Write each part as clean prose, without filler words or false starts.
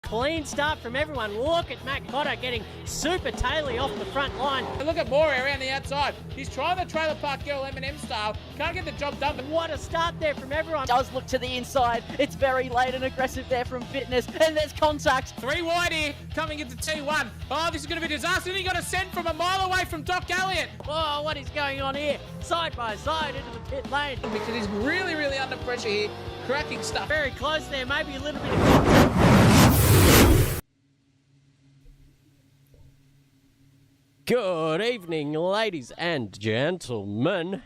Clean start from everyone. Look at Matt Cotter getting super taily off the front line. Look at Moore around the outside. He's trying the trailer park girl M&M style. Can't get the job done. But what a start there from everyone. Does look to the inside. It's very late and aggressive there from Fitness. And there's contact. 3 wide here, coming into T1. Oh, this is going to be a disaster. And he got a send from a mile away from Doc Elliott. Oh, what is going on here? Side by side into the pit lane. Because he's really, really under pressure here. Cracking stuff. Very close there. Maybe a little bit of contact. Good evening, ladies and gentlemen.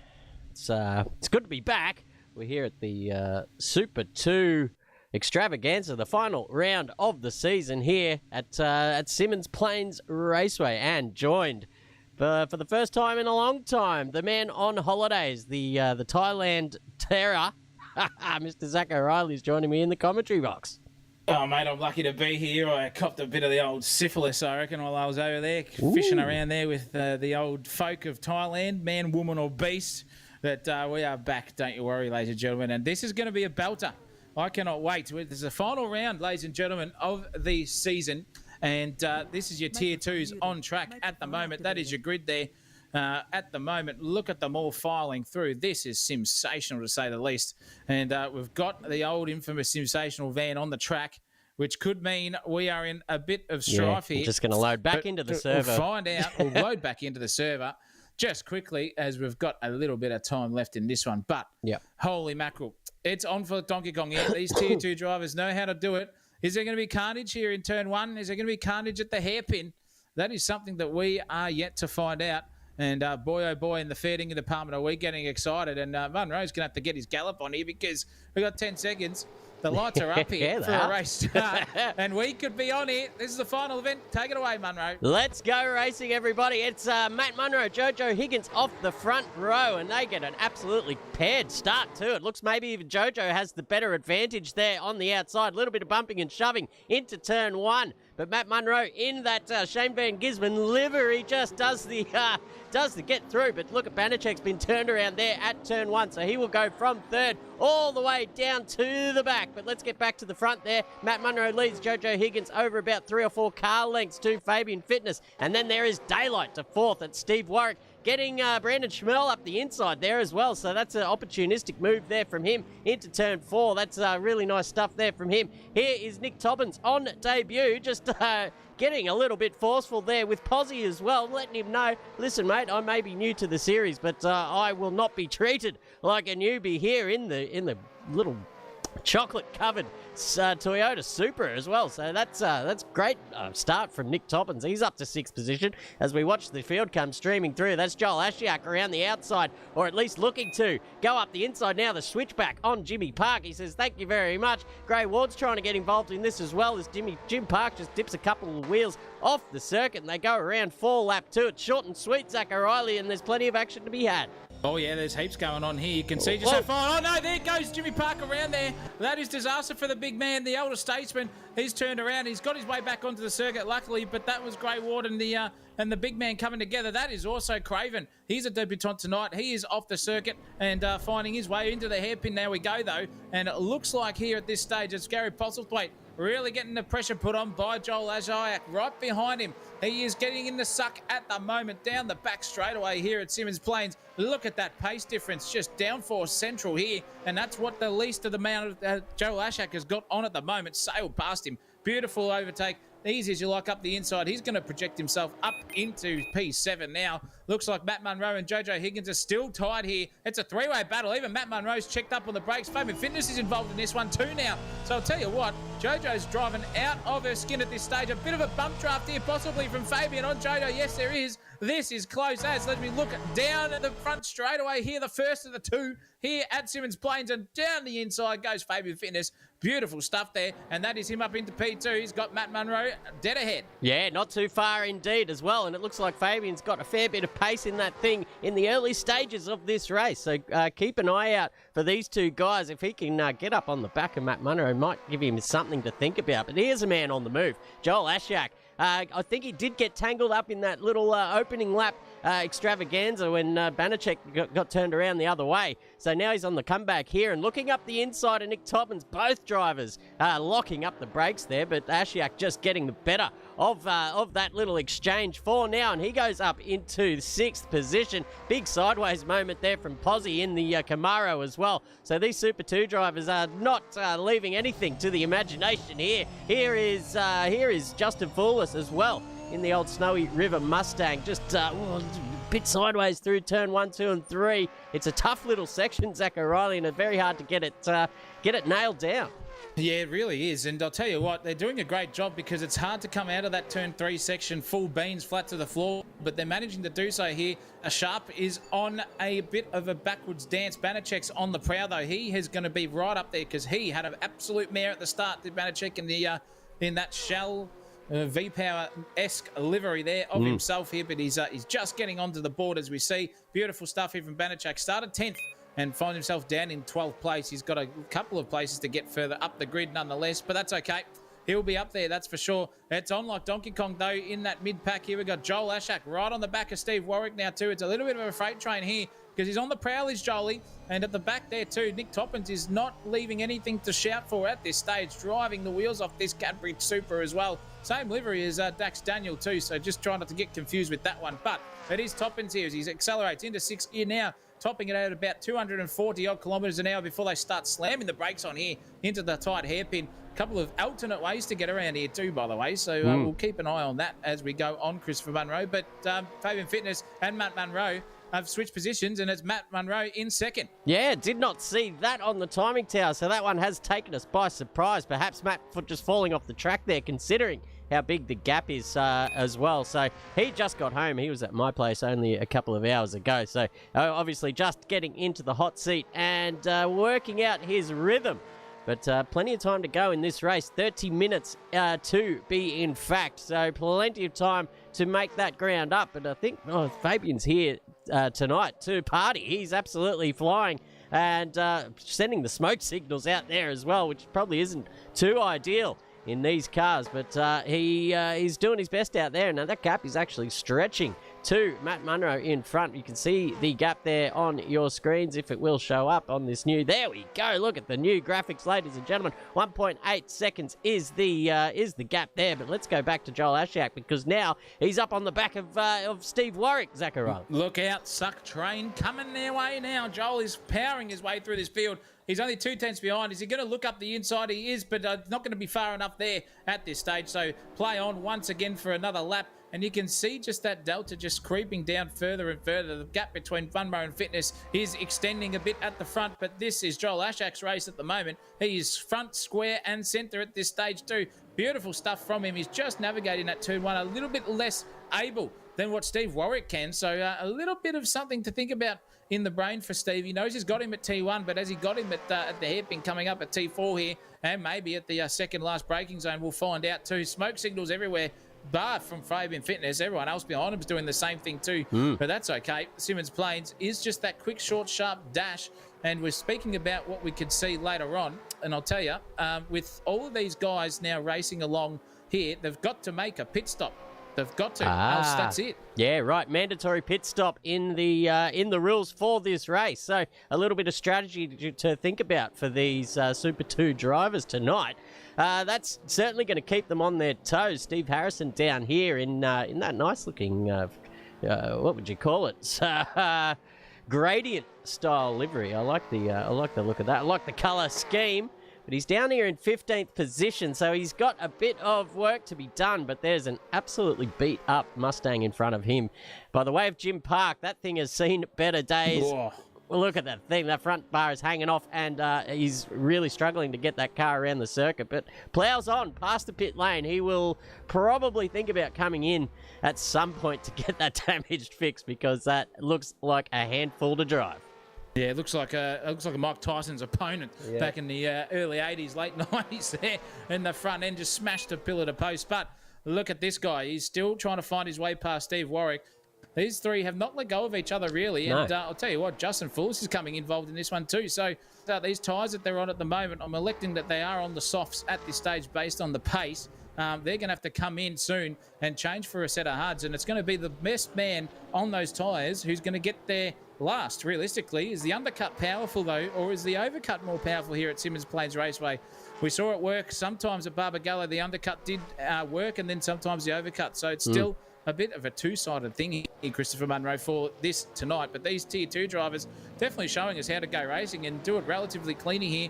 It's good to be back. We're here at the Super 2 extravaganza, the final round of the season here at Symmons Plains Raceway, and joined for the first time in a long time, the man on holidays, the Thailand terror, Mr. Zach O'Reilly is joining me in the commentary box. Oh, mate, I'm lucky to be here. I copped a bit of the old syphilis, I reckon, while I was over there, fishing around there with the old folk of Thailand, man, woman or beast. But we are back, don't you worry, ladies and gentlemen. And this is going to be a belter. I cannot wait. This is the final round, ladies and gentlemen, of the season. And this is your Tier 2s on track at the moment. That is your grid there. At the moment, look at them all filing through. This is SimSational, to say the least. And we've got the old infamous SimSational van on the track, which could mean we are in a bit of strife here. Just going to load back into the server. We'll find out. We'll load back into the server just quickly, as we've got a little bit of time left in this one. But holy mackerel, it's on for Donkey Kong here. These Tier 2 drivers know how to do it. Is there going to be carnage here in turn 1? Is there going to be carnage at the hairpin? That is something that we are yet to find out. And boy, oh boy, in the fair dinkum department, are we getting excited? And Munro's going to have to get his gallop on here because we've got 10 seconds. The lights are up here for a race start. And we could be on here. This is the final event. Take it away, Munro. Let's go racing, everybody. It's Matt Munro, Jojo Higgins off the front row, and they get an absolutely paired start too. It looks maybe even Jojo has the better advantage there on the outside. A little bit of bumping and shoving into turn 1. But Matt Munro in that Shane Van Gisbergen livery just does the get through. But look at Banachek's been turned around there at turn 1. So he will go from third all the way down to the back. But let's get back to the front there. Matt Munro leads Jojo Higgins over about 3 or 4 car lengths to Fabian Fitness. And then there is daylight to fourth at Steve Warwick. Getting Brandon Schmel up the inside there as well. So that's an opportunistic move there from him into turn 4. That's really nice stuff there from him. Here is Nick Tobbins on debut. Just getting a little bit forceful there with Posy as well. Letting him know, listen, mate, I may be new to the series, but I will not be treated like a newbie here in the little chocolate-covered Toyota Supra as well. So that's great start from Nick Toppins. He's up to 6th position as we watch the field come streaming through. That's Joel Ashiak around the outside, or at least looking to go up the inside now. The switchback on Jimmy Park. He says, thank you very much. Gray Ward's trying to get involved in this as well as Jim Park just dips a couple of wheels off the circuit and they go around 4 lap 2. It's short and sweet, Zach O'Reilly, and there's plenty of action to be had. Oh, yeah, there's heaps going on here. You can see just how far. Oh, no, there goes Jimmy Park around there. That is disaster for the big man, the older statesman. He's turned around. He's got his way back onto the circuit, luckily, but that was Grey Ward and the big man coming together. That is also Craven. He's a debutant tonight. He is off the circuit and finding his way into the hairpin. Now we go, though, and it looks like here at this stage it's Gary Postlethwaite really getting the pressure put on by Joel Ashiak right behind him. He is getting in the suck at the moment down the back straightaway here at Symmons Plains. Look at that pace difference, just downforce central here, and that's what the least of the amount of Joel Ashiak has got on at the moment. Sailed past him. Beautiful overtake. Easy as you like up the inside. He's going to project himself up into P7 now. Looks like Matt Munro and Jojo Higgins are still tied here. It's a 3-way battle. Even Matt Munro's checked up on the brakes. Fabian Fitness is involved in this one too now. So I'll tell you what, Jojo's driving out of her skin at this stage. A bit of a bump draft here possibly from Fabian on Jojo. Yes, there is. This is close as. Let me look down at the front straightaway here. The first of the 2 here at Symmons Plains, and down the inside goes Fabian Fitness. Beautiful stuff there, and that is him up into P2. He's got Matt Munro dead ahead. Yeah, not too far indeed as well, and it looks like Fabian's got a fair bit of pace in that thing in the early stages of this race. So keep an eye out for these 2 guys. If he can get up on the back of Matt Munro, might give him something to think about. But here's a man on the move, Joel Ashiak. I think he did get tangled up in that little opening lap extravaganza when Banachek got turned around the other way. So now he's on the comeback here and looking up the inside of Nick Toppins. Both drivers locking up the brakes there, but Ashiak just getting the better of that little exchange for now, and he goes up into 6th position. Big sideways moment there from Pozzi in the Camaro as well. So these Super 2 drivers are not leaving anything to the imagination here. Here is Justin Foulis as well in the old Snowy River Mustang, just a bit sideways through turn 1, 2, and 3. It's a tough little section, Zach O'Reilly, and it's very hard to get it nailed down. Yeah, it really is. And I'll tell you what, they're doing a great job because it's hard to come out of that turn 3 section full beans flat to the floor, but they're managing to do so here. A Sharp is on a bit of a backwards dance. Banachek's on the prow, though. He is going to be right up there because he had an absolute mare at the start, did Banachek, in that Shell V-Power-esque livery there of himself here, but he's just getting onto the board as we see. Beautiful stuff here from Banachek. Started 10th. And finds himself down in 12th place. He's got a couple of places to get further up the grid nonetheless, but that's okay. He'll be up there, that's for sure. It's on like Donkey Kong, though, in that mid-pack here. We've got Joel Ashak right on the back of Steve Warwick now, too. It's a little bit of a freight train here because he's on the prowl, is Jolie. And at the back there, too, Nick Toppins is not leaving anything to shout for at this stage, driving the wheels off this Cadbury Super as well. Same livery as Dax Daniel, too, so just try not to get confused with that one. But it is Toppins here as he accelerates into 6th gear now, topping it out at about 240 odd kilometres an hour before they start slamming the brakes on here into the tight hairpin. A couple of alternate ways to get around here too, by the way, so we'll keep an eye on that as we go on, Christopher Munro. But Fabian Fitness and Matt Munro have switched positions, and it's Matt Munro in 2nd. Yeah, did not see that on the timing tower, so that one has taken us by surprise. Perhaps Matt just falling off the track there, considering how big the gap is as well. So he just got home. He was at my place only a couple of hours ago. So obviously just getting into the hot seat and working out his rhythm. But plenty of time to go in this race. 30 minutes to be in fact. So plenty of time to make that ground up. But I think Fabian's here tonight to party. He's absolutely flying and sending the smoke signals out there as well, which probably isn't too ideal in these cars, but he's doing his best out there. Now that gap is actually stretching to Matt Munro in front. You can see the gap there on your screens if it will show up on this new. There we go. Look at the new graphics, ladies and gentlemen. 1.8 seconds is the gap there. But let's go back to Joel Ashiak because now he's up on the back of Steve Warwick. Zachariah, look out, suck train coming their way now. Joel is powering his way through this field. He's only 2 tenths behind. Is he going to look up the inside? He is, but not going to be far enough there at this stage. So play on once again for another lap. And you can see just that delta just creeping down further and further. The gap between Funmo and Fitness is extending a bit at the front, but this is Joel Ashak's race at the moment. He is front, square, and centre at this stage too. Beautiful stuff from him. He's just navigating that turn 1 a little bit less able than what Steve Warwick can. So a little bit of something to think about in the brain for Steve. He knows he's got him at T1, but as he got him at the hairpin coming up at T4 here, and maybe at the second last braking zone, we'll find out too. Smoke signals everywhere, bar from Fabian Fitness. Everyone else behind him is doing the same thing too, but that's okay. Symmons Plains is just that quick, short, sharp dash, and we're speaking about what we could see later on. And I'll tell you, with all of these guys now racing along here, they've got to make a pit stop. They've got to, else that's it. Yeah, right. Mandatory pit stop in the rules for this race. So a little bit of strategy to think about for these Super 2 drivers tonight. That's certainly going to keep them on their toes. Steve Harrison down here in that nice looking, what would you call it? Gradient style livery. I like the look of that. I like the color scheme. But he's down here in 15th position, so he's got a bit of work to be done, but there's an absolutely beat-up Mustang in front of him. By the way of Jim Park, that thing has seen better days. Whoa. Look at that thing. That front bar is hanging off, and he's really struggling to get that car around the circuit, but plows on past the pit lane. He will probably think about coming in at some point to get that damaged fixed because that looks like a handful to drive. Yeah, it looks like a Mike Tyson's opponent back in the early 80s, late 90s there. And the front end just smashed a pillar to post. But look at this guy. He's still trying to find his way past Steve Warwick. These three have not let go of each other, really. No. And I'll tell you what, Justin Foulis is coming involved in this one too. So these tyres that they're on at the moment, I'm electing that they are on the softs at this stage based on the pace. they're going to have to come in soon and change for a set of hards, and it's going to be the best man on those tyres who's going to get there last. Realistically, is the undercut powerful though, or is the overcut more powerful here at Symmons Plains Raceway? We saw it work sometimes at Barbagallo. The undercut did work, and then sometimes the overcut. So it's still a bit of a two-sided thing here, Christopher Munro, for this tonight. But these Tier 2 drivers definitely showing us how to go racing and do it relatively cleanly here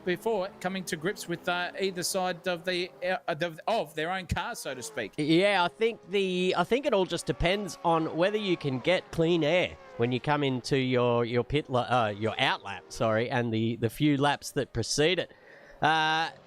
before coming to grips with either side of their own cars, so to speak. Yeah, I think it all just depends on whether you can get clean air when you come into your out lap, and the few laps that precede it.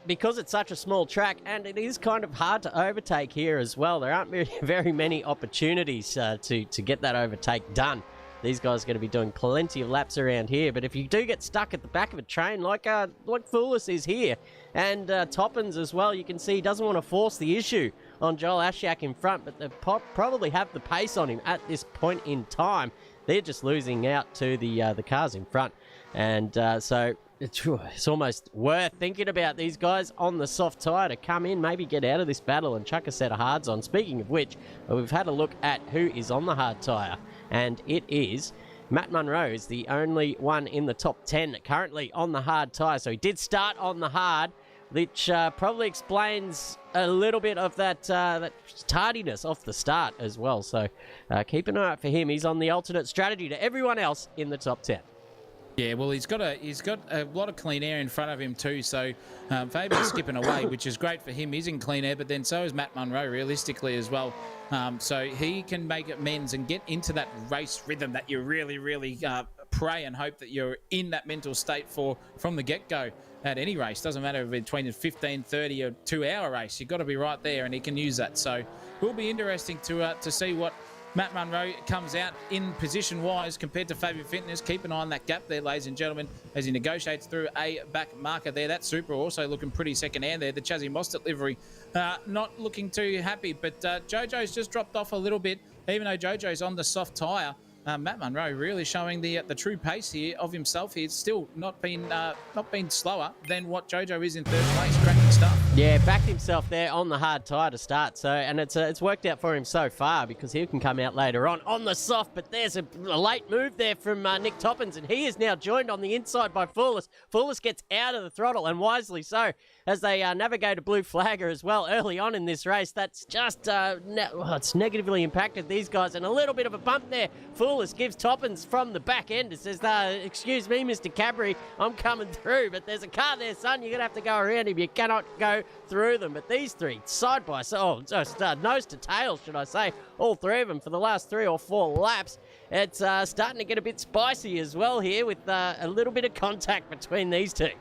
Because it's such a small track, and it is kind of hard to overtake here as well. There aren't very many opportunities to get that overtake done. These guys are going to be doing plenty of laps around here, but if you do get stuck at the back of a train like Foulis is here, and Toppins as well, you can see he doesn't want to force the issue on Joel Ashiak in front, but they probably have the pace on him at this point in time. They're just losing out to the cars in front, and so it's almost worth thinking about these guys on the soft tyre to come in, maybe get out of this battle and chuck a set of hards on. Speaking of which, we've had a look at who is on the hard tyre, and it is Matt Munro is the only one in the top 10 currently on the hard tyre. So he did start on the hard, which probably explains a little bit of that tardiness off the start as well. So keep an eye out for him. He's on the alternate strategy to everyone else in the top 10. Yeah, well, he's got a lot of clean air in front of him too. So Fabian's skipping away, which is great for him. He's in clean air, but then so is Matt Munro realistically as well. So he can make amends and get into that race rhythm that you really, really pray and hope that you're in that mental state for from the get-go at any race. Doesn't matter between a 15, 30 or 2-hour race. You've got to be right there, and he can use that. So it will be interesting to see what Matt Munro comes out in position-wise compared to Fabian Fitness. Keep an eye on that gap there, ladies and gentlemen, as he negotiates through a back marker there. That Supra also looking pretty second-hand there. The Chazzy Mostert livery not looking too happy, but Jojo's just dropped off a little bit, even though Jojo's on the soft tyre. Matt Munro really showing the true pace here of himself. He's still not been slower than what Jojo is in third place. Cracking stuff. Yeah, backed himself there on the hard tyre to start. So, and it's worked out for him so far because he can come out later on the soft. But there's a late move there from Nick Toppins, and he is now joined on the inside by Foulis. Foulis gets out of the throttle, and wisely so, as they navigate a blue flagger as well early on in this race. That's just it's negatively impacted these guys, and a little bit of a bump there. Foulis gives Toppins from the back end. It says, excuse me, Mr. Cabri, I'm coming through, but there's a car there, son. You're going to have to go around him. You cannot go through them. But these three, side by side, nose to tail, should I say, all three of them for the last 3 or 4 laps. It's starting to get a bit spicy as well here with a little bit of contact between these two.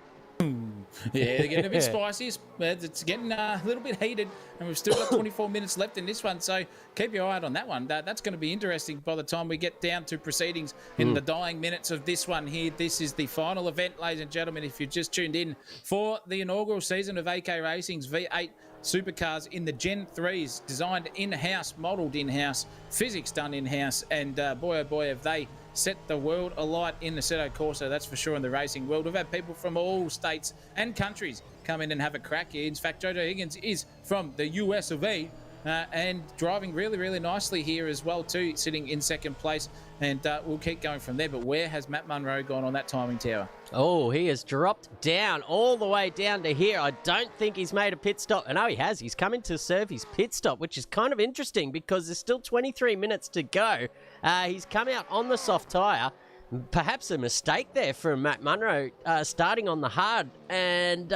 Yeah, they're getting a bit spicy. It's getting a little bit heated, and we've still got 24 minutes left in this one, so keep your eye out on that one. That's going to be interesting by the time we get down to proceedings in the dying minutes of this one here. This is the final event, ladies and gentlemen, if you've just tuned in for the inaugural season of AK Racing's V8 Supercars in the Gen 3s, designed in-house, modelled in-house, physics done in-house, and boy, oh boy, have they set the world alight in the Assetto Corsa, that's for sure, in the racing world. We've had people from all states and countries come in and have a crack here. In fact, Jojo Higgins is from the US of A, and driving really, really nicely here as well too, sitting in second place, and we'll keep going from there. But where has Matt Munro gone on that timing tower? Oh, he has dropped down all the way down to here. I don't think he's made a pit stop. No, he has. He's coming to serve his pit stop, which is kind of interesting because there's still 23 minutes to go. He's come out on the soft tyre. Perhaps a mistake there from Matt Munro starting on the hard, and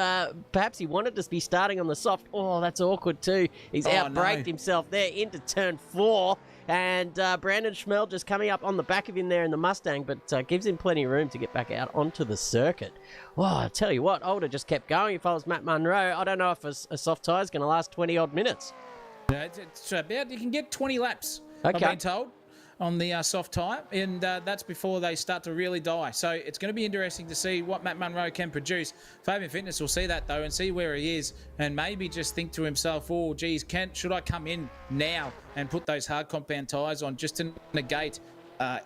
perhaps he wanted to be starting on the soft. Oh, that's awkward too. He's outbraked himself there into turn 4, and Brandon Schmel just coming up on the back of him there in the Mustang, but gives him plenty of room to get back out onto the circuit. Well, I tell you what, I would have just kept going if I was Matt Munro. I don't know if a soft tyre is going to last 20-odd minutes. It's about, you can get 20 laps, okay. I've been told, on the soft tyre, and that's before they start to really die. So it's going to be interesting to see what Matt Munro can produce. Fabian Fitness will see that though and see where he is, and maybe just think to himself, oh geez, should I come in now and put those hard compound tyres on just to negate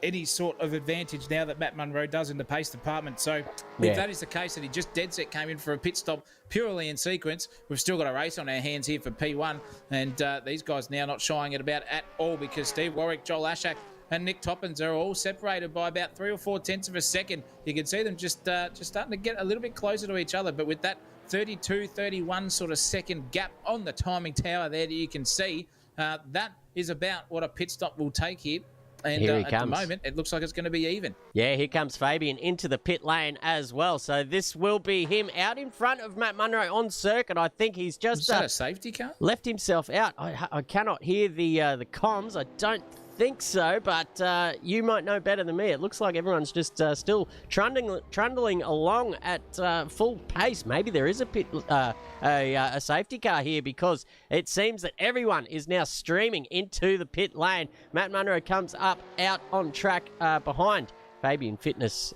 any sort of advantage now that Matt Munro does in the pace department. So if that is the case, that he just dead set came in for a pit stop purely in sequence, we've still got a race on our hands here for P1. And these guys now not shying it about at all, because Steve Warwick, Joel Ashak, and Nick Toppins are all separated by about 3 or 4 tenths of a second. You can see them just starting to get a little bit closer to each other, but with that 32, 31 sort of second gap on the timing tower there that you can see, that is about what a pit stop will take here. And Here he at comes. the moment, it looks like it's going to be even. Yeah, here comes Fabian into the pit lane as well. So this will be him out in front of Matt Munro on circuit. I think he's just Is that a safety car? left himself out. I cannot hear the comms. I don't think so, but you might know better than me. It looks like everyone's just still trundling along at full pace. Maybe there is a safety car here, because it seems that everyone is now streaming into the pit lane. Matt Munro comes up out on track behind Fabian Fitness.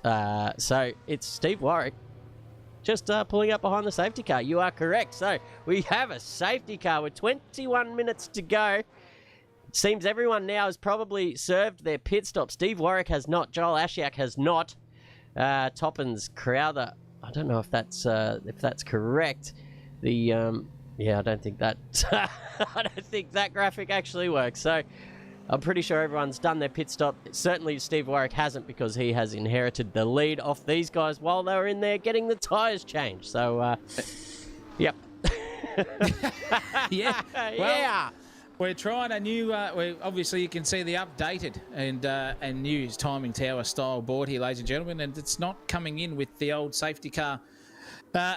So it's Steve Warwick just pulling up behind the safety car. You are correct. So we have a safety car with 21 minutes to go. Seems everyone now has probably served their pit stop. Steve Warwick has not. Joel Ashiak has not. Toppins, Crowther, I don't know if that's correct. I don't think that I don't think that graphic actually works. So I'm pretty sure everyone's done their pit stop. Certainly Steve Warwick hasn't, because he has inherited the lead off these guys while they were in there getting the tyres changed. So, yep. Yeah. Well, yeah. we're trying a new, obviously you can see the updated and new timing tower style board here, ladies and gentlemen, and it's not coming in with the old safety car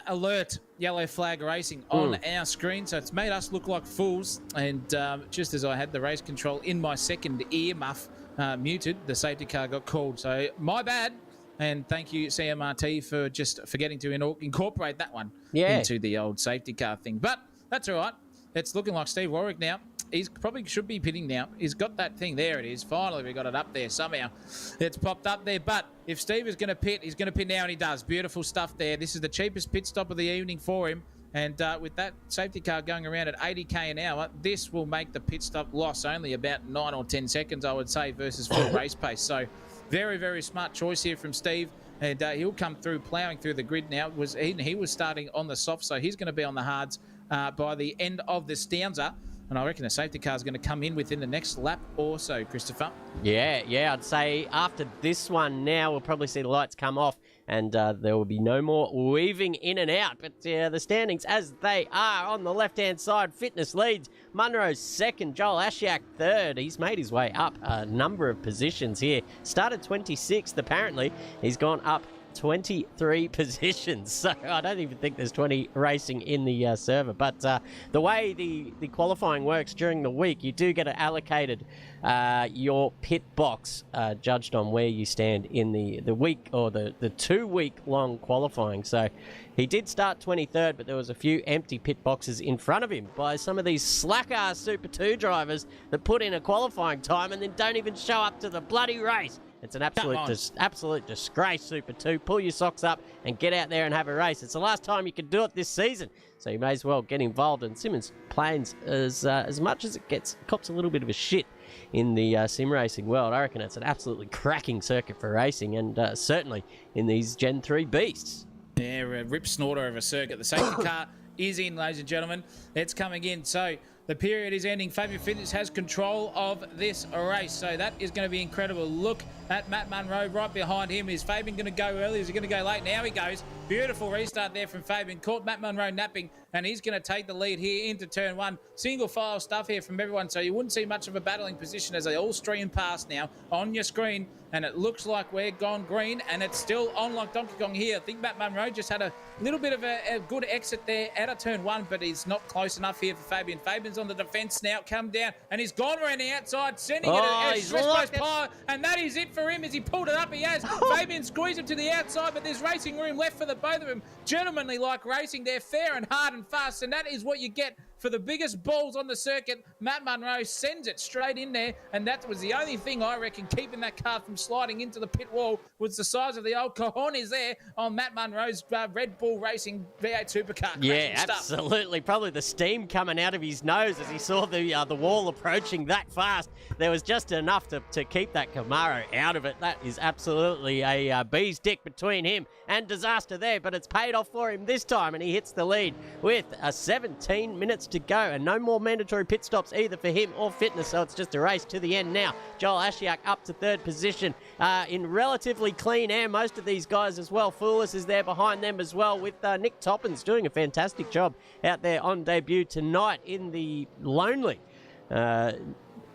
alert yellow flag racing on our screen, so it's made us look like fools. And just as I had the race control in my second ear muff muted, the safety car got called. So my bad. And thank you, CMRT, for just forgetting to incorporate that one into the old safety car thing. But that's all right. It's looking like Steve Warwick now. He's probably should be pitting now. He's got that thing. There it is. Finally, we got it up there somehow. It's popped up there. But if Steve is going to pit, he's going to pit now, and he does. Beautiful stuff there. This is the cheapest pit stop of the evening for him. And with that safety car going around at 80k an hour, this will make the pit stop loss only about 9 or 10 seconds, I would say, versus full race pace. So very, very smart choice here from Steve. And he'll come through, ploughing through the grid now. He was starting on the soft, so he's going to be on the hards by the end of this stanza. And I reckon the safety car is going to come in within the next lap or so, Christopher. Yeah, I'd say after this one now, we'll probably see the lights come off, and there will be no more weaving in and out. But the standings as they are on the left-hand side, Fitness leads. Munro's second, Joel Ashiak third. He's made his way up a number of positions here. Started 26th, apparently. He's gone up 23 positions, so I don't even think there's 20 racing in the server. But the way the qualifying works during the week, you do get allocated your pit box judged on where you stand in the week, or the 2 week long qualifying. So he did start 23rd, but there was a few empty pit boxes in front of him by some of these slack-ass Super 2 drivers that put in a qualifying time and then don't even show up to the bloody race. It's an absolute disgrace, Super 2. Pull your socks up and get out there and have a race. It's the last time you can do it this season, so you may as well get involved. And Symmons Plains, as much as it cops a little bit of a shit in the sim racing world, I reckon it's an absolutely cracking circuit for racing, and certainly in these Gen 3 beasts. Yeah, a rip snorter of a circuit. The safety car is in, ladies and gentlemen. It's coming in. So the period is ending. Fabian Fitness has control of this race, so that is going to be incredible. Look at Matt Munro right behind him. Is Fabian going to go early? Is he going to go late? Now he goes. Beautiful restart there from Fabian. Caught Matt Munro napping, and he's going to take the lead here into turn one. Single file stuff here from everyone, so you wouldn't see much of a battling position as they all stream past now on your screen. And it looks like we're gone green, and it's still on like Donkey Kong here. I think Matt Munro just had a little bit of a good exit there out of turn one, but he's not close enough here for Fabian. Fabian's on the defence now, come down, and he's gone around the outside, sending it a stretch post, and that is it for him as he pulled it up. He has. Fabian squeezed him to the outside, but there's racing room left for the both of them. Gentlemanly like racing there, fair and hard and fast, and that is what you get for the biggest balls on the circuit. Matt Munro sends it straight in there, and that was the only thing I reckon keeping that car from sliding into the pit wall was the size of the old cojones there on Matt Munro's Red Bull Racing V8 Supercar. Yeah, absolutely. Probably the steam coming out of his nose as he saw the wall approaching that fast. There was just enough to keep that Camaro out of it. That is absolutely a bee's dick between him and disaster there, but it's paid off for him this time, and he hits the lead with 17 minutes to go, and no more mandatory pit stops either for him or fitness, so it's just a race to the end now. Joel Ashiak up to third position in relatively clean air, most of these guys as well. Foulis is there behind them as well, with Nick Toppins doing a fantastic job out there on debut tonight in the lonely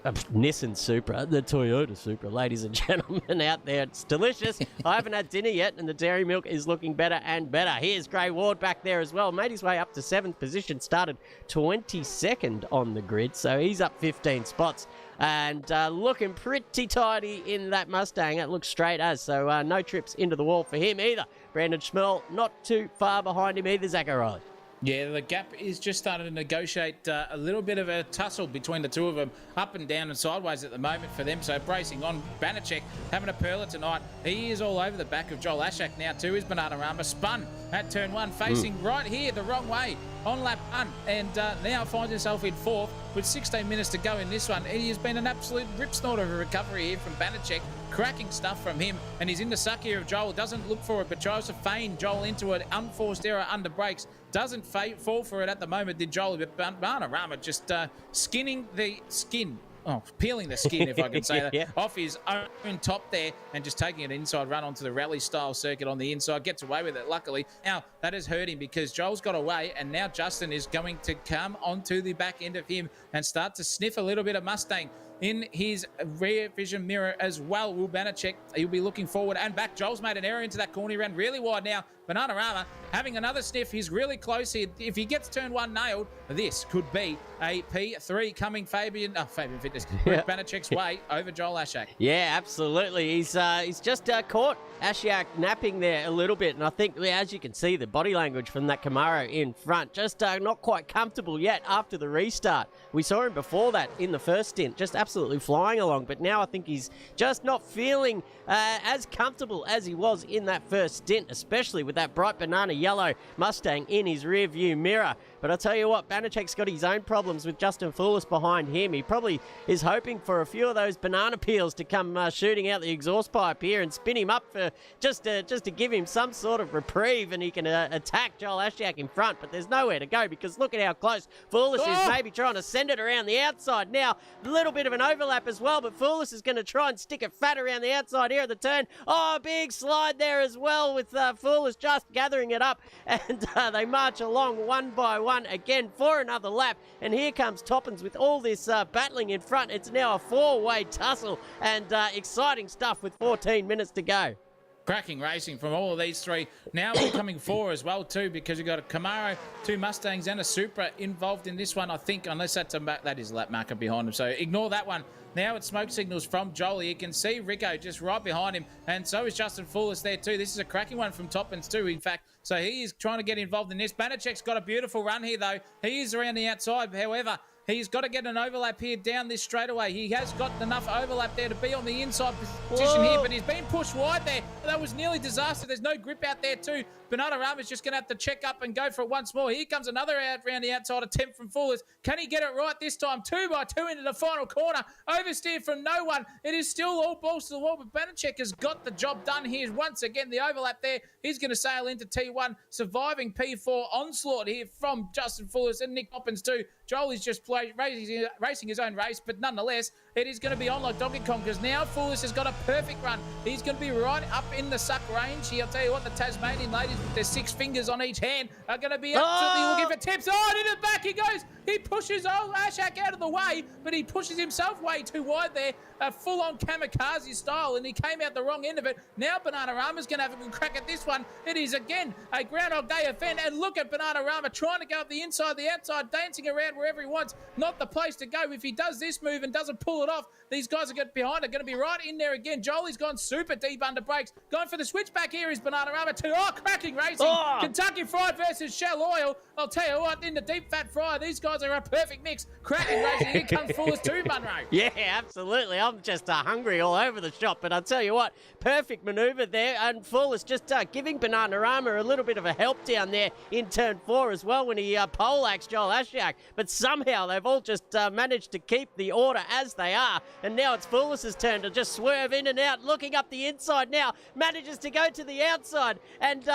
Nissan Supra, the Toyota Supra, ladies and gentlemen out there. It's delicious. I haven't had dinner yet, and the dairy milk is looking better and better. Here's Gray Ward back there as well. Made his way up to 7th position, started 22nd on the grid, so he's up 15 spots. And looking pretty tidy in that Mustang. It looks straight as, so no trips into the wall for him either. Brandon Schmell not too far behind him either, Zach O'Reilly. Yeah, the gap is just starting to negotiate a little bit of a tussle between the two of them, up and down and sideways at the moment for them. So bracing on, Banachek having a perler tonight. He is all over the back of Joel Ashak now too. His Bananarama spun at turn 1, facing right here the wrong way on lap 1, and now finds himself in 4th with 16 minutes to go in this one. He has been an absolute rip snort of a recovery here from Banachek. Cracking stuff from him, and he's in the suck here of Joel. Doesn't look for it, but tries to feign Joel into an unforced error under brakes. Doesn't fall for it at the moment, did Joel, but Bananarama just skinning the skin. Oh, peeling the skin, if I can say that, off his own top there, and just taking an inside run onto the rally-style circuit on the inside. Gets away with it, luckily. Now, that has hurt him because Joel's got away, and now Justin is going to come onto the back end of him and start to sniff a little bit of Mustang in his rear vision mirror as well. Will Banachek, he'll be looking forward and back. Joel's made an error into that corner. He ran really wide now. Bananarama having another sniff. He's really close here. If he gets turn 1 nailed, this could be a P3 coming Fabian Fitness, Banachek's way over Joel Ashak. Yeah, absolutely. He's just caught Ashiak napping there a little bit, and I think, as you can see, the body language from that Camaro in front, just not quite comfortable yet after the restart. We saw him before that in the first stint, just absolutely flying along, but now I think he's just not feeling as comfortable as he was in that first stint, especially with that bright banana yellow Mustang in his rear view mirror. But I'll tell you what, Banachek's got his own problems with Justin Foulis behind him. He probably is hoping for a few of those banana peels to come shooting out the exhaust pipe here and spin him up for just to give him some sort of reprieve, and he can attack Joel Ashiak in front. But there's nowhere to go because look at how close Foulis is, maybe trying to send it around the outside. Now, a little bit of an overlap as well, but Foulis is going to try and stick it fat around the outside here at the turn. Oh, big slide there as well with Foulis just gathering it up, and they march along one by one again for another lap. And here comes Toppins with all this battling in front. It's now a 4-way tussle, and exciting stuff with 14 minutes to go. Cracking racing from all of these three. Now becoming 4 as well too, because you've got a Camaro, 2 Mustangs and a Supra involved in this one, I think, unless that's that is a lap marker behind him, so ignore that one. Now it's smoke signals from Joel. You can see Rico just right behind him, and so is Justin Foulis there too. This is a cracking one from Toppins too, in fact. So he is trying to get involved in this. Banachek's got a beautiful run here though. He is around the outside, however, he's got to get an overlap here down this straightaway. He has got enough overlap there to be on the inside position here, but he's been pushed wide there. That was nearly disaster. There's no grip out there too. Bananarama's just going to have to check up and go for it once more. Here comes another around the outside attempt from Foulis. Can he get it right this time? 2 by 2 into the final corner. Oversteer from no one. It is still all balls to the wall, but Banachek has got the job done here. Once again, the overlap there. He's going to sail into T1, surviving P4 onslaught here from Justin Foulis and Nick Toppins too. Joel is just racing his own race, but nonetheless, it is going to be on like Donkey Kong, because now Foulis has got a perfect run. He's going to be right up in the suck range here. I'll tell you what, the Tasmanian ladies with their 6 fingers on each hand are going to be absolutely looking for tips. Oh, and in the back he goes. He pushes old Ashak out of the way, but he pushes himself way too wide there, full-on kamikaze style, and he came out the wrong end of it. Now Bananarama's going to have a good crack at this one. It is, again, a Groundhog Day event, and look at Bananarama trying to go up the inside, the outside, dancing around wherever he wants. Not the place to go. If he does this move and doesn't pull it off, these guys are behind are going to be right in there again. Jolie's gone super deep under brakes. Going for the switchback here is Bananarama too. Oh, cracking racing. Kentucky Fried versus Shell Oil. I'll tell you what, in the deep fat fryer, these guys guys are a perfect mix. Cracking racing. Here comes Fullers too, Munro. Yeah, absolutely. I'm just hungry all over the shop. But I'll tell you what, perfect manoeuvre there. And Fullers just giving Bananarama a little bit of a help down there in turn 4 as well when he poleaxed Joel Ashak. But somehow they've all just managed to keep the order as they are. And now it's Fullers' turn to just swerve in and out, looking up the inside now. Manages to go to the outside and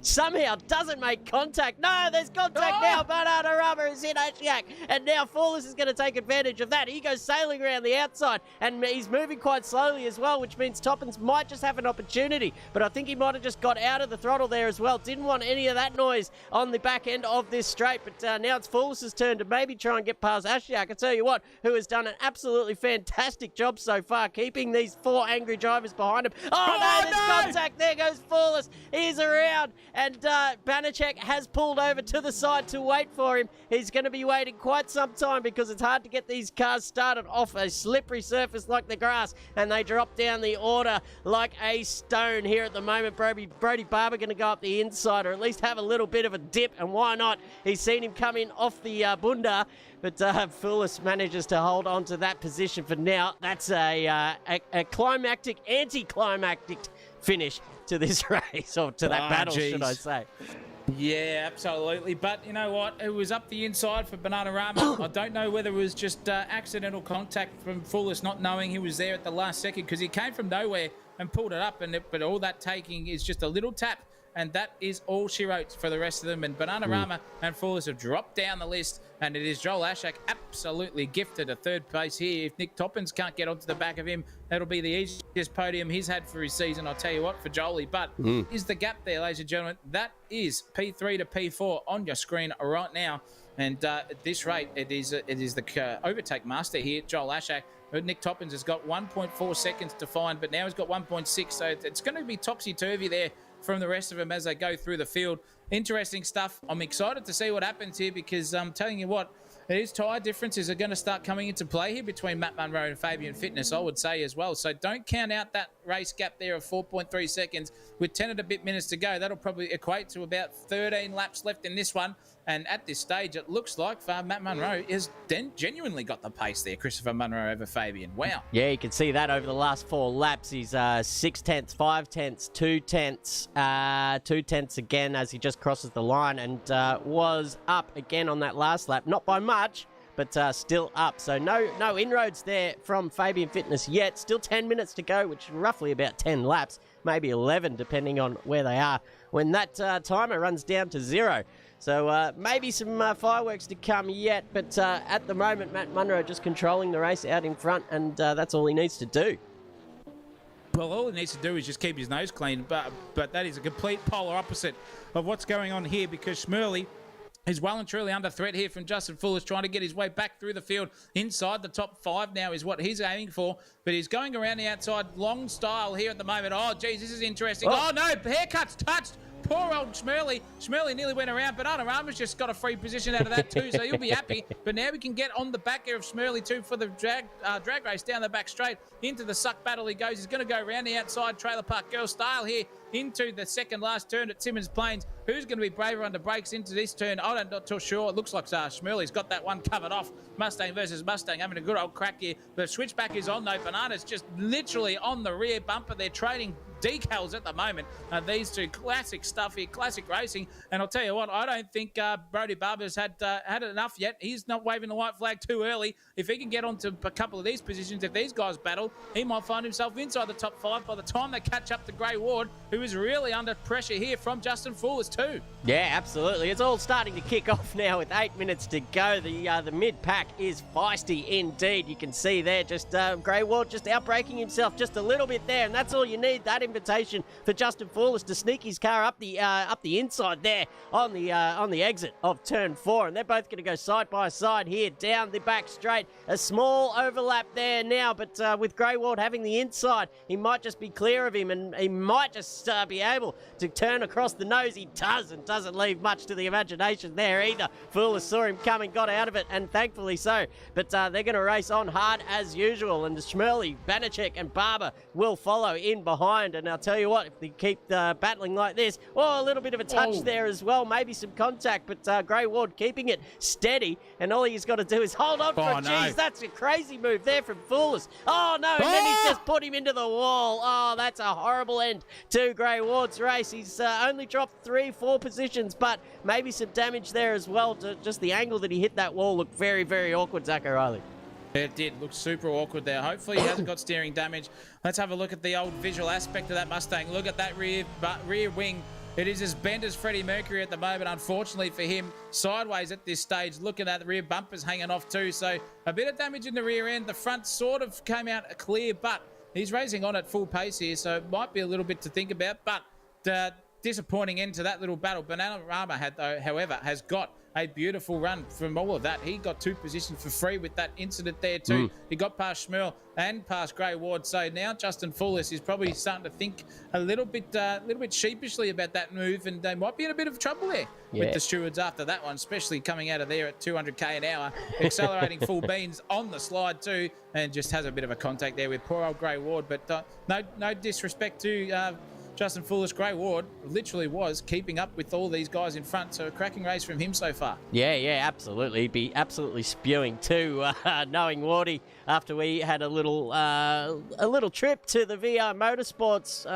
somehow doesn't make contact. No, there's contact now. Bananarama is in Ashak. And now Fullers is going to take advantage of that. He goes sailing around the outside and he's moving quite slowly as well, which means Toppins might just have an opportunity. But I think he might have just got out of the throttle there as well. Didn't want any of that noise on the back end of this straight. But now it's Fullers' turn to maybe try and get past Ashak. I tell you what, who has done an absolutely fantastic job so far, keeping these 4 angry drivers behind him. Oh, no, there's contact. There goes Fullers. He's around. And Banachek has pulled over to the side to wait for him. He's going to be waiting quite some time because it's hard to get these cars started off a slippery surface like the grass, and they drop down the order like a stone here at the moment. Brody Barber going to go up the inside, or at least have a little bit of a dip, and why not? He's seen him come in off the bunda, but Fullers manages to hold on to that position for now. That's a climactic, anti-climactic finish to this race, or to that battle, should I say. Yeah, absolutely. But you know what? It was up the inside for Bananarama. I don't know whether it was just accidental contact from Fullers not knowing he was there at the last second, because he came from nowhere and pulled it up, but all that taking is just a little tap, and that is all she wrote for the rest of them. And Bananarama and Fullers have dropped down the list, and it is Joel Ashak absolutely gifted a 3rd place here. If Nick Toppins can't get onto the back of him, that'll be the easiest podium he's had for his season, I'll tell you what, for Jolie. But is the gap there, ladies and gentlemen? That is P3 to P4 on your screen right now. And at this rate, it is the overtake master here, Joel Ashak. Nick Toppins has got 1.4 seconds to find, but now he's got 1.6, so it's going to be topsy-turvy there from the rest of them as they go through the field. Interesting stuff. I'm excited to see what happens here, because I'm telling you what, these tyre differences are going to start coming into play here between Matt Munro and Fabian Fitness, I would say, as well. So don't count out that race gap there of 4.3 seconds with 10 and a bit minutes to go. That'll probably equate to about 13 laps left in this one. And at this stage, it looks like Matt Munro has genuinely got the pace there, Christopher Munro over Fabian. Wow. Yeah, you can see that over the last 4 laps. He's 6 tenths, 5 tenths, 2 tenths, 2 tenths again as he just crosses the line, and was up again on that last lap. Not by much, but still up. So no inroads there from Fabian Fitness yet. Still 10 minutes to go, which is roughly about 10 laps, maybe 11 depending on where they are, when that timer runs down to 0. So maybe some fireworks to come yet, but at the moment, Matt Munro just controlling the race out in front, and that's all he needs to do. Well, all he needs to do is just keep his nose clean, but that is a complete polar opposite of what's going on here, because Schmerley is well and truly under threat here from Justin Fullers, trying to get his way back through the field. Inside the top 5 now is what he's aiming for, but he's going around the outside long style here at the moment. Oh, geez, this is interesting. Oh no, haircut's touched. Poor old Schmerley. Schmerley nearly went around, but Bananarama's just got a free position out of that too, so he'll be happy. But now we can get on the back here of Schmerley too for the drag race down the back straight. Into the suck battle he goes. He's going to go around the outside, Trailer Park Girl style here, into the second last turn at Symmons Plains. Who's going to be braver under brakes into this turn? I'm not too sure. It looks like Schmerley's got that one covered off. Mustang versus Mustang, having a good old crack here. The switchback is on though. Banana's just literally on the rear bumper. They're trading decals at the moment. These two, classic stuff here, classic racing. And I'll tell you what, I don't think Brody Barber's had enough yet. He's not waving the white flag too early. If he can get onto a couple of these positions, if these guys battle, he might find himself inside the top 5 by the time they catch up to Gray Ward, who is really under pressure here from Justin Fullers too. Yeah, absolutely. It's all starting to kick off now with 8 minutes to go. The mid-pack is feisty indeed. You can see there just Gray Ward just outbraking himself just a little bit there, and that's all you need, that invitation for Justin Fullers to sneak his car up the inside there on the exit of turn 4, and they're both going to go side by side here down the back straight. A small overlap there now, but with Gray Ward having the inside, he might just be clear of him, and he might just be able to turn across the nose. He does, and doesn't leave much to the imagination there either. Fullers saw him coming, got out of it, and thankfully so. But they're going to race on hard as usual, and Schmerley, Banachek, and Barber will follow in behind. And I'll tell you what, if they keep battling like this, a little bit of a touch there as well, maybe some contact, but Grey Ward keeping it steady, and all he's got to do is hold on for geez, that's a crazy move there from Foolish. Oh, no, and then he's just put him into the wall. Oh, that's a horrible end to Grey Ward's race. He's only dropped 3-4 positions, but maybe some damage there as well. Just the angle that he hit that wall looked very, very awkward, Zach O'Reilly. It did look super awkward there. Hopefully he hasn't got steering damage. Let's have a look at the old visual aspect of that Mustang. Look at that rear wing. It is as bent as Freddie Mercury at the moment, unfortunately for him. Sideways at this stage. Looking at the rear bumpers hanging off too. So a bit of damage in the rear end. The front sort of came out clear, but he's racing on at full pace here. So it might be a little bit to think about. But disappointing end to that little battle. Bananarama, however, has got a beautiful run from all of that. He got 2 positions for free with that incident there too. He got past Schmerl and past Grey Ward. So now Justin Foolish is probably starting to think a little bit sheepishly about that move, and they might be in a bit of trouble there with the stewards after that one, especially coming out of there at 200k an hour, accelerating full beans on the slide too, and just has a bit of a contact there with poor old Grey Ward. But no disrespect to Justin Foolish. Grey Ward literally was keeping up with all these guys in front, so a cracking race from him so far. Yeah, absolutely. He'd be absolutely spewing too, knowing Wardy after we had a little trip to the VR Motorsports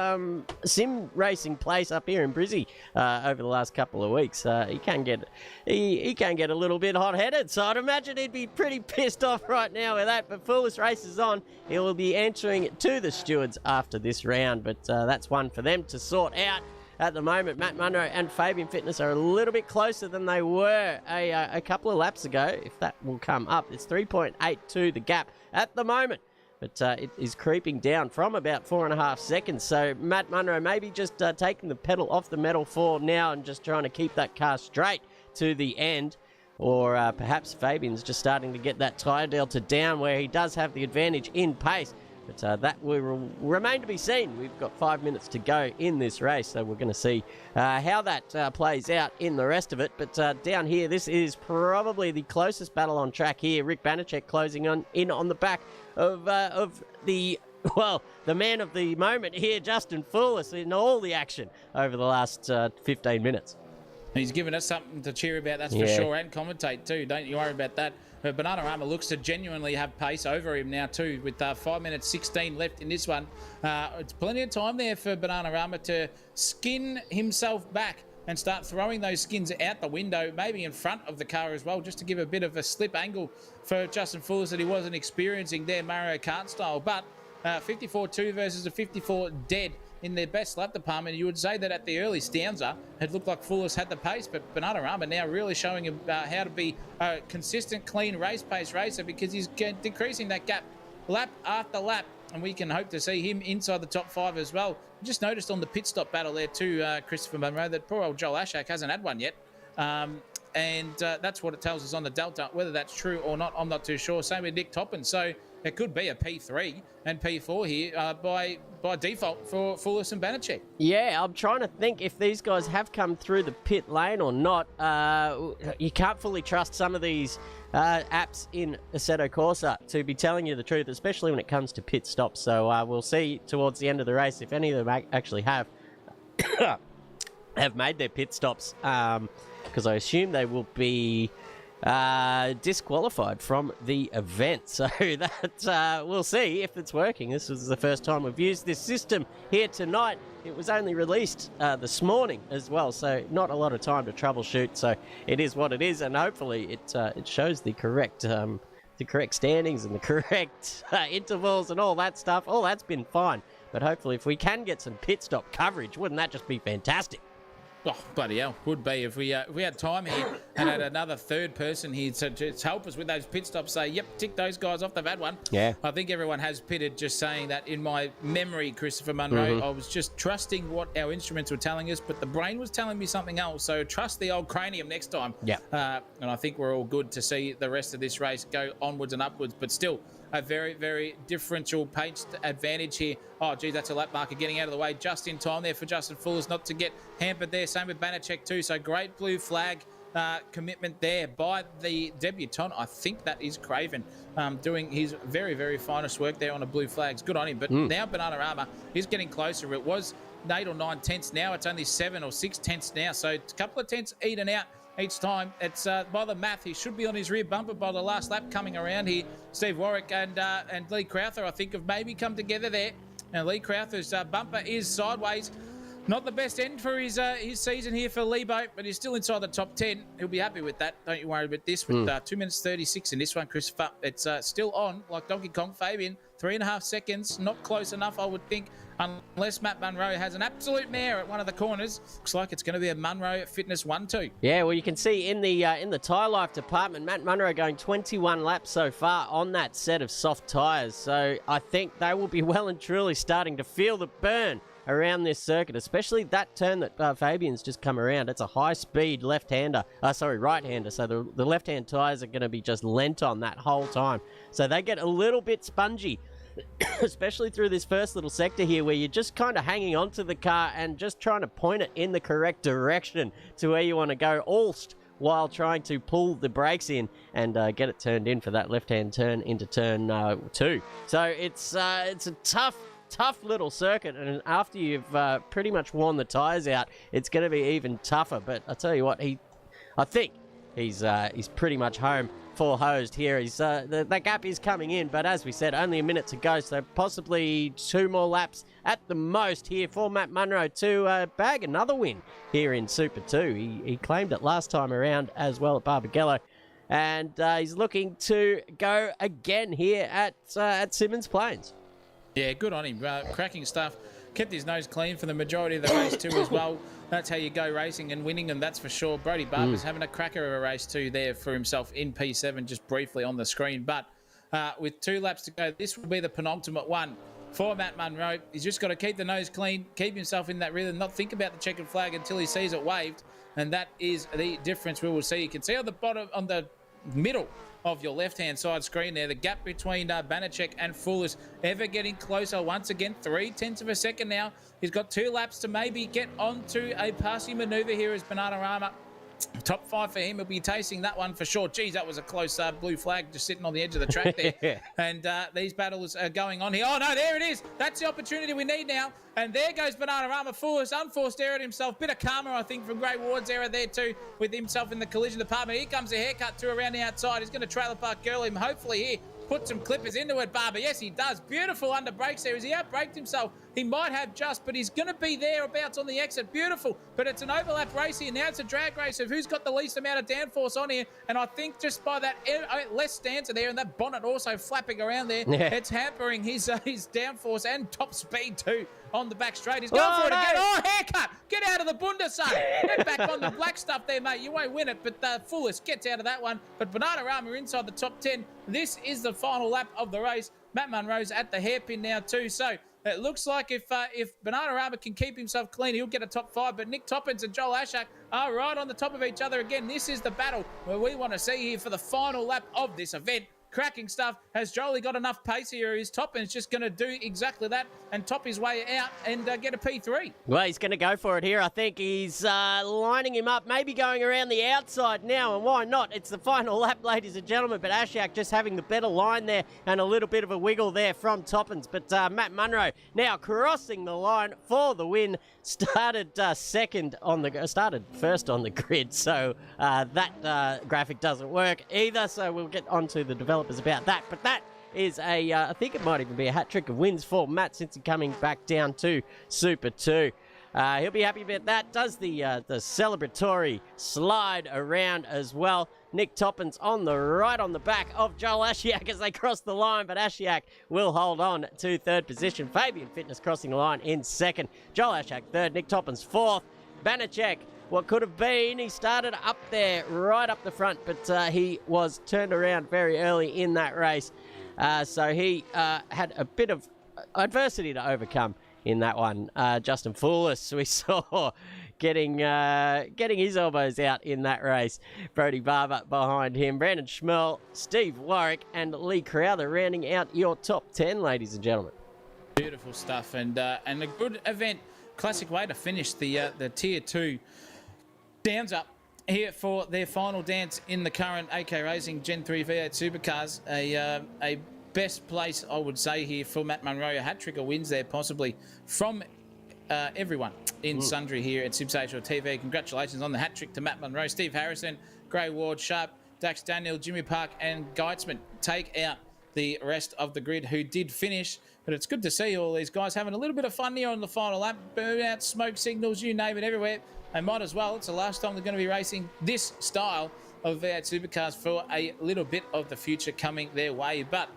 sim racing place up here in Brizzy over the last couple of weeks. He can get a little bit hot-headed, so I'd imagine he'd be pretty pissed off right now with that. But Foolish races on. He will be answering to the stewards after this round, but that's one for them to sort out. At the moment, Matt Munro and Fabian Fitness are a little bit closer than they were a couple of laps ago, if that will come up. It's 3.82 the gap at the moment, but it is creeping down from about 4.5 seconds. So Matt Munro maybe just taking the pedal off the metal for now and just trying to keep that car straight to the end. Or perhaps Fabian's just starting to get that tyre delta down where he does have the advantage in pace. But that will remain to be seen. We've got 5 minutes to go in this race, so we're going to see how that plays out in the rest of it. But down here, this is probably the closest battle on track here. Rick Banachek closing in on the back of the man of the moment here, Justin Foolish, in all the action over the last 15 minutes. He's given us something to cheer about, that's for sure, and commentate too. Don't you worry about that. But Bananarama looks to genuinely have pace over him now too, with 5 minutes 16 left in this one. It's plenty of time there for Bananarama to skin himself back and start throwing those skins out the window, maybe in front of the car as well, just to give a bit of a slip angle for Justin Foolish that he wasn't experiencing there Mario Kart style. But 54-2 versus a 54 dead in their best lap department. You would say that at the early stanza, it looked like Foolish had the pace, but Bananarama now really showing him how to be a consistent, clean race pace racer, because he's decreasing that gap lap after lap, and we can hope to see him inside the top 5 as well. Just noticed on the pit stop battle there too, Christopher Munro, that poor old Joel Ashak hasn't had one yet. And that's what it tells us on the Delta. Whether that's true or not, I'm not too sure. Same with Nick Toppin. So it could be a P3 and P4 here by default for Foolish and Banachek. Yeah, I'm trying to think if these guys have come through the pit lane or not. You can't fully trust some of these apps in Assetto Corsa to be telling you the truth, especially when it comes to pit stops. So we'll see towards the end of the race if any of them actually have made their pit stops, because I assume they will be disqualified from the event. So that we'll see if it's working. This was the first time we've used this system here tonight. It was only released this morning as well, so not a lot of time to troubleshoot. So it is what it is, and hopefully it shows the correct standings and the correct intervals and all that stuff. All that's been fine, but hopefully if we can get some pit stop coverage, wouldn't that just be fantastic? Oh, bloody hell, would be if we had time here and had another third person here to just help us with those pit stops, say, yep, tick those guys off, they've had one. Yeah. I think everyone has pitted, just saying that in my memory, Christopher Munro, I was just trusting what our instruments were telling us, but the brain was telling me something else, so trust the old cranium next time. Yeah. And I think we're all good to see the rest of this race go onwards and upwards, but still a very, very differential pace advantage here. Oh, geez, that's a lap marker getting out of the way just in time there for Justin Foolish not to get hampered there. Same with Banachek too. So great blue flag commitment there by the debutant. I think that is Craven, doing his very, very finest work there on the blue flags. Good on him. But now Bananarama is getting closer. It was 8 or 9 tenths. Now it's only 7 or 6 tenths now. So a couple of tenths eaten out each time. It's by the math, he should be on his rear bumper by the last lap coming around here. Steve Warwick and Lee Crowther, I think, have maybe come together there. And Lee Crowther's bumper is sideways. Not the best end for his season here for Lebo, but he's still inside the top 10. He'll be happy with that. Don't you worry about this. With 2 minutes 36 in this one, Christopher. It's still on, like Donkey Kong. Fabian, 3.5 seconds. Not close enough, I would think, unless Matt Munro has an absolute mare at one of the corners. Looks like it's going to be a Munro Fitness 1-2. Yeah, well, you can see in the tyre life department, Matt Munro going 21 laps so far on that set of soft tyres. So I think they will be well and truly starting to feel the burn around this circuit, especially that turn that Fabian's just come around. It's a high-speed right-hander. So the left-hand tyres are going to be just lent on that whole time. So they get a little bit spongy, especially through this first little sector here where you're just kind of hanging on to the car and just trying to point it in the correct direction to where you want to go, while trying to pull the brakes in and get it turned in for that left-hand turn into turn 2. So it's a tough little circuit, and after you've pretty much worn the tyres out, it's going to be even tougher. But I tell you what, I think he's pretty much home full hosed here. That gap is coming in, but as we said, only a minute to go, so possibly 2 more laps at the most here for Matt Munro to bag another win here in Super 2. He claimed it last time around as well at Barbagallo, and he's looking to go again here at Symmons Plains. Yeah, good on him. Cracking stuff. Kept his nose clean for the majority of the race too as well. That's how you go racing and winning, and that's for sure. Brody Barber's having a cracker of a race too there for himself in P7, just briefly on the screen. But with 2 laps to go, this will be the penultimate one for Matt Munro. He's just got to keep the nose clean, keep himself in that rhythm, not think about the checkered flag until he sees it waved, and that is the difference we will see. You can see on the bottom, on the middle of your left-hand side screen there, the gap between Banachek and Foolish ever getting closer once again. 0.3 of a second now. He's got 2 laps to maybe get onto a passing manoeuvre here as Bananarama. Top 5 for him. He'll be tasting that one for sure. Geez, that was a close blue flag just sitting on the edge of the track there. And these battles are going on here. Oh, no, there it is. That's the opportunity we need now. And there goes Bananarama. Foolish, unforced error at himself. Bit of karma, I think, from Grey Ward's error there too, with himself in the collision department. Here comes a haircut too around the outside. He's going to trailer park girl him. Hopefully here, put some clippers into it, Barber. Yes, he does. Beautiful under brakes there. Has he outbraked himself? He might have just, but he's going to be thereabouts on the exit. Beautiful. But it's an overlap race here. Now it's a drag race of who's got the least amount of downforce on here. And I think just by that less stanza there and that bonnet also flapping around there, it's hampering his downforce and top speed too on the back straight. He's going for it again. Oh, haircut. Get out of the bunda, son. Get back on the black stuff there, mate. You won't win it, but Foolish gets out of that one. But Bananarama inside the top 10. This is the final lap of the race. Matt Munro's at the hairpin now too. So it looks like if Bananarama can keep himself clean, he'll get a top 5. But Nick Toppins and Joel Ashak are right on the top of each other again. This is the battle where we want to see here for the final lap of this event. Cracking stuff. Has Jolie got enough pace here? Is Toppins just going to do exactly that and top his way out and get a P3? Well, he's going to go for it here. I think he's lining him up, maybe going around the outside now, and why not? It's the final lap, ladies and gentlemen, but Ashak just having the better line there and a little bit of a wiggle there from Toppins. But Matt Munro now crossing the line for the win. Started first on the grid, so that graphic doesn't work either, so we'll get onto the developers about that. But that is I think it might even be a hat trick of wins for Matt since he's coming back down to Super 2. He'll be happy about that. Does the celebratory slide around as well. Nick Toppins on the right on the back of Joel Ashiak as they cross the line, but Ashiak will hold on to 3rd position. Fabian Fitness crossing the line in 2nd. Joel Ashiak 3rd, Nick Toppins 4th. Banachek, what could have been, he started up there right up the front, but he was turned around very early in that race. So he had a bit of adversity to overcome in that one. Justin Foolish, we saw getting his elbows out in that race. Brody Barber behind him. Brandon Schmel, Steve Warwick, and Lee Crowther rounding out your top 10, ladies and gentlemen. Beautiful stuff, and a good event. Classic way to finish the Tier 2 Downs Up here for their final dance in the current AK Racing Gen 3 V8 Supercars. A best place, I would say, here for Matt Munro. A hat-trick of wins there, possibly, from everyone in Sundry here at SimSational TV. Congratulations on the hat-trick to Matt Munro. Steve Harrison, Gray Ward, Sharp, Dax Daniel, Jimmy Park and Geitzman take out the rest of the grid who did finish. But it's good to see all these guys having a little bit of fun here on the final lap. Burnout, smoke signals, you name it, everywhere. They might as well. It's the last time they're going to be racing this style of V8 Supercars for a little bit of the future coming their way. But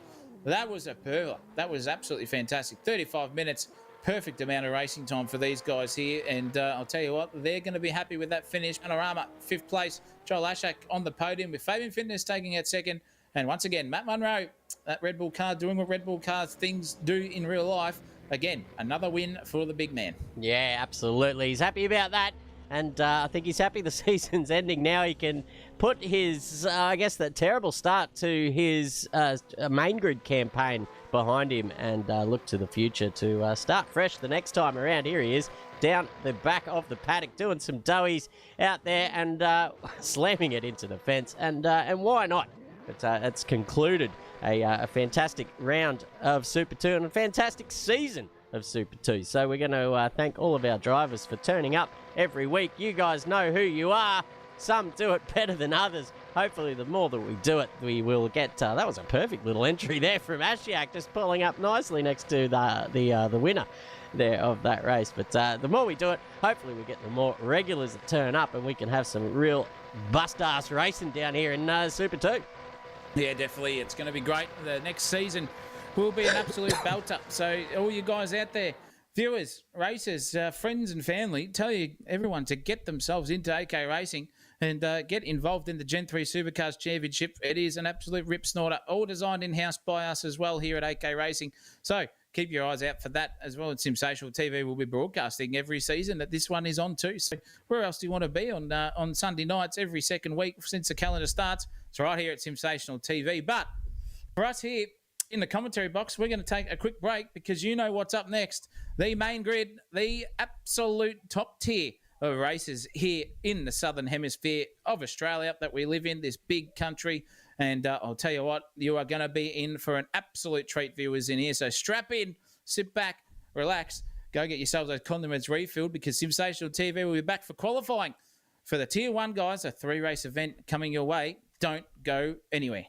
that was a perler. That was absolutely fantastic. 35 minutes. Perfect amount of racing time for these guys here. And I'll tell you what, they're going to be happy with that finish. Panorama, 5th place. Joel Ashak on the podium with Fabian Fitness taking out 2nd. And once again, Matt Munro, that Red Bull car, doing what Red Bull cars things do in real life. Again, another win for the big man. Yeah, absolutely. He's happy about that. And I think he's happy the season's ending now. He can put his, I guess, that terrible start to his main grid campaign behind him and look to the future to start fresh the next time around. Here he is, down the back of the paddock, doing some doughies out there and slamming it into the fence. And why not? It's concluded a fantastic round of Super 2 and a fantastic season of Super 2. So we're going to thank all of our drivers for turning up every week. You guys know who you are. Some do it better than others. Hopefully, the more that we do it, we will get... that was a perfect little entry there from Ashiak, just pulling up nicely next to the winner there of that race. But the more we do it, hopefully we get the more regulars that turn up and we can have some real bust-ass racing down here in Super 2. Yeah, definitely. It's going to be great. The next season will be an absolute belter. So all you guys out there, viewers, racers, friends and family, tell you everyone to get themselves into AK Racing and get involved in the Gen 3 Supercars Championship. It is an absolute rip snorter, all designed in-house by us as well here at AK Racing. So keep your eyes out for that as well. SimSational TV will be broadcasting every season that this one is on too. So where else do you want to be on Sunday nights every second week since the calendar starts? It's right here at SimSational TV. But for us here in the commentary box, we're going to take a quick break because you know what's up next. The main grid, the absolute top tier of races here in the southern hemisphere of Australia that we live in, this big country. And I'll tell you what, you are going to be in for an absolute treat, viewers, in here. So strap in, sit back, relax, go get yourselves those condiments refilled because SimSational TV will be back for qualifying for the Tier 1, guys, a 3-race event coming your way. Don't go anywhere.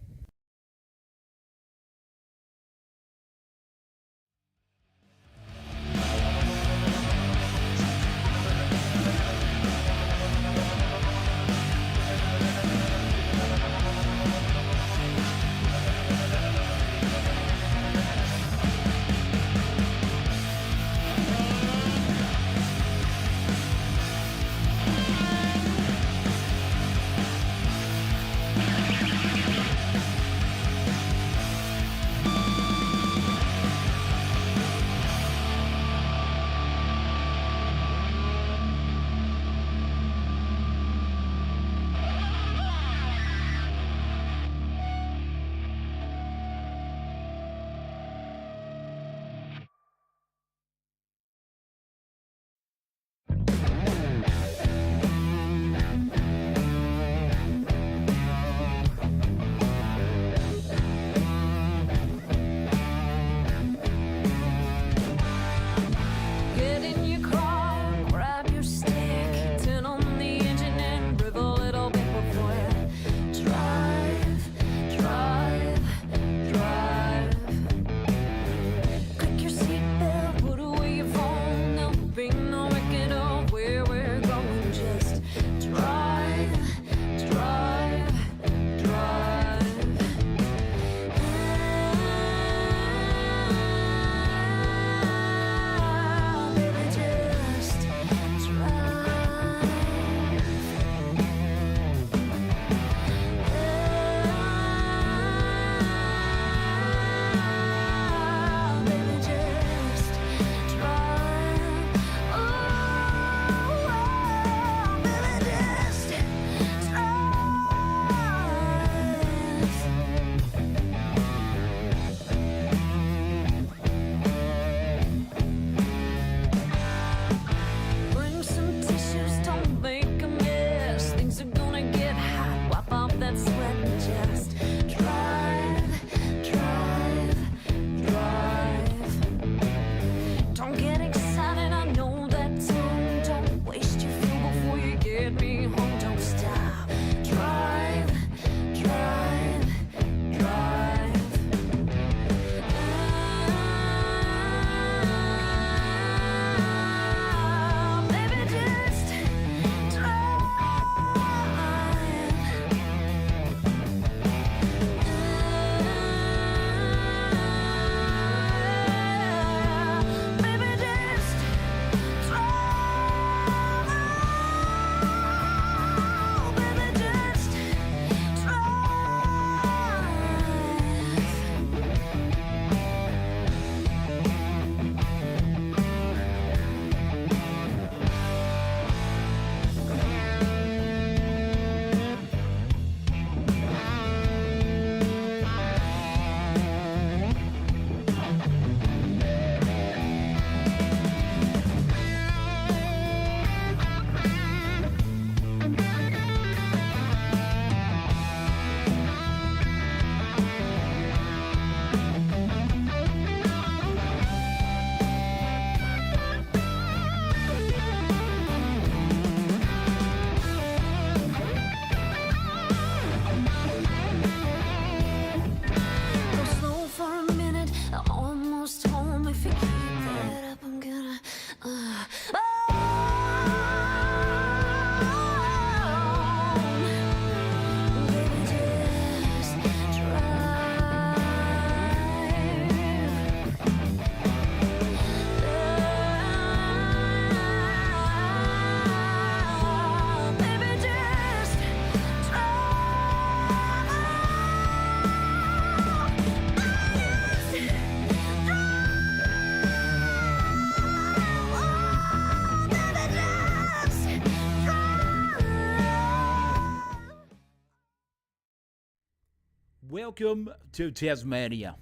Welcome to Tasmania,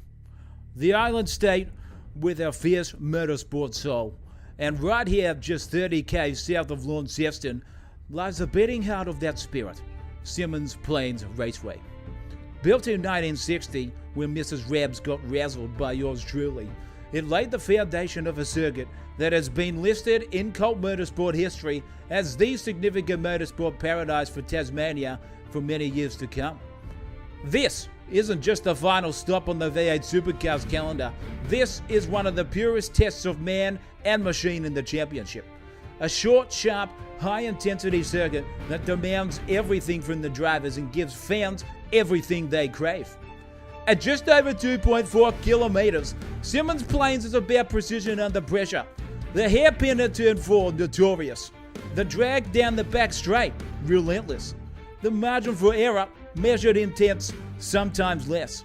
the island state with our fierce motorsport soul. And right here, just 30k south of Launceston, lies the beating heart of that spirit, Symmons Plains Raceway. Built in 1960, when Mrs. Rabs got razzled by yours truly, it laid the foundation of a circuit that has been listed in cult motorsport history as the significant motorsport paradise for Tasmania for many years to come. This isn't just the final stop on the V8 Supercars calendar. This is one of the purest tests of man and machine in the championship. A short, sharp, high-intensity circuit that demands everything from the drivers and gives fans everything they crave. At just over 2.4 kilometers, Symmons Plains is about precision under pressure. The hairpin at turn 4, notorious. The drag down the back straight, relentless. The margin for error, measured in tenths, sometimes less.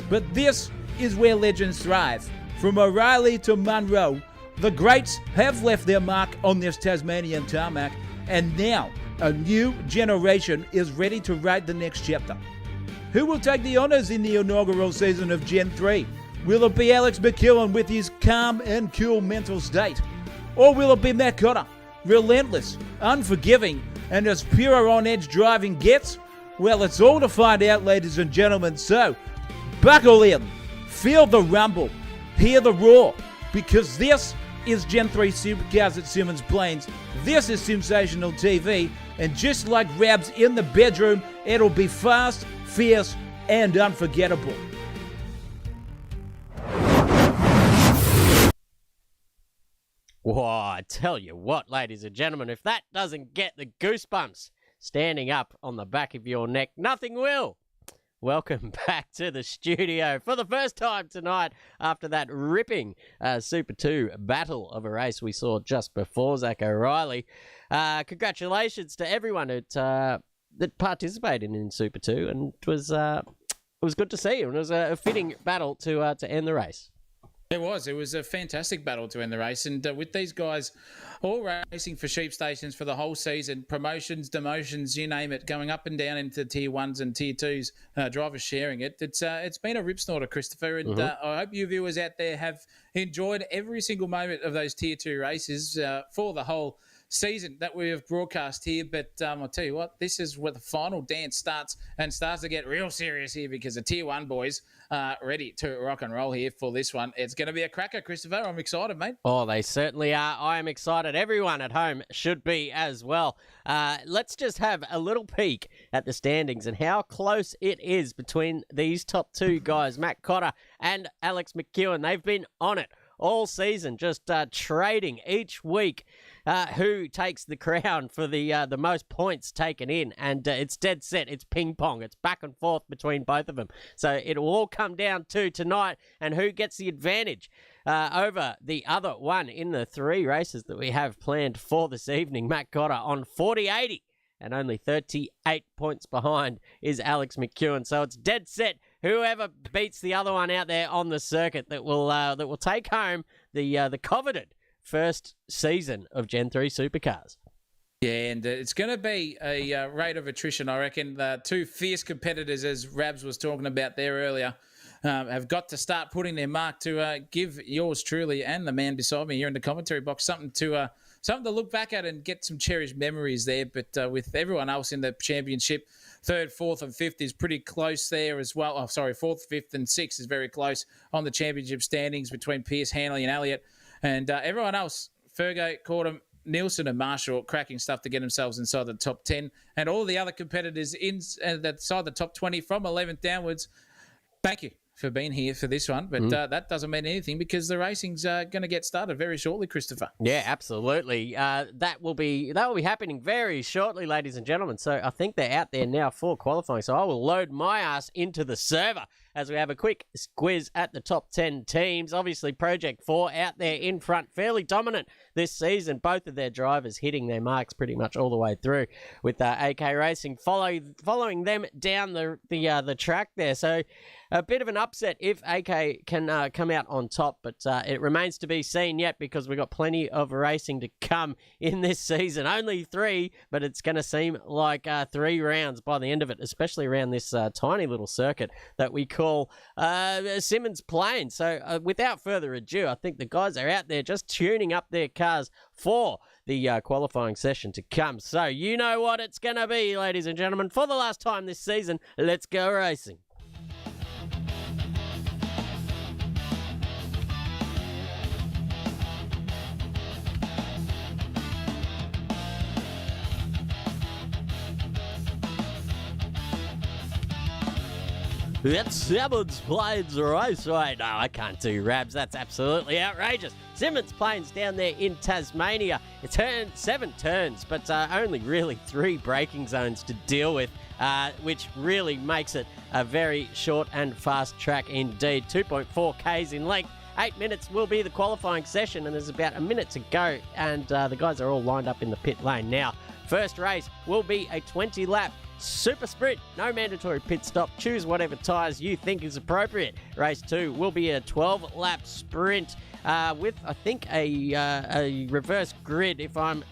But this is where legends thrive. From O'Reilly to Munro, the greats have left their mark on this Tasmanian tarmac, and now a new generation is ready to write the next chapter. Who will take the honours in the inaugural season of Gen 3? Will it be Alex McEwen with his calm and cool mental state? Or will it be Matt Cotter, relentless, unforgiving, and as pure on-edge driving gets? Well, it's all to find out, ladies and gentlemen, so buckle in, feel the rumble, hear the roar, because this is Gen 3 Supercars at Symmons Plains. This is SimSational TV, and just like Rabs in the bedroom, it'll be fast, fierce, and unforgettable. Whoa, I tell you what, ladies and gentlemen, if that doesn't get the goosebumps standing up on the back of your neck, nothing will. Welcome back to the studio for the first time tonight after that ripping Super 2 battle of a race we saw just before Zach O'Reilly. Congratulations to everyone that participated in Super 2, and it was good to see, and it was a fitting battle to end the race. It was a fantastic battle to end the race, and with these guys all racing for sheep stations for the whole season, promotions, demotions, you name it, going up and down into tier 1s and tier 2s, drivers sharing it. It's been a rip snorter, Christopher, and I hope you viewers out there have enjoyed every single moment of those tier 2 races for the whole season that we have broadcast here. But I'll tell you what, this is where the final dance starts to get real serious here, because the tier 1 boys are ready to rock and roll here for this one. It's going to be a cracker, Christopher. I'm excited, mate. Oh, they certainly are. I am excited. Everyone at home should be as well. Let's just have a little peek at the standings and how close it is between these top two guys, Matt Cotter and Alex McEwen. They've been on it all season, just trading each week who takes the crown for the most points taken in, and it's dead set. It's ping pong. It's back and forth between both of them. So it will all come down to tonight and who gets the advantage over the other one in the 3 races that we have planned for this evening. Matt Cotter on 40-80. And only 38 points behind is Alex McEwen. So it's dead set. Whoever beats the other one out there on the circuit that will take home the coveted first season of Gen 3 Supercars. Yeah, and it's going to be a rate of attrition, I reckon. The 2 fierce competitors, as Rabs was talking about there earlier, have got to start putting their mark to give yours truly and the man beside me here in the commentary box something to look back at and get some cherished memories there. But with everyone else in the championship, 3rd, 4th, and 5th is pretty close there as well. Oh, sorry, 4th, 5th, and 6th is very close on the championship standings between Pierce, Hanley, and Elliott. And everyone else, Fergo, Cordham, Nielsen and Marshall, cracking stuff to get themselves inside the top 10. And all the other competitors inside the top 20 from 11th downwards. Thank you for being here for this one, but that doesn't mean anything because the racing's going to get started very shortly, Christopher. Yeah, absolutely. That will be happening very shortly, ladies and gentlemen. So I think they're out there now for qualifying. So I will load my ass into the server as we have a quick quiz at the top 10 teams. Obviously, Project 4 out there in front, fairly dominant this season. Both of their drivers hitting their marks pretty much all the way through, with AK Racing following them down the track there. So a bit of an upset if AK can come out on top, but it remains to be seen yet, because we've got plenty of racing to come in this season. Only 3, but it's going to seem like 3 rounds by the end of it, especially around this tiny little circuit that we call Symmons Plains. So without further ado, I think the guys are out there just tuning up their cars for the qualifying session to come. So you know what it's going to be, ladies and gentlemen. For the last time this season, let's go racing. That's Symmons Plains Raceway. No, I can't do Rabs. That's absolutely outrageous. Symmons Plains down there in Tasmania. It's 7 turns, but only really 3 braking zones to deal with, which really makes it a very short and fast track indeed. 2.4 Ks in length. 8 minutes will be the qualifying session, and there's about a minute to go, and the guys are all lined up in the pit lane now. First race will be a 20-lap super sprint, no mandatory pit stop. Choose whatever tyres you think is appropriate. Race 2 will be a 12-lap sprint with, I think, a reverse grid, if I'm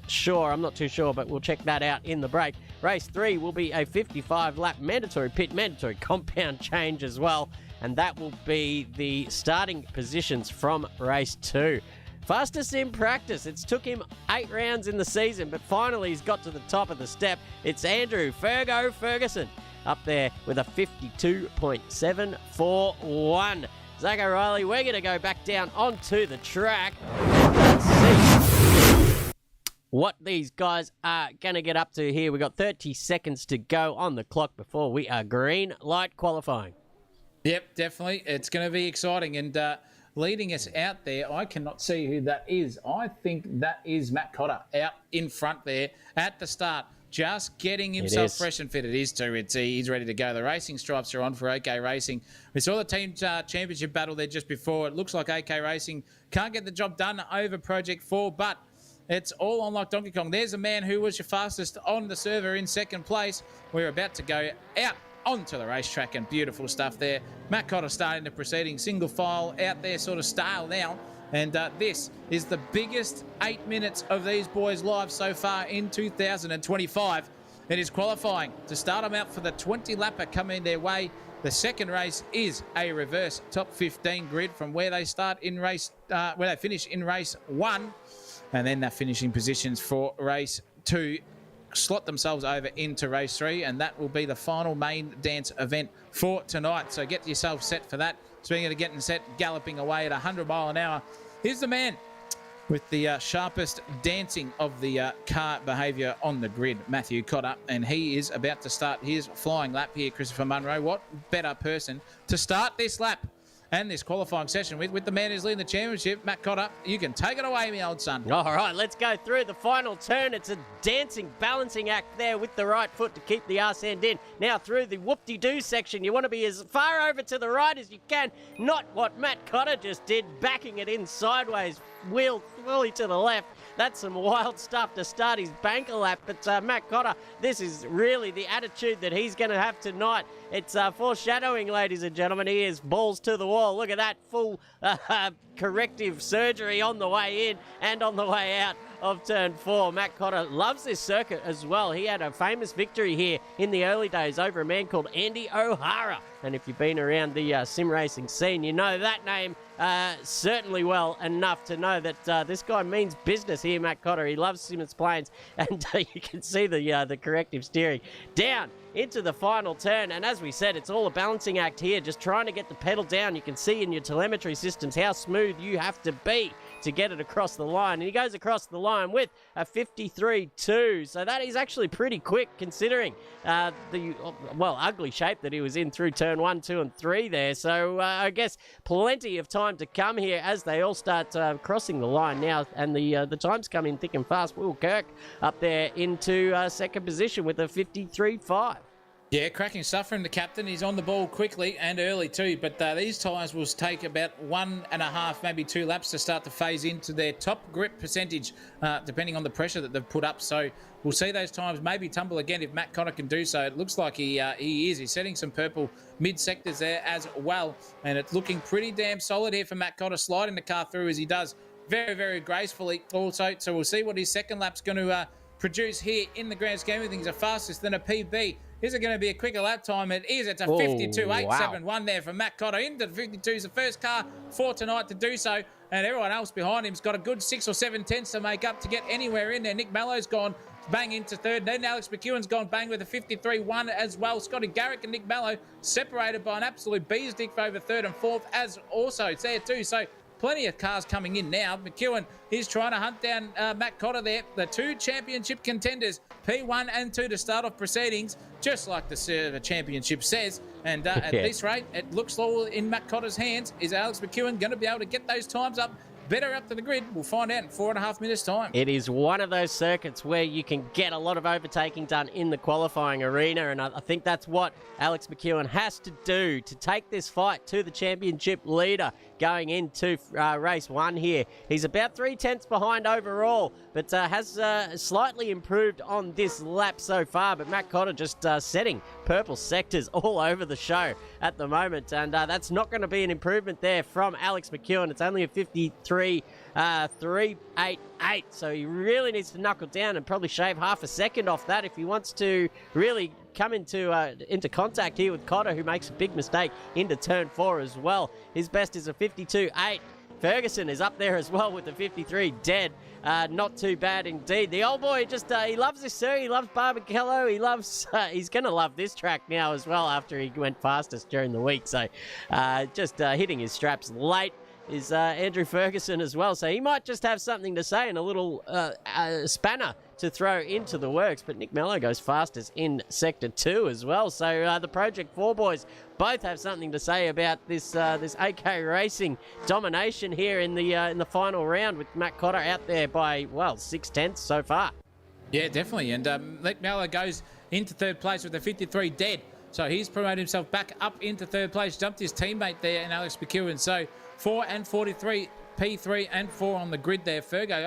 sure. I'm not too sure, but we'll check that out in the break. Race 3 will be a 55-lap mandatory pit, mandatory compound change as well, and that will be the starting positions from race 2. Fastest in practice. It's took him 8 rounds in the season, but finally he's got to the top of the step. It's Andrew Ferguson up there with a 52.741. Zach O'Reilly, we're going to go back down onto the track. Let's see what these guys are going to get up to here. We've got 30 seconds to go on the clock before we are green light qualifying. Yep, definitely. It's going to be exciting, and leading us out there, I cannot see who that is. I think that is Matt Cotter out in front there at the start, just getting himself fresh and fit. It is too. He's ready to go. The racing stripes are on for AK Racing. We saw the team championship battle there just before. It looks like AK Racing can't get the job done over Project 4, but it's all on like Donkey Kong. There's a man who was your fastest on the server in second place. We're about to go out onto the racetrack, and beautiful stuff there. Matt Cotter starting the proceeding, single file out there, sort of style now. And this is the biggest 8 minutes of these boys' lives so far in 2025. It is qualifying to start them out for the 20-lapper coming their way. The second race is a reverse top 15 grid from where they start in race, where they finish in race 1, and then they're finishing positions for race 2. Slot themselves over into race 3, and that will be the final main dance event for tonight. So get yourself set for that. Speaking of getting set, galloping away at 100 mile an hour, here's the man with the sharpest dancing of the car behaviour on the grid, Matthew Cotter, and he is about to start his flying lap here. Christopher Munro, what better person to start this lap and this qualifying session with the man who's leading the championship, Matt Cotter. You can take it away, me old son. All right, let's go through the final turn. It's a dancing, balancing act there with the right foot to keep the arse end in. Now through the whoop-de-doo section, you want to be as far over to the right as you can. Not what Matt Cotter just did, backing it in sideways, wheel fully to the left. That's some wild stuff to start his banker lap. But Matt Cotter, this is really the attitude that he's going to have tonight. It's foreshadowing, ladies and gentlemen. He is balls to the wall. Look at that full corrective surgery on the way in and on the way out of turn 4. Matt Cotter loves this circuit as well. He had a famous victory here in the early days over a man called Andy O'Hara. And if you've been around the sim racing scene, you know that name certainly well enough to know that this guy means business here, Matt Cotter. He loves Symmons Plains, and you can see the corrective steering down into the final turn. And as we said, it's all a balancing act here, just trying to get the pedal down. You can see in your telemetry systems how smooth you have to be to get it across the line. And he goes across the line with a 53.2. So that is actually pretty quick considering the, well, ugly shape that he was in through turn 1, 2, and 3 there. So I guess plenty of time to come here as they all start crossing the line now. And the times come in thick and fast. Will Kirk up there into second position with a 53.5. Yeah, cracking stuff from the captain. He's on the ball quickly and early too, but these tyres will take about 1.5, maybe 2 laps to start to phase into their top grip percentage, depending on the pressure that they've put up. So we'll see those times maybe tumble again if Matt Cotter can do so. It looks like he is. He's setting some purple mid-sectors there as well, and it's looking pretty damn solid here for Matt Cotter, sliding the car through as he does very, very gracefully also. So we'll see what his second lap's going to produce here in the grand scheme of things. A fastest than a PB. Is it going to be a quicker lap time? It is. It's a 52.871 there from Matt Cotter into the 52. He's the first car for tonight to do so. And everyone else behind him's got a good 6 or 7 tenths to make up to get anywhere in there. Nick Mellow's gone bang into third. Then Alex McEwen's gone bang with a 53.1 as well. Scotty Garrick and Nick Mellow separated by an absolute bee's dick for over third and fourth as also. It's there too. So plenty of cars coming in now. McEwen is trying to hunt down Matt Cotter there. The 2 championship contenders, P1 and 2 to start off proceedings, just like the Server Championship says. And at this rate, it looks all in Matt Cotter's hands. Is Alex McEwen going to be able to get those times up better up to the grid? We'll find out in 4.5 minutes' time. It is one of those circuits where you can get a lot of overtaking done in the qualifying arena, and I think that's what Alex McEwen has to do to take this fight to the championship leader going into race 1 here. He's about 3 tenths behind overall, but has slightly improved on this lap so far. But Matt Cotter just setting purple sectors all over the show at the moment, and that's not going to be an improvement there from Alex McEwen. It's only a 53.388, so he really needs to knuckle down and probably shave half a second off that if he wants to really come into contact here with Cotter, who makes a big mistake into turn 4 as well. His best is a 52.8. Ferguson is up there as well with the 53 dead. Not too bad indeed. The old boy just, he loves this, sir. He loves Barbagallo. He loves, he's going to love this track now as well after he went fastest during the week. So just hitting his straps late is Andrew Ferguson as well. So he might just have something to say and a little spanner to throw into the works. But Nick Mello goes fastest in Sector 2 as well. So the Project 4 boys both have something to say about this this AK Racing domination here in the final round, with Matt Cotter out there by, well, 6 tenths so far. Yeah, definitely. And Nick Mello goes into third place with a 53 dead. So he's promoted himself back up into third place, jumped his teammate there and Alex McEwen. So 4 and 43, P3 and 4 on the grid there. Fergo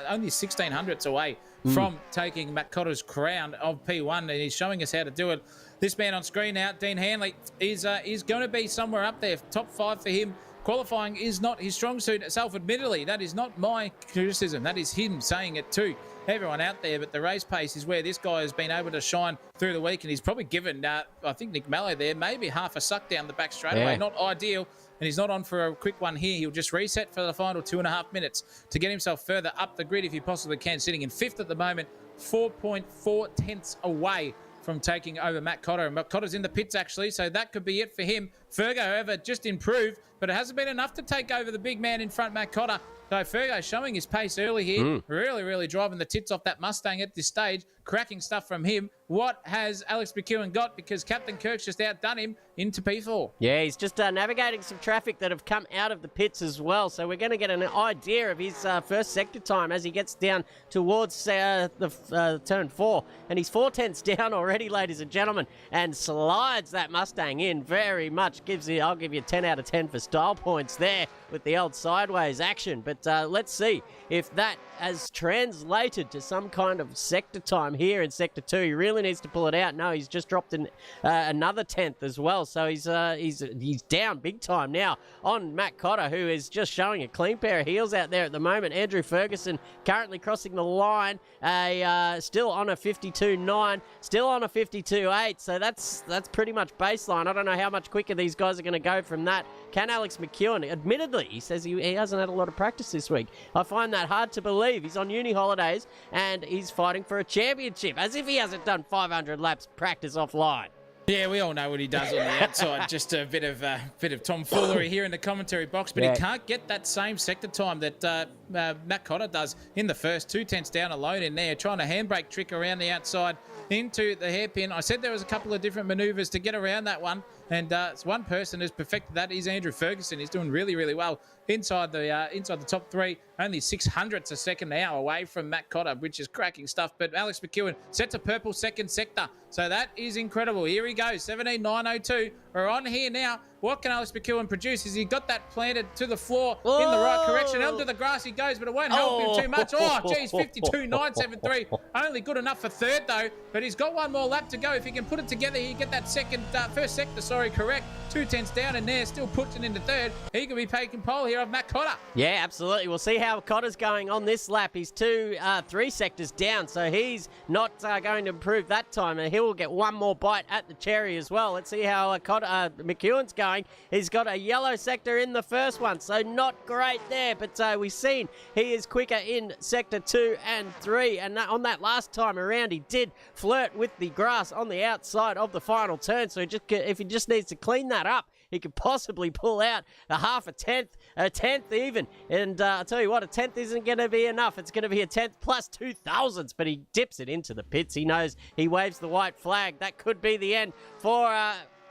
only 16 hundredths away from taking Matt Cotter's crown of P1, and he's showing us how to do it. This man on screen now, Dean Hanley, is going to be somewhere up there. Top 5 for him. Qualifying is not his strong suit, self-admittedly. That is not my criticism. That is him saying it to everyone out there. But the race pace is where this guy has been able to shine through the week, and he's probably given, I think, Nick Mello there maybe half a suck down the back straightaway. Yeah. Not ideal. And he's not on for a quick one here. He'll just reset for the final 2.5 minutes to get himself further up the grid if he possibly can. Sitting in 5th at the moment, 4.4 tenths away from taking over Matt Cotter. And Matt Cotter's in the pits, actually, so that could be it for him. Fergo, however, just improved, but it hasn't been enough to take over the big man in front, Matt Cotter. So Fergo showing his pace early here. Really driving the tits off that Mustang at this stage. Cracking stuff from him. What has Alex McEwen got? Because Captain Kirk's just outdone him into P4. Yeah, he's just navigating some traffic that have come out of the pits as well. So we're going to get an idea of his first sector time as he gets down towards the turn 4. And he's 4 tenths down already, ladies and gentlemen, and slides that Mustang in very much. I'll give you 10 out of 10 for style points there with the old sideways action. But let's see if that has translated to some kind of sector time here in Sector 2. He really needs to pull it out. No, he's just dropped in another 10th as well. So he's down big time now on Matt Cotter, who is just showing a clean pair of heels out there at the moment. Andrew Ferguson currently crossing the line, still on a 52.9, still on a 52.8. So that's pretty much baseline. I don't know how much quicker these guys are going to go from that. Can Alex McEwen? Admittedly, he says he hasn't had a lot of practice this week. I find that hard to believe. He's on uni holidays and he's fighting for a championship, as if he hasn't done 500 laps practice offline. Yeah, we all know what he does on the outside. Just a bit of tomfoolery here in the commentary box, but he can't get that same sector time that Matt Cotter does in the first. 2/10 down alone in there, trying a handbrake trick around the outside into the hairpin. I said there was a couple of different manoeuvres to get around that one, and it's one person who's perfected that is Andrew Ferguson. He's doing really, really well inside the top three. Only 600ths a second now away from Matt Cotter, which is cracking stuff. But Alex McEwen sets a purple second sector, so that is incredible. Here he goes, 17.902. We're on here now. What can Alex McEwen produce? Has he got that planted to the floor in the right correction? Onto the grass he goes, but it won't help him too much. Oh, geez, 52.973. Only good enough for third, though. But he's got one more lap to go. If he can put it together, he can get that first sector, correct. 2/10 down in there, still puts it into third. He could be taking pole here of Matt Cotter. Yeah, absolutely. We'll see how Cotter's going on this lap. He's 3 sectors down, so he's not going to improve that time, and he will get one more bite at the cherry as well. Let's see how McEwen's going. He's got a yellow sector in the first one, so not great there, but we've seen he is quicker in sector 2 and 3, and on that last time around, he did flirt with the grass on the outside of the final turn, so if he just needs to clean that up, he could possibly pull out a tenth even. And I'll tell you what, a 10th isn't going to be enough. It's going to be a 10th plus 2,000ths, but he dips it into the pits. He knows he waves the white flag. That could be the end for...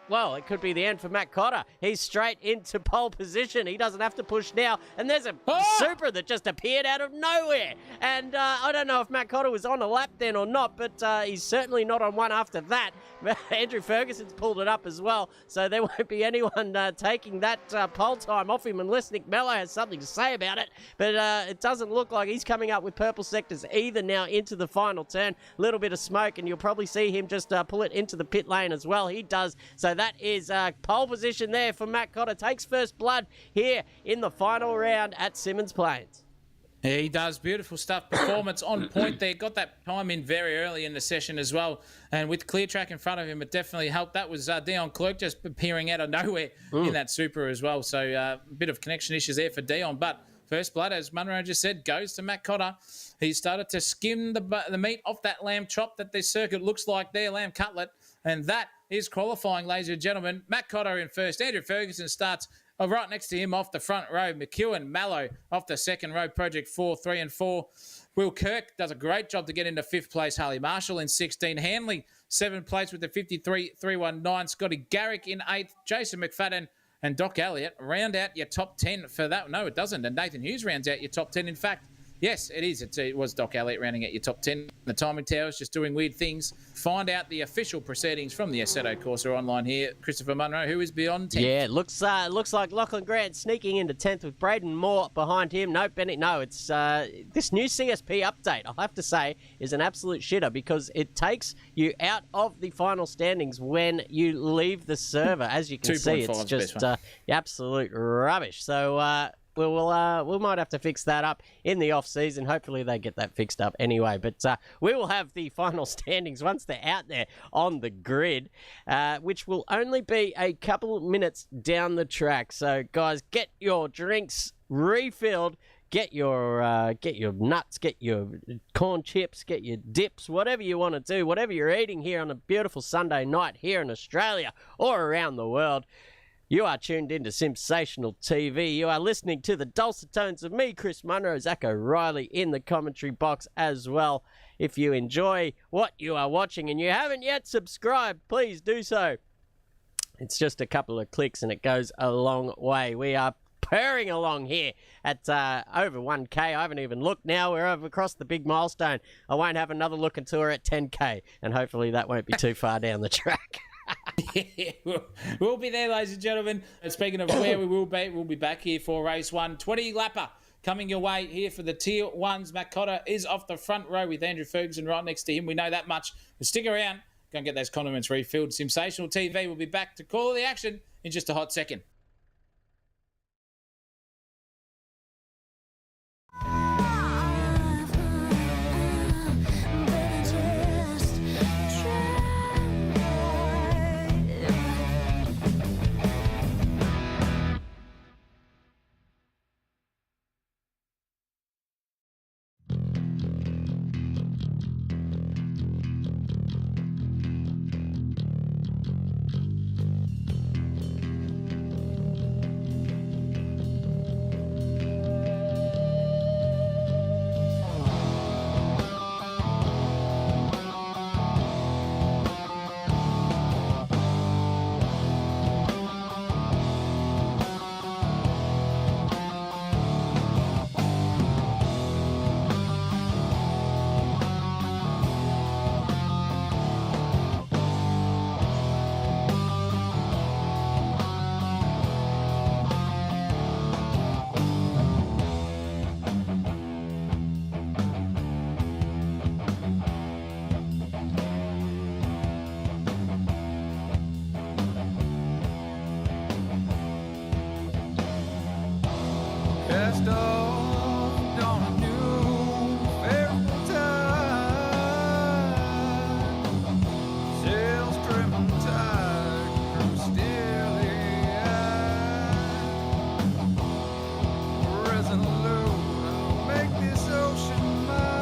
Well, it could be the end for Matt Cotter. He's straight into pole position. He doesn't have to push now. And there's a Supra that just appeared out of nowhere. And I don't know if Matt Cotter was on a lap then or not, but he's certainly not on one after that. Andrew Ferguson's pulled it up as well, so there won't be anyone taking that pole time off him unless Nick Mello has something to say about it. But it doesn't look like he's coming up with purple sectors either now into the final turn. A little bit of smoke, and you'll probably see him just pull it into the pit lane as well. He does. So that is pole position there for Matt Cotter. Takes first blood here in the final round at Symmons Plains. Yeah, he does. Beautiful stuff. Performance on point there. Got that time in very early in the session as well. And with clear track in front of him, it definitely helped. That was Dion Clerk just appearing out of nowhere in that Super as well. So a bit of connection issues there for Dion. But first blood, as Munro just said, goes to Matt Cotter. He started to skim the meat off that lamb chop that this circuit looks like there, lamb cutlet. And that is qualifying, ladies and gentlemen. Matt Cotter in first. Andrew Ferguson starts right next to him off the front row. McEwen, Mallow off the second row. Project 4, 3 and 4. Will Kirk does a great job to get into 5th place. Harley Marshall in 16. Hanley, 7th place with the 53.319. Scotty Garrick in 8th. Jason McFadden and Doc Elliott round out your top 10 for that. No, it doesn't. And Nathan Hughes rounds out your top 10. In fact, yes, it is. It was Doc Elliott rounding out your top 10. The timing tower's just doing weird things. Find out the official proceedings from the Assetto Corsa online here. Christopher Munro, who is beyond 10th. Yeah, it looks like Lachlan Grant sneaking into 10th with Braden Moore behind him. No, Bennett, no. It's this new CSP update, I'll have to say, is an absolute shitter because it takes you out of the final standings when you leave the server. As you can see, it's just absolute rubbish. So... we might have to fix that up in the off season. Hopefully they get that fixed up anyway. But we will have the final standings once they're out there on the grid, which will only be a couple of minutes down the track. So guys, get your drinks refilled. Get your nuts, get your corn chips, get your dips, whatever you want to do, whatever you're eating here on a beautiful Sunday night here in Australia or around the world. You are tuned into SimSational TV. You are listening to the dulcet tones of me, Chris Munro, Zach O'Reilly in the commentary box as well. If you enjoy what you are watching and you haven't yet subscribed, please do so. It's just a couple of clicks and it goes a long way. We are purring along here at over 1K. I haven't even looked now. We're over across the big milestone. I won't have another look until we're at 10K, and hopefully that won't be too far down the track. Yeah, we'll be there, ladies and gentlemen. And speaking of where we will be, we'll be back here for race 1. 20-lapper coming your way here for the Tier 1s. Matt Cotter is off the front row with Andrew Ferguson right next to him. We know that much. But stick around. Go and get those condiments refilled. SimSational TV will be back to call the action in just a hot second. Blast off on a new fairy tide. Sails trim and tight, crew steely-eyed. Resolute, I'll make this ocean mine.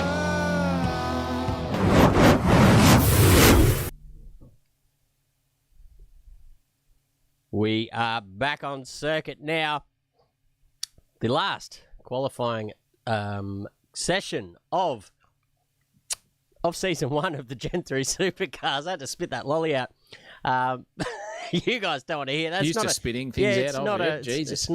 We are back on circuit now. The last qualifying session of season 1 of the Gen 3 Supercars. I had to spit that lolly out. You guys don't want to hear that. Used to spitting things out. It's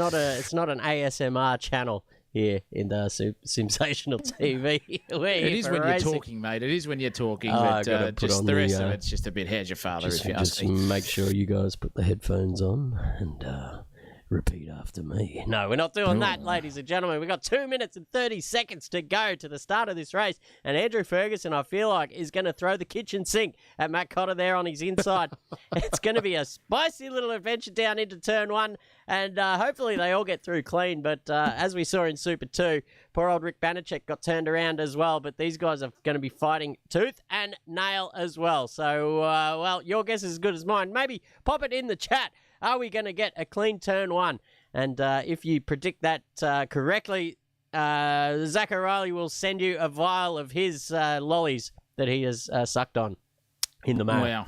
not an ASMR channel here in the SimSational TV. It is when you're talking, mate. It is when you're talking. But just the rest of it's just a bit. How's your father? If you ask me. Make sure you guys put the headphones on and repeat after me. No, we're not doing that, ladies and gentlemen. We've got 2 minutes and 30 seconds to go to the start of this race. And Andrew Ferguson, I feel like, is going to throw the kitchen sink at Matt Cotter there on his inside. It's going to be a spicy little adventure down into turn 1. And hopefully they all get through clean. But as we saw in Super 2, poor old Rick Banachek got turned around as well. But these guys are going to be fighting tooth and nail as well. So, well, your guess is as good as mine. Maybe pop it in the chat. Are we going to get a clean turn 1? And if you predict that correctly, Zach O'Reilly will send you a vial of his lollies that he has sucked on in the mail. Wow.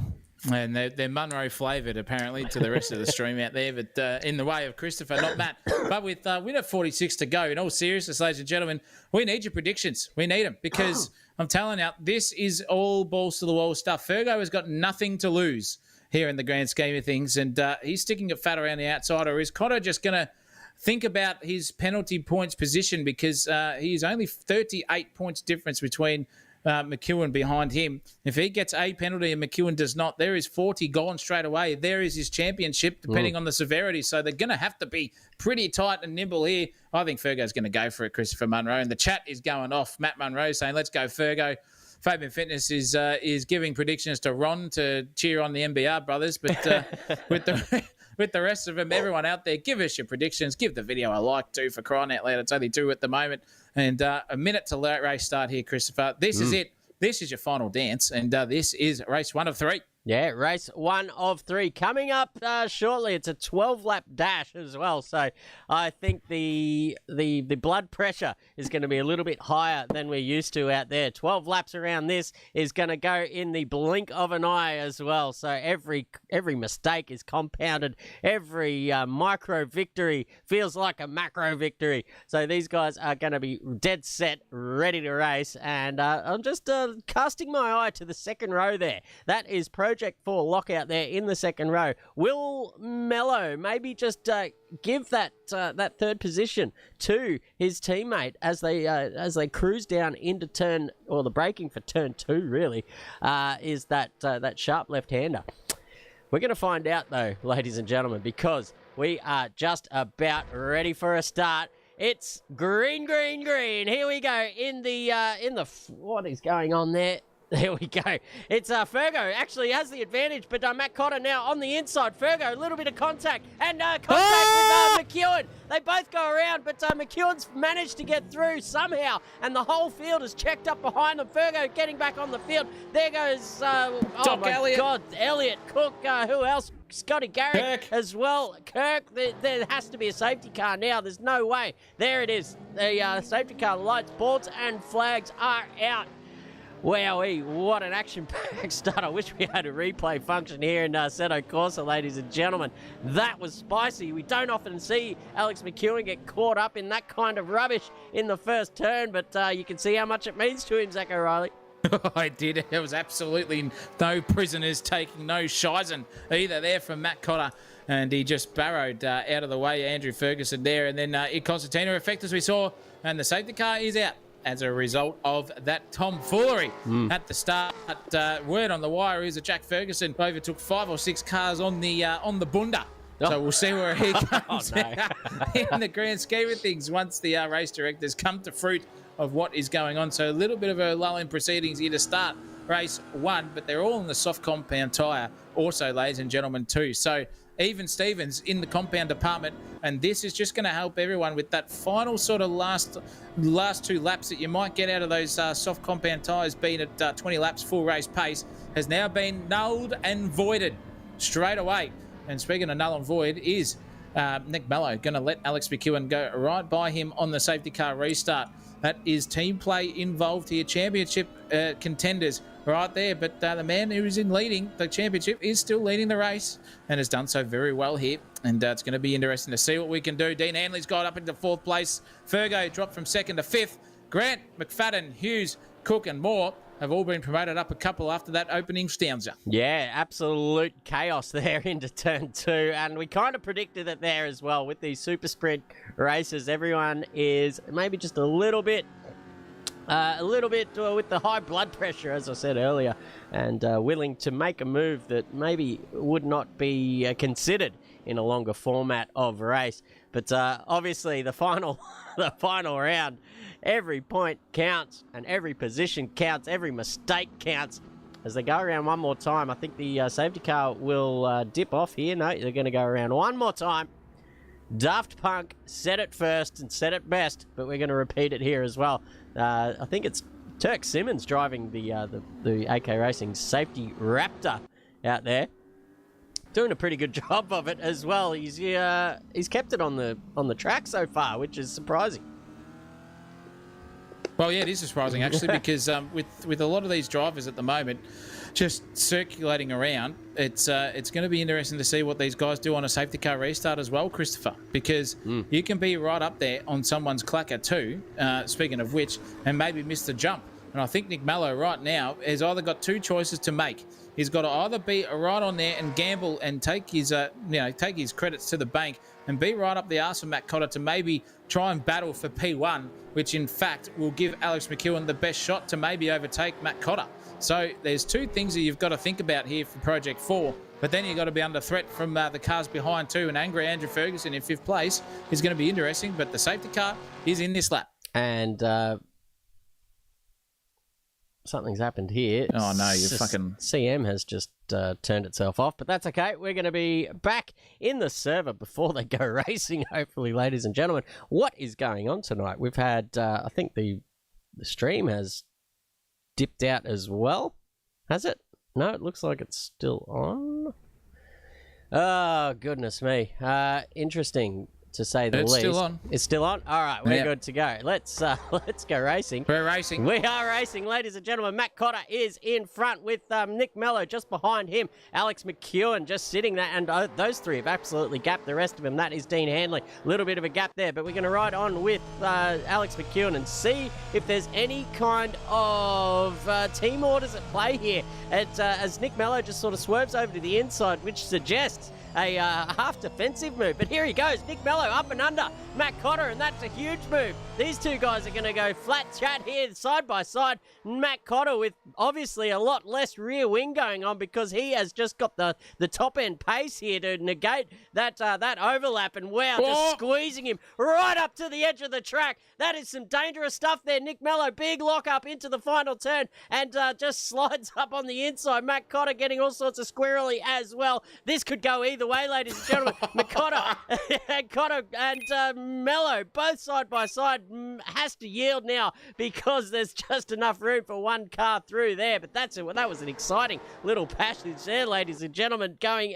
And they're Munro flavoured, apparently, to the rest of the stream out there. But in the way of Christopher, not Matt. But with winner 46 to go, in all seriousness, ladies and gentlemen, we need your predictions. We need them because I'm telling you, this is all balls to the wall stuff. Fergo has got nothing to lose here in the grand scheme of things, and he's sticking it fat around the outside. Or is Cotter just going to think about his penalty points position because he's only 38 points difference between McEwen behind him. If he gets a penalty and McEwen does not, there is 40 gone straight away. There is his championship, depending on the severity. So they're going to have to be pretty tight and nimble here. I think Fergo's going to go for it, Christopher Munro. And the chat is going off. Matt Munro saying, let's go Fergo. Fabian Fitness is giving predictions to Ron to cheer on the MBR brothers, but with the rest of them, everyone out there, give us your predictions. Give the video a like too, for crying out loud. It's only 2 at the moment, and a minute to race start here, Christopher. This is it. This is your final dance, and this is race 1 of 3. Yeah, race 1 of 3 coming up shortly. It's a 12-lap dash as well, so I think the blood pressure is going to be a little bit higher than we're used to out there. 12 laps around this is going to go in the blink of an eye as well. So every mistake is compounded. Every micro victory feels like a macro victory. So these guys are going to be dead set, ready to race. And I'm just casting my eye to the second row there. That is Project 4 lockout there in the second row. Will Mello maybe just give that third position to his teammate as they cruise down into turn, or the braking for turn 2 really, is that sharp left-hander. We're going to find out though, ladies and gentlemen, because we are just about ready for a start. It's green, green, green. Here we go in the what is going on there? There we go. It's Fergo actually has the advantage, but Matt Cotter now on the inside. Fergo, a little bit of contact, and contact with McEwen. They both go around, but McEwen's managed to get through somehow, and the whole field is checked up behind them. Fergo getting back on the field. There goes, Elliott, Cook, who else? Scotty Garrett as well. Kirk, there has to be a safety car now. There's no way. There it is. The safety car lights, boards, and flags are out. Wowee, what an action-packed start. I wish we had a replay function here in Seto Corsa, ladies and gentlemen. That was spicy. We don't often see Alex McEwen get caught up in that kind of rubbish in the first turn, but you can see how much it means to him, Zach O'Reilly. I did. There was absolutely no prisoners taking, no shizen either there from Matt Cotter. And he just barrowed out of the way, Andrew Ferguson there. And then Constantino effect, as we saw, and the safety car is out as a result of that tomfoolery at the start. Word on the wire is that Jack Ferguson overtook 5 or 6 cars on the bunda. So we'll see where he comes out in the grand scheme of things once the race directors come to fruit of what is going on. So a little bit of a lull in proceedings here to start race 1, but they're all in the soft compound tyre also, ladies and gentlemen, too. So even Stevens in the compound department. And this is just going to help everyone with that final sort of last 2 laps that you might get out of those soft compound tyres, being at 20 laps full race pace, has now been nulled and voided straight away. And speaking of null and void, is Nick Mello going to let Alex McEwen go right by him on the safety car restart? That is team play involved here. Championship contenders right there. But the man who is in leading the championship is still leading the race and has done so very well here. And it's going to be interesting to see what we can do. Dean Hanley's got up into 4th place. Fergo dropped from 2nd to 5th. Grant, McFadden, Hughes, Cook and Moore have all been promoted up a couple after that opening stanza. Yeah, absolute chaos there into turn 2. And we kind of predicted it there as well with these super sprint races. Everyone is maybe just a little bit with the high blood pressure, as I said earlier, and willing to make a move that maybe would not be considered in a longer format of race. But obviously the final round, every point counts and every position counts, every mistake counts. As they go around one more time, I think the safety car will dip off here. No, they're going to go around one more time. Daft Punk said it first and said it best, but we're going to repeat it here as well. I think it's Turk Symmons driving the AK Racing safety Raptor out there, doing a pretty good job of it as well. He's kept it on the track so far, which is surprising. Well, yeah, it is surprising actually, because with a lot of these drivers at the moment just circulating around, it's going to be interesting to see what these guys do on a safety car restart as well, Christopher, because you can be right up there on someone's clacker too, speaking of which, and maybe miss the jump. And I think Nick Mello right now has either got 2 choices to make. He's got to either be right on there and gamble and take his credits to the bank and be right up the arse of Matt Cotter to maybe try and battle for P1, which in fact will give Alex McEwen the best shot to maybe overtake Matt Cotter. So there's 2 things that you've got to think about here for Project 4, but then you've got to be under threat from the cars behind too, and angry Andrew Ferguson in 5th place is going to be interesting, but the safety car is in this lap. And something's happened here. Oh no, you fucking... CM has just turned itself off, but that's okay. We're going to be back in the server before they go racing, hopefully, ladies and gentlemen. What is going on tonight? We've had, I think the stream has dipped out as well. Has it? No, it looks like it's still on. Oh, goodness me. Interesting, to say the least. It's still on. It's still on? All right, we're good to go. Let's go racing. We're racing. We are racing, ladies and gentlemen. Matt Cotter is in front with Nick Mello just behind him. Alex McEwen just sitting there, and those 3 have absolutely gapped the rest of them. That is Dean Hanley. A little bit of a gap there, but we're going to ride on with Alex McEwen and see if there's any kind of team orders at play here. As Nick Mello just sort of swerves over to the inside, which suggests a half defensive move. But here he goes, Nick Mello up and under Matt Cotter, and that's a huge move. These 2 guys are going to go flat chat here side by side. Matt Cotter with obviously a lot less rear wing going on because he has just got the top end pace here to negate that overlap, and wow, just squeezing him right up to the edge of the track. That is some dangerous stuff there. Nick Mello, big lock up into the final turn, and just slides up on the inside. Matt Cotter getting all sorts of squirrely as well. This could go either way, ladies and gentlemen. Cotter and Mello, both side by side, has to yield now because there's just enough room for one car through there. But that was an exciting little passage there, ladies and gentlemen, going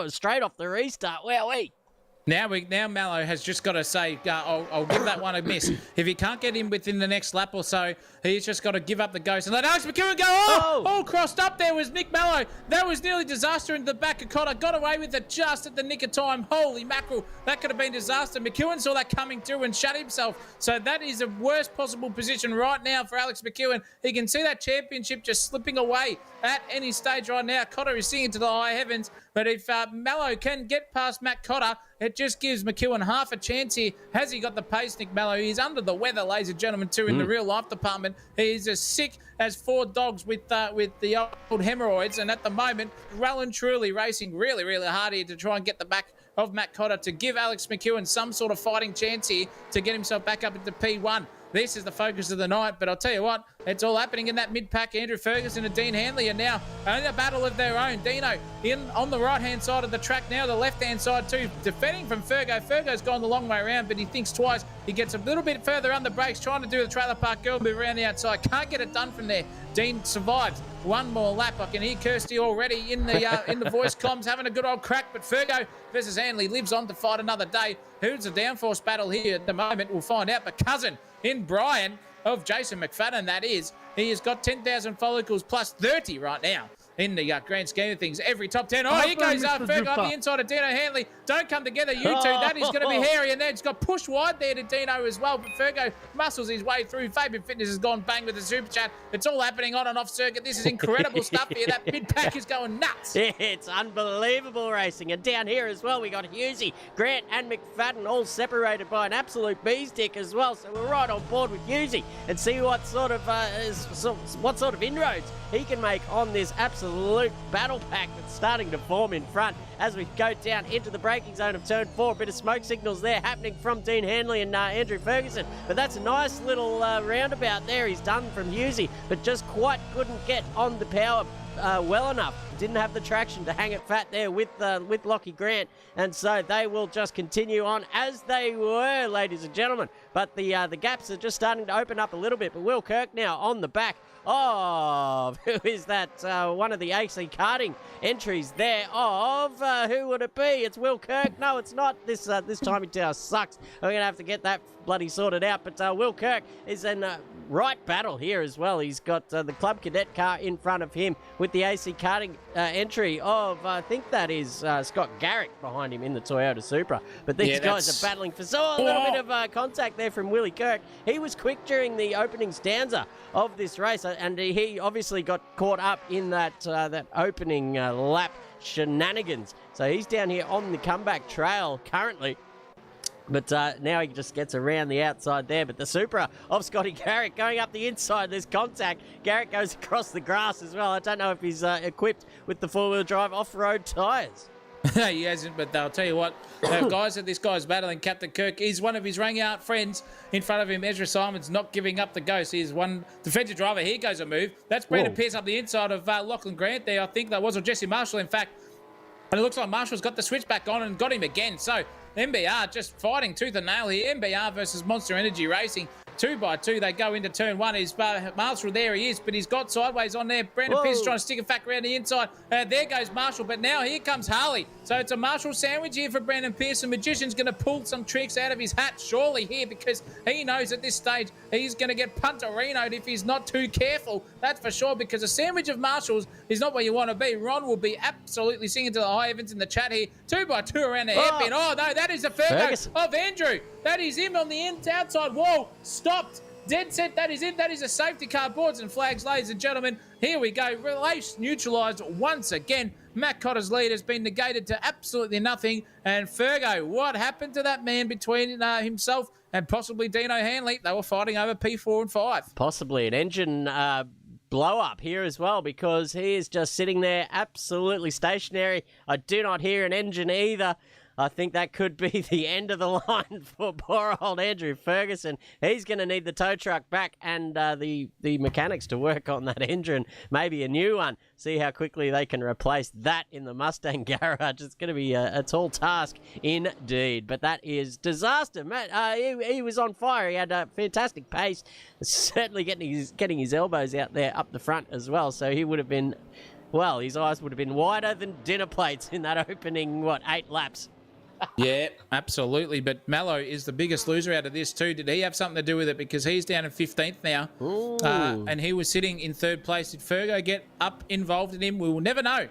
straight off the restart. Wowee. Now Mello has just got to say, I'll give that one a miss. If he can't get in within the next lap or so, he's just got to give up the ghost and let Alex McEwen go. All crossed up there was Nick Mello. That was nearly disaster into the back of Cotter. Got away with it just at the nick of time. Holy mackerel. That could have been disaster. McEwen saw that coming through and shut himself. So that is the worst possible position right now for Alex McEwen. He can see that championship just slipping away at any stage right now. Cotter is singing to the high heavens. But if Mello can get past Matt Cotter, it just gives McEwen half a chance here. Has he got the pace, Nick Mello? He's under the weather, ladies and gentlemen, too, in the real life department. He's as sick as 4 dogs with the old hemorrhoids. And at the moment, well and truly racing really, really hard here to try and get the back of Matt Cotter to give Alex McEwen some sort of fighting chance here to get himself back up into P1. This is the focus of the night, but I'll tell you what, it's all happening in that mid-pack. Andrew Ferguson and Dean Hanley are now in a battle of their own. Dino on the right-hand side of the track now, the left-hand side too, defending from Fergo. Fergo's gone the long way around, but he thinks twice. He gets a little bit further on the brakes, trying to do the trailer park girl move around the outside. Can't get it done from there. Dean survives one more lap. I can hear Kirsty already in the voice comms having a good old crack, but Fergo versus Hanley lives on to fight another day. Who's the downforce battle here at the moment? We'll find out. But cousin in Brian of Jason McFadden, that is, he has got 10,000 follicles plus 30 right now in the grand scheme of things. Every top 10. Oh, here goes Fergo up the inside of Dino Hanley. Don't come together, you two. That is going to be hairy. And then it's got pushed wide there to Dino as well. But Fergo muscles his way through. Fabian Fitness has gone bang with the super chat. It's all happening on and off circuit. This is incredible stuff here. That mid-pack is going nuts. It's unbelievable racing. And down here as well, we got Hughesy, Grant and McFadden all separated by an absolute bee's dick as well. So we're right on board with Hughesy and see what sort of inroads he can make on this absolute battle pack that's starting to form in front as we go down into the braking zone of turn 4. A bit of smoke signals there happening from Dean Hanley and Andrew Ferguson, but that's a nice little roundabout there he's done from Hughesy, but just quite couldn't get on the power well enough. Didn't have the traction to hang it fat there with Lockie Grant, and so they will just continue on as they were, ladies and gentlemen. But the gaps are just starting to open up a little bit. But Will Kirk now on the back of, who is that? One of the AC karting entries there of, who would it be? It's Will Kirk. No, it's not. This timing tower sucks. We're going to have to get that bloody sorted out. But Will Kirk is in right battle here as well. He's got the Club Cadet car in front of him with the AC karting entry of, I think that is Scott Garrick behind him in the Toyota Supra. But these guys are battling for a little bit of contact there from Willie Kirk. He was quick during the opening stanza of this race, and he obviously got caught up in that opening lap shenanigans. So he's down here on the comeback trail currently. But now he just gets around the outside there. But the Supra of Scotty Garrick going up the inside. There's contact. Garrick goes across the grass as well. I don't know if he's equipped with the four-wheel drive off-road tyres. He hasn't, but I'll tell you what, guys, that this guy's battling Captain Kirk is one of his rang-out friends in front of him. Ezra Simon's not giving up the ghost. He's one defensive driver. Here goes a move. That's Brandon Pierce up the inside of Lachlan Grant there. I think that was, or Jesse Marshall, in fact. And it looks like Marshall's got the switch back on and got him again. So MBR just fighting tooth and nail here. MBR versus Monster Energy Racing. 2x2, they go into turn 1. Is Marshall, there he is, but he's got sideways on there. Brandon Pierce trying to stick it back around the inside. There goes Marshall, but now here comes Harley. So it's a Marshall sandwich here for Brandon Pierce. The Magician's going to pull some tricks out of his hat, surely here, because he knows at this stage he's going to get punterinoed if he's not too careful. That's for sure, because a sandwich of Marshalls is not where you want to be. Ron will be absolutely singing to the high heavens in the chat here. 2x2 around the hairpin. Oh, no, that is a Fergus of Andrew. That is him on the outside wall. Stopped. Dead set. That is it. That is a safety car. Boards and flags, ladies and gentlemen. Here we go. Race neutralised once again. Matt Cotter's lead has been negated to absolutely nothing. And Fergo, what happened to that man between himself and possibly Dino Hanley? They were fighting over P4 and 5. Possibly an engine blow up here as well, because he is just sitting there absolutely stationary. I do not hear an engine either. I think that could be the end of the line for poor old Andrew Ferguson. He's going to need the tow truck back and the mechanics to work on that engine, maybe a new one. See how quickly they can replace that in the Mustang garage. It's going to be a tall task indeed. But that is disaster. Matt, he was on fire. He had a fantastic pace, certainly getting his elbows out there up the front as well. So he would have been, well, his eyes would have been wider than dinner plates in that opening, 8 laps. Yeah, absolutely. But Mallow is the biggest loser out of this too. Did he have something to do with it? Because he's down in 15th now. And he was sitting in 3rd place. Did Fergo get up involved in him? We will never know.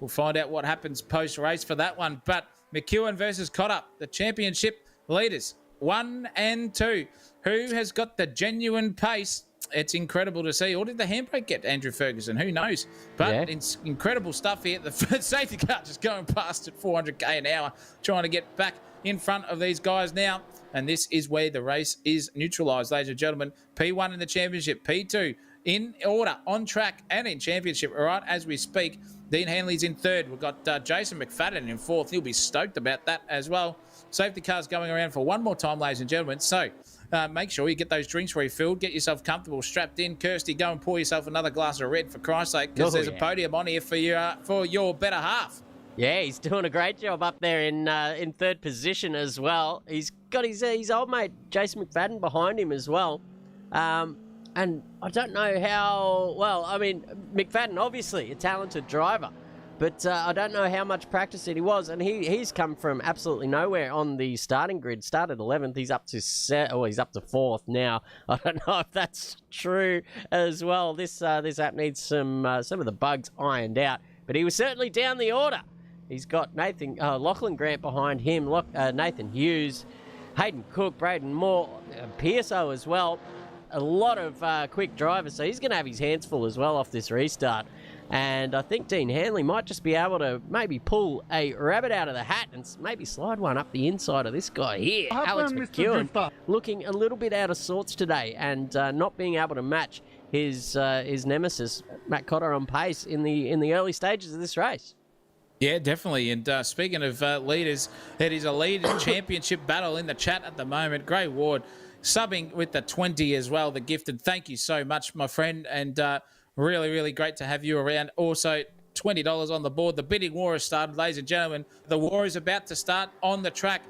We'll find out what happens post-race for that one. But McEwen versus Cotter, the championship leaders, 1 and 2. Who has got the genuine pace? It's incredible to see. Or did the handbrake get Andrew Ferguson? Who knows? But it's incredible stuff here. The safety car just going past at 400k an hour, trying to get back in front of these guys now. And this is where the race is neutralised, ladies and gentlemen. P1 in the championship, P2 in order, on track and in championship, all right, as we speak. Dean Hanley's in 3rd. We've got Jason McFadden in 4th. He'll be stoked about that as well. Safety cars going around for one more time, ladies and gentlemen. So make sure you get those drinks refilled, get yourself comfortable, strapped in. Kirsty, go and pour yourself another glass of red, for Christ's sake, because there's a podium on here for your better half. Yeah, he's doing a great job up there in third position as well. He's got his old mate Jason McFadden behind him as well. And I don't know how well. I mean, McFadden obviously a talented driver, but I don't know how much practice he was. And he's come from absolutely nowhere on the starting grid. Started 11th. He's up to he's up to 4th now. I don't know if that's true as well. This app needs some of the bugs ironed out, but he was certainly down the order. He's got Lachlan Grant behind him, Nathan Hughes, Hayden Cook, Braden Moore, Pearso as well. A lot of quick drivers, so he's going to have his hands full as well off this restart. And I think Dean Hanley might just be able to maybe pull a rabbit out of the hat and maybe slide one up the inside of this guy here. Alex McEwen looking a little bit out of sorts today and not being able to match his nemesis, Matt Cotter, on pace in the early stages of this race. Yeah, definitely. And speaking of leaders, it is a lead championship battle in the chat at the moment. Gray Ward subbing with the 20 as well, the gifted. Thank you so much, my friend. And really, really great to have you around. Also, $20 on the board. The bidding war has started, ladies and gentlemen. The war is about to start on the track.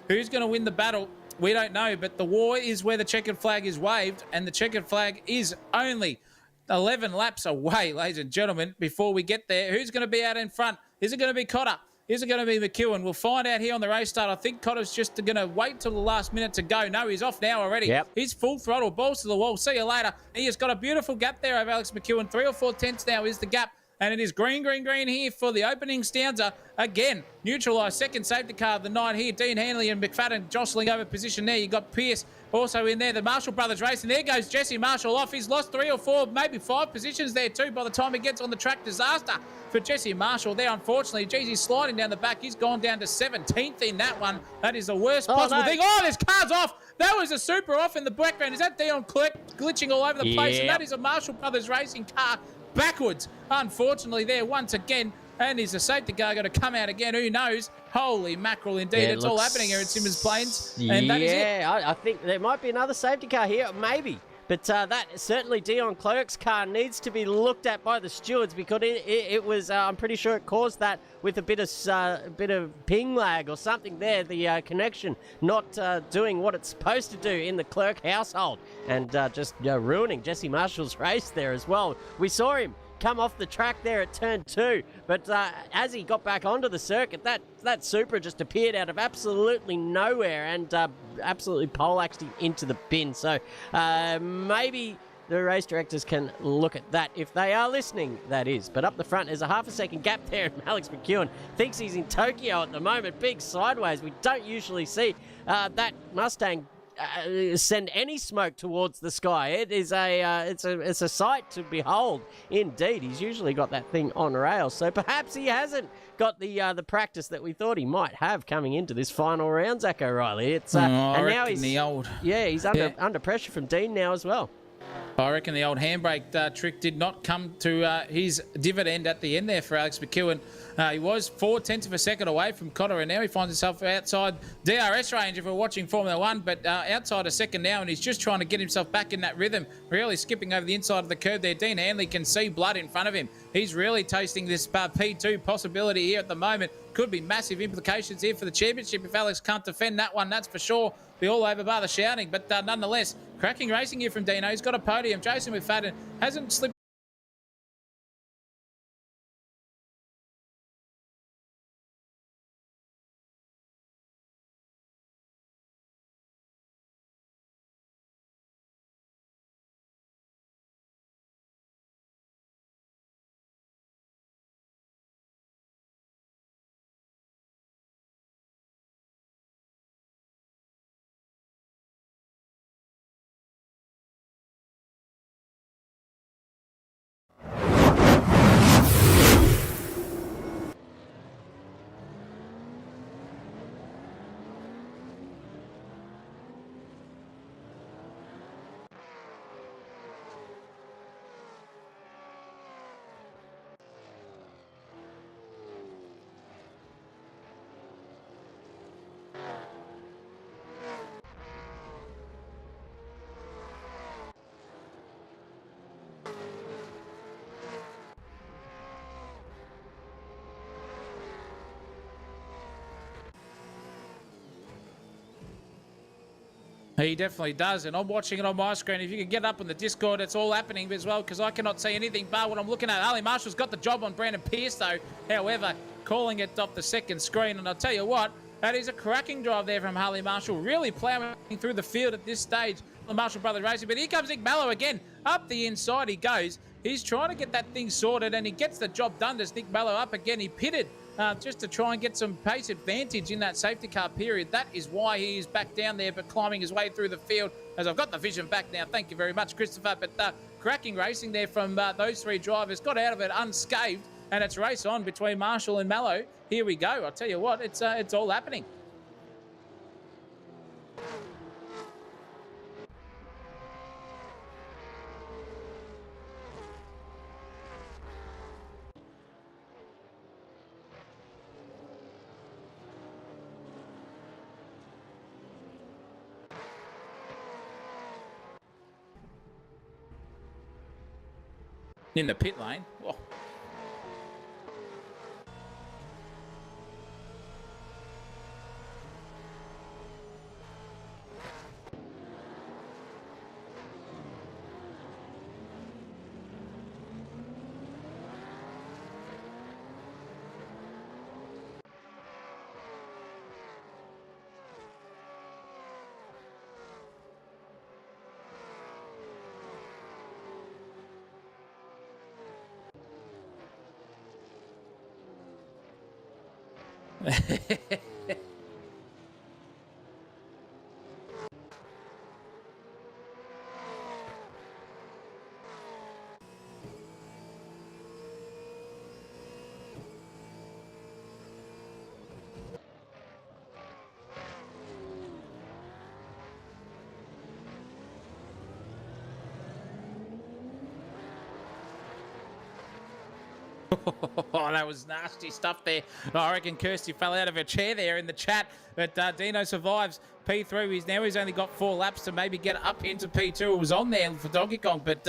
Who's going to win the battle? We don't know, but the war is where the checkered flag is waved, and the checkered flag is only 11 laps away, ladies and gentlemen, before we get there. Who's going to be out in front? Is it going to be Cotter? Is it going to be McEwen? We'll find out here on the race start. I think Cotter's just going to wait till the last minute to go. No, he's off now already. Yep. He's full throttle, balls to the wall. See you later. He has got a beautiful gap there of Alex McEwen. 3 or 4 tenths now is the gap. And it is green, green, green here for the opening stanza. Again, neutralised. Second safety car of the night here. Dean Hanley and McFadden jostling over position there. You got Pierce also in there. The Marshall brothers racing. There goes Jesse Marshall off. He's lost 3 or 4, maybe 5 positions there too by the time he gets on the track. Disaster for Jesse Marshall there, unfortunately. Geez, he's sliding down the back. He's gone down to 17th in that one. That is the worst possible thing. Oh, this car's off. That was a super off in the background. Is that Dion Clerk glitching all over the place? And that is a Marshall brothers racing car backwards, unfortunately, there once again. And is the safety car going to come out again? Who knows? Holy mackerel, indeed. It's all happening here at Symmons Plains. And that is it. I think there might be another safety car here, maybe. But that certainly Dion Clerk's car needs to be looked at by the stewards, because it was, I'm pretty sure it caused that with a bit of ping lag or something there. The connection not doing what it's supposed to do in the Clerk household, and just ruining Jesse Marshall's race there as well. We saw him come off the track there at turn 2, but as he got back onto the circuit, that Supra just appeared out of absolutely nowhere and absolutely poleaxed him into the bin. So maybe the race directors can look at that, if they are listening, that is. But up the front, there's a half a second gap there, and Alex McEwen thinks he's in Tokyo at the moment. Big sideways. We don't usually see that Mustang send any smoke towards the sky. It is it's a sight to behold. Indeed, he's usually got that thing on rails, so perhaps he hasn't got the practice that we thought he might have coming into this final round. Zach O'Reilly. It's and now he's under pressure from Dean now as well. I reckon the old handbrake trick did not come to his dividend at the end there for Alex McEwen. He was 4/10 of a second away from Cotter, and now he finds himself outside DRS range if we're watching Formula 1, but outside a second now, and he's just trying to get himself back in that rhythm, really skipping over the inside of the curve there. Dean Hanley can see blood in front of him. He's really tasting this P2 possibility here at the moment. Could be massive implications here for the championship if Alex can't defend that one, that's for sure. Be all over bar the shouting, but nonetheless, cracking racing here from Dino. He's got a podium. Jason McFadden hasn't slipped He definitely does, and I'm watching it on my screen. If you can get up on the Discord, it's all happening as well, because I cannot see anything but what I'm looking at. Harley Marshall's got the job on Brandon Pierce, though. However, calling it off the second screen, and I'll tell you what, that is a cracking drive there from Harley Marshall, really ploughing through the field at this stage. The Marshall Brothers Racing, but here comes Nick Mallow again. Up the inside he goes. He's trying to get that thing sorted, and he gets the job done. Does Nick Mallow up again? He pitted just to try and get some pace advantage in that safety car period. That is why he is back down there, but climbing his way through the field. As I've got the vision back now. Thank you very much, Christopher. But cracking racing there from those three drivers. Got out of it unscathed, and it's race on between Marshall and Mallow. Here we go. I'll tell you what, it's all happening. In the pit lane. Whoa. Oh, that was nasty stuff there. I reckon Kirsty fell out of her chair there in the chat. But Dino survives P3. He's only got 4 laps to maybe get up into P2. It was on there for Donkey Kong. But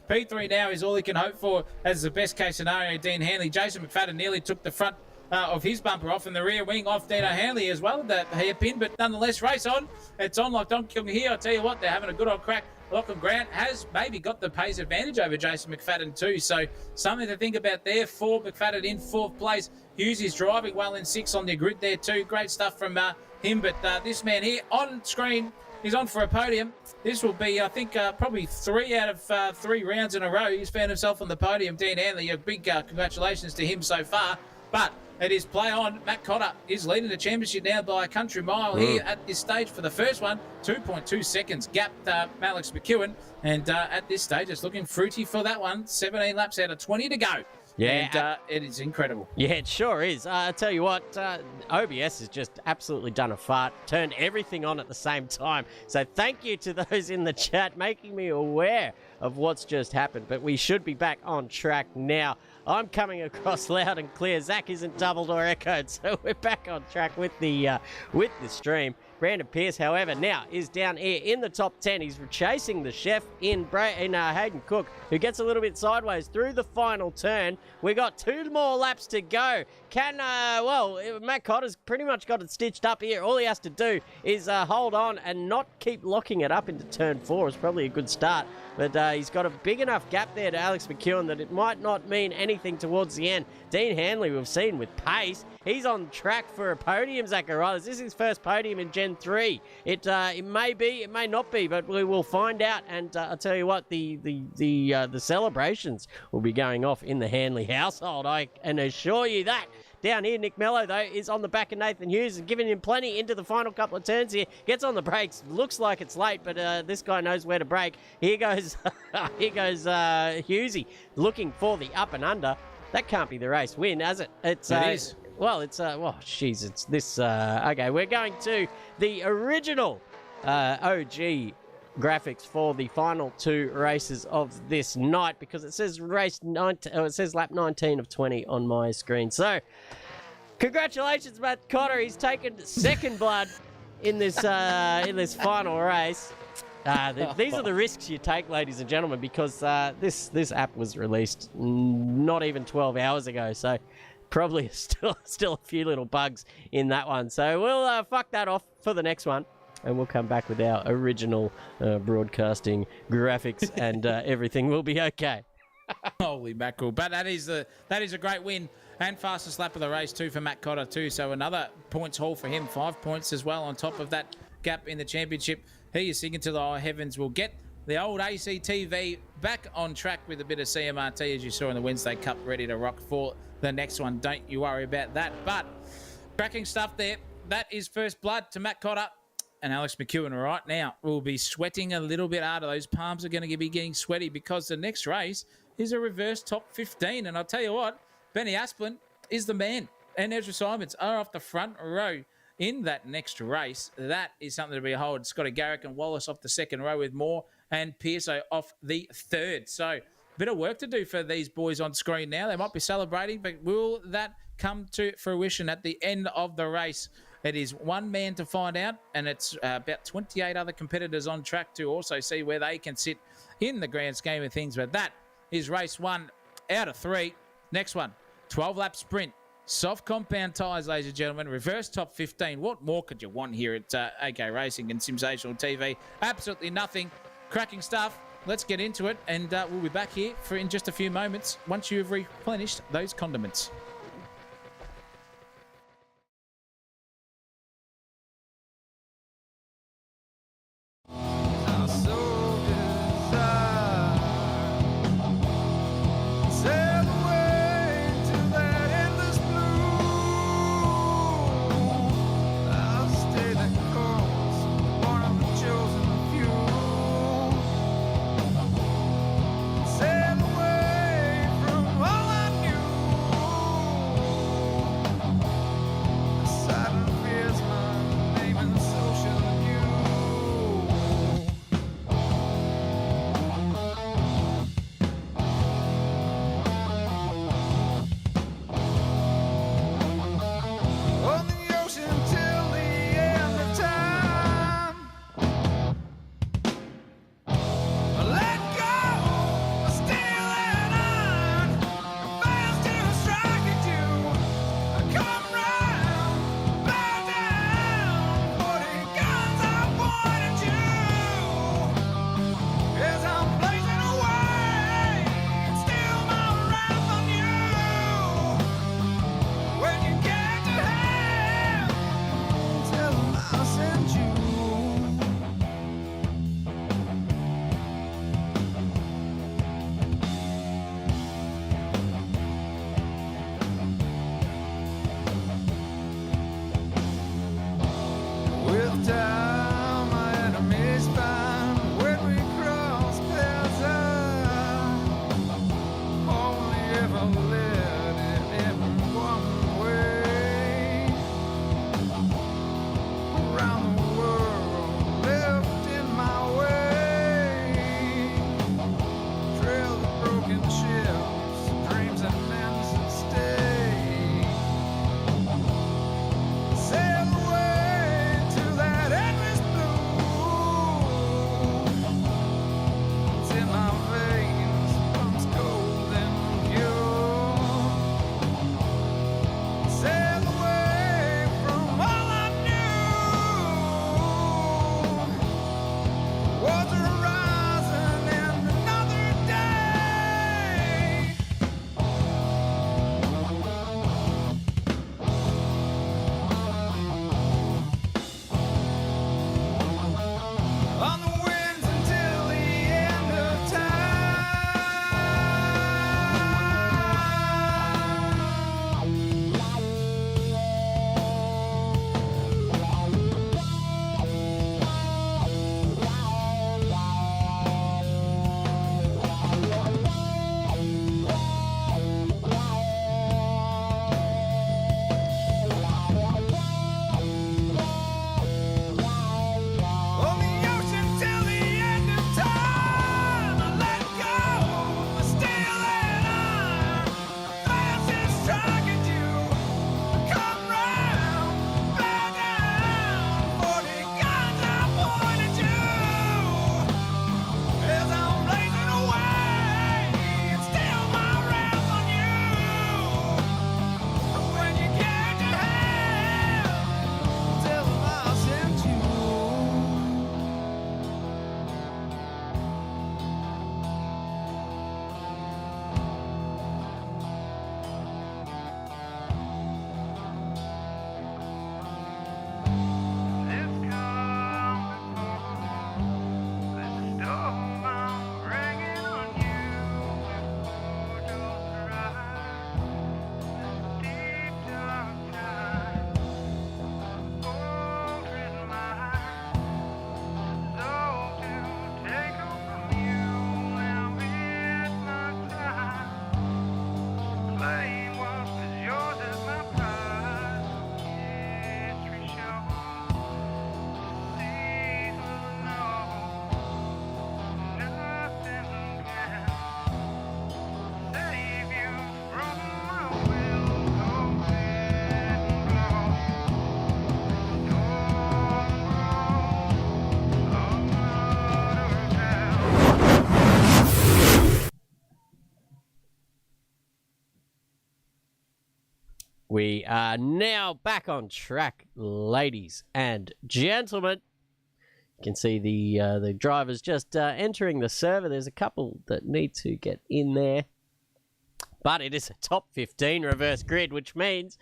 P3 now is all he can hope for as the best case scenario. Dean Hanley. Jason McFadden nearly took the front of his bumper off, and the rear wing off Dino Hanley as well, that hairpin. But nonetheless, race on. It's on like Donkey Kong here. I tell you what, they're having a good old crack. Lachlan Grant has maybe got the pace advantage over Jason McFadden too, so something to think about there. McFadden in 4th place. Hughes is driving well in 6th on the grid there too. Great stuff from him, but this man here on screen, he's on for a podium. This will be, I think, probably 3 out of 3 rounds in a row. He's found himself on the podium. Dean Hanley, a big congratulations to him so far, but it is play on. Matt Cotter is leading the championship now by a country mile here at this stage for the first one. 2.2 seconds gapped Alex McEwen. And at this stage, it's looking fruity for that one. 17 laps out of 20 to go. Yeah, and it is incredible. Yeah, it sure is. I tell you what, OBS has just absolutely done a fart, turned everything on at the same time. So thank you to those in the chat making me aware of what's just happened. But we should be back on track now. I'm coming across loud and clear. Zach isn't doubled or echoed, so we're back on track with the stream. Brandon Pierce, however, now is down here in the top 10. He's chasing the chef in Hayden Cook, who gets a little bit sideways through the final turn. We got 2 more laps to go. Matt Cotter's pretty much got it stitched up here. All he has to do is hold on and not keep locking it up into turn 4. It's probably a good start. But he's got a big enough gap there to Alex McEwen that it might not mean anything towards the end. Dean Hanley, we've seen with pace. He's on track for a podium, Zacharias. This is his first podium in Gen 3. It may be, it may not be, but we will find out. And I'll tell you what, the celebrations will be going off in the Hanley household. I can assure you that. Down here, Nick Mello, though, is on the back of Nathan Hughes and giving him plenty into the final couple of turns here. Gets on the brakes. Looks like it's late, but this guy knows where to brake. Here goes Hughesy looking for the up and under. That can't be the race win, has it? It is. Well, it's, jeez, it's this. Okay, we're going to the original OG graphics for the final 2 races of this night, because it says it says lap 19 of 20 on my screen. So congratulations, Matt Cotter. He's taken second blood in this final race. These are the risks you take, ladies and gentlemen, because this app was released not even 12 hours ago, so probably still a few little bugs in that one. So we'll fuck that off for the next one. and we'll come back with our original broadcasting graphics, and everything will be okay. Holy mackerel. But that is a great win. And fastest lap of the race too for Matt Cotter too. So another points haul for him. 5 points as well on top of that gap in the championship. He is singing to the high heavens. We'll get the old ACTV back on track with a bit of CMRT, as you saw in the Wednesday Cup, ready to rock for the next one. Don't you worry about that. But cracking stuff there. That is first blood to Matt Cotter and Alex McEwen right now. Will be sweating a little bit harder. Those palms are going to be getting sweaty because the next race is a reverse top 15. And I'll tell you what, Benny Asplin is the man. And Ezra Symmons are off the front row in that next race. That is something to behold. Scotty Garrick and Wallace off the second row with Moore and Pearso off the third. So a bit of work to do for these boys on screen now. They might be celebrating, but will that come to fruition at the end of the race? It is one man to find out, and it's about 28 other competitors on track to also see where they can sit in the grand scheme of things. But that is race 1 out of 3. Next one, 12-lap sprint. Soft compound tyres, ladies and gentlemen. Reverse top 15. What more could you want here at AK Racing and SimSational TV? Absolutely nothing. Cracking stuff. Let's get into it, and we'll be back here in just a few moments once you've replenished those condiments. We are now back on track, ladies and gentlemen. You can see the drivers just entering the server. There's a couple that need to get in there. But it is a top 15 reverse grid, which means,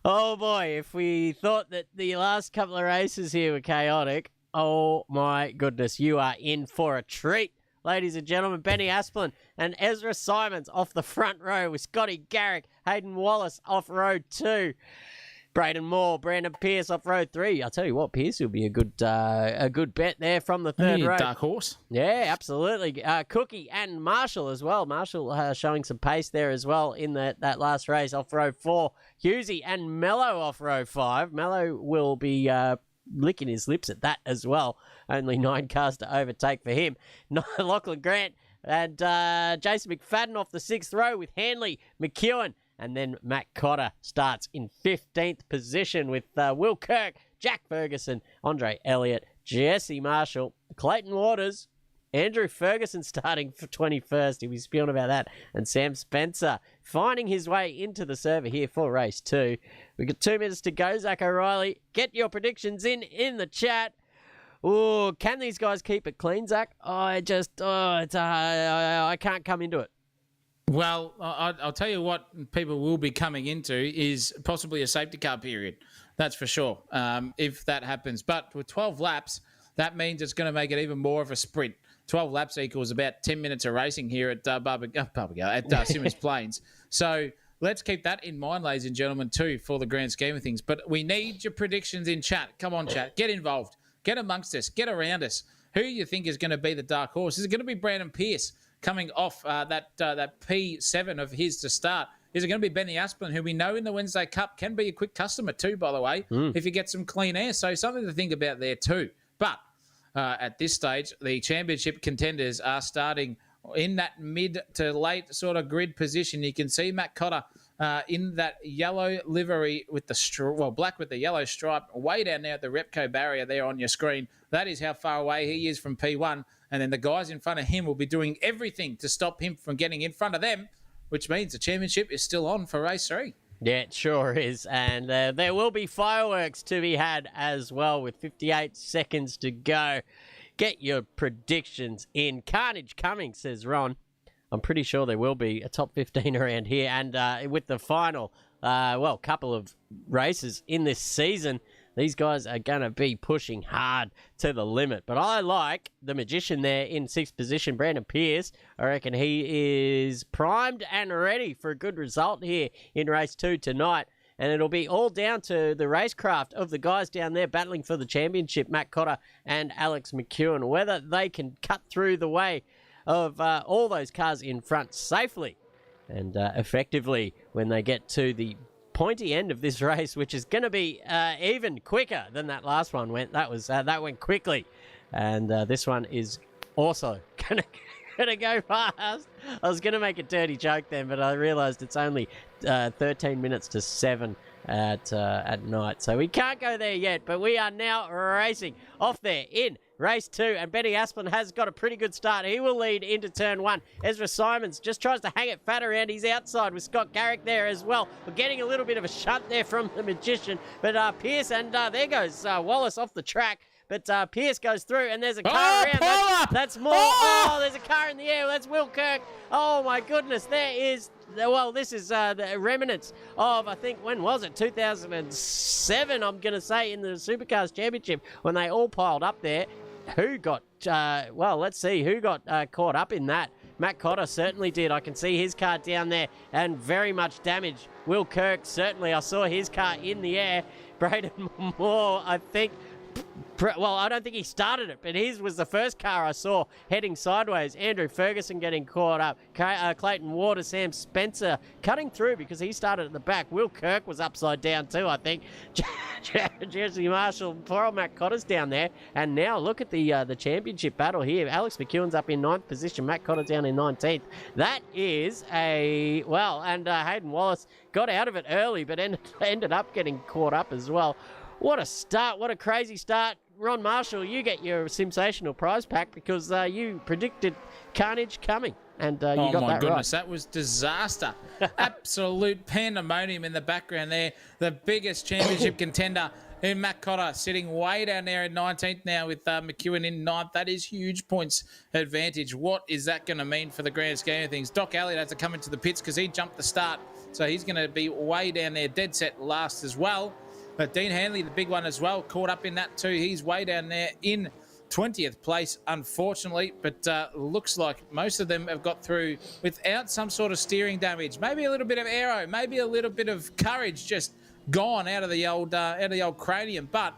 oh boy, if we thought that the last couple of races here were chaotic, oh my goodness, you are in for a treat. Ladies and gentlemen, Benny Aspelin and Ezra Symmons off the front row with Scotty Garrick, Hayden Wallace off row 2. Braden Moore, Brandon Pierce off row 3. I'll tell you what, Pierce will be a good bet there from the third row. Dark horse. Yeah, absolutely. Cookie and Marshall as well. Marshall showing some pace there as well in that last race off row 4. Hughesy and Mello off row 5. Mello will be licking his lips at that as well. Only 9 cars to overtake for him. Lachlan Grant and Jason McFadden off the 6th row with Hanley, McEwen, and then Matt Cotter starts in 15th position with Will Kirk, Jack Ferguson, Andre Elliott, Jesse Marshall, Clayton Waters, Andrew Ferguson starting for 21st. He'll be spewing about that. And Sam Spencer finding his way into the server here for race 2. We've got 2 minutes to go. Zach O'Reilly, get your predictions in the chat. Oh, can these guys keep it clean, Zach? I can't come into it. Well, I'll tell you what people will be coming into is possibly a safety car period. That's for sure, if that happens. But with 12 laps, that means it's going to make it even more of a sprint. 12 laps equals about 10 minutes of racing here at Symmons Plains. So let's keep that in mind, ladies and gentlemen, too, for the grand scheme of things. But we need your predictions in chat. Come on, chat. Get involved. Get amongst us. Get around us. Who you think is going to be the dark horse? Is it going to be Brandon Pierce coming off that P7 of his to start? Is it going to be Benny Aspelin, who we know in the Wednesday Cup can be a quick customer too, by the way, if you get some clean air? So something to think about there too. But at this stage, the championship contenders are starting in that mid to late sort of grid position. You can see Matt Cotter in that yellow livery with the black with the yellow stripe way down there at the Repco barrier there on your screen. That is how far away he is from P1. And then the guys in front of him will be doing everything to stop him from getting in front of them, which means the championship is still on for race 3. Yeah, it sure is. And there will be fireworks to be had as well with 58 seconds to go. Get your predictions in. Carnage coming, says Ron. I'm pretty sure there will be a top 15 around here. And with the final, couple of races in this season, these guys are going to be pushing hard to the limit. But I like the magician there in 6th position, Brandon Pierce. I reckon he is primed and ready for a good result here in race 2 tonight. And it'll be all down to the racecraft of the guys down there battling for the championship, Matt Cotter and Alex McEwen, whether they can cut through the way of all those cars in front safely and effectively when they get to the pointy end of this race, which is going to be even quicker than that last one went. That went quickly, and this one is also gonna go fast. I was gonna make a dirty joke then, but I realised it's only 13 minutes to 7 at night, so we can't go there yet. But we are now racing off there in race 2, and Benny Aspelin has got a pretty good start. He will lead into turn 1. Ezra Symmons just tries to hang it fat around his outside with Scott Garrick there as well. We're getting a little bit of a shunt there from the magician, but Pierce, and there goes Wallace off the track. But Pierce goes through, and there's a car around. That's more. Oh, there's a car in the air. That's Will Kirk. Oh, my goodness. There is, this is the remnants of, I think, when was it? 2007, I'm going to say, in the Supercars Championship, when they all piled up there. Who got, let's see, who got caught up in that? Matt Cotter certainly did. I can see his car down there and very much damaged. Will Kirk, certainly, I saw his car in the air. Braden Moore, I think, I don't think he started it, but his was the first car I saw heading sideways. Andrew Ferguson getting caught up. Clayton Waters, Sam Spencer cutting through because he started at the back. Will Kirk was upside down too, I think. Jesse Marshall, poor old Matt Cotter's down there. And now look at the championship battle here. Alex McEwen's up in 9th position. Matt Cotter down in 19th. That is and Hayden Wallace got out of it early, but ended up getting caught up as well. What a start. What a crazy start. Ron Marshall, you get your SimSational prize pack because you predicted carnage coming. And you got that right. Oh, my goodness, that was disaster. Absolute pandemonium in the background there. The biggest championship contender in Matt Cotter sitting way down there at 19th now with McEwen in 9th. That is huge points advantage. What is that going to mean for the grand scheme of things? Doc Elliott has to come into the pits because he jumped the start. So he's going to be way down there, dead set last as well. But Dean Hanley, the big one as well, caught up in that too. He's way down there in 20th place, unfortunately, but looks like most of them have got through without some sort of steering damage. Maybe a little bit of aero, maybe a little bit of courage just gone out of the old cranium. But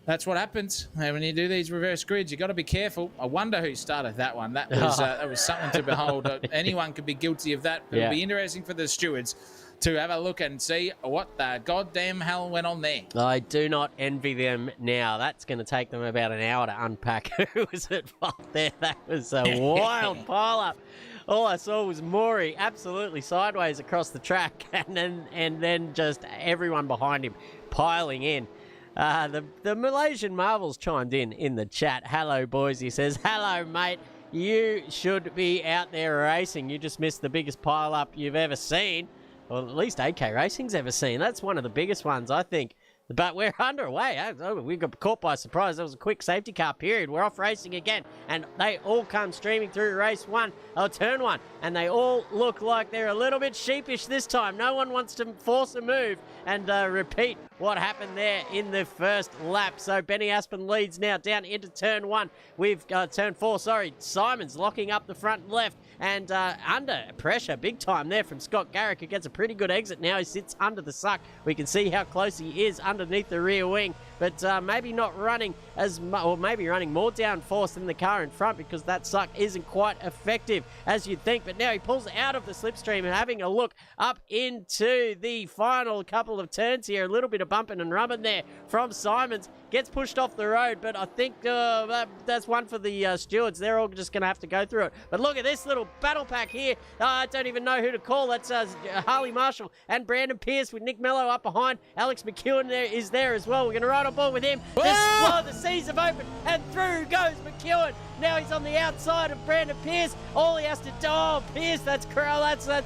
that's what happens when you do these reverse grids. You got to be careful. I wonder who started that one. That was something to behold. Anyone could be guilty of that. But It'll be interesting for the stewards to have a look and see what the goddamn hell went on there. I do not envy them now. That's going to take them about an hour to unpack who was at fault there. That was a wild pile-up. All I saw was Maury absolutely sideways across the track and then just everyone behind him piling in. The Malaysian Marvels chimed in the chat. Hello, boys, he says. Hello, mate. You should be out there racing. You just missed the biggest pile-up you've ever seen. Or at least AK Racing's ever seen. That's one of the biggest ones, I think. But we're underway. We got caught by surprise. That was a quick safety car period. We're off racing again. And they all come streaming through turn one. And they all look like they're a little bit sheepish this time. No one wants to force a move and repeat what happened there in the first lap. So Benny Aspen leads now down into turn one. We've turn four, Symmons locking up the front left. And under pressure, big time there from Scott Garrick, who gets a pretty good exit now. He sits under the suck. We can see how close he is underneath the rear wing, but maybe not running as much, or maybe running more downforce than the car in front because that suck isn't quite effective as you'd think. But now he pulls out of the slipstream and having a look up into the final couple of turns here. A little bit of bumping and rubbing there from Symmons. Gets pushed off the road, but I think that's one for the stewards. They're all just going to have to go through it. But look at this little battle pack here. I don't even know who to call. That's Harley Marshall and Brandon Pierce with Nick Mello up behind. Alex McEwen is there as well. We're going to ride on board with him. The seas have opened, and through goes McEwen. Now he's on the outside of Brandon Pierce. All he has to do, Pierce, that's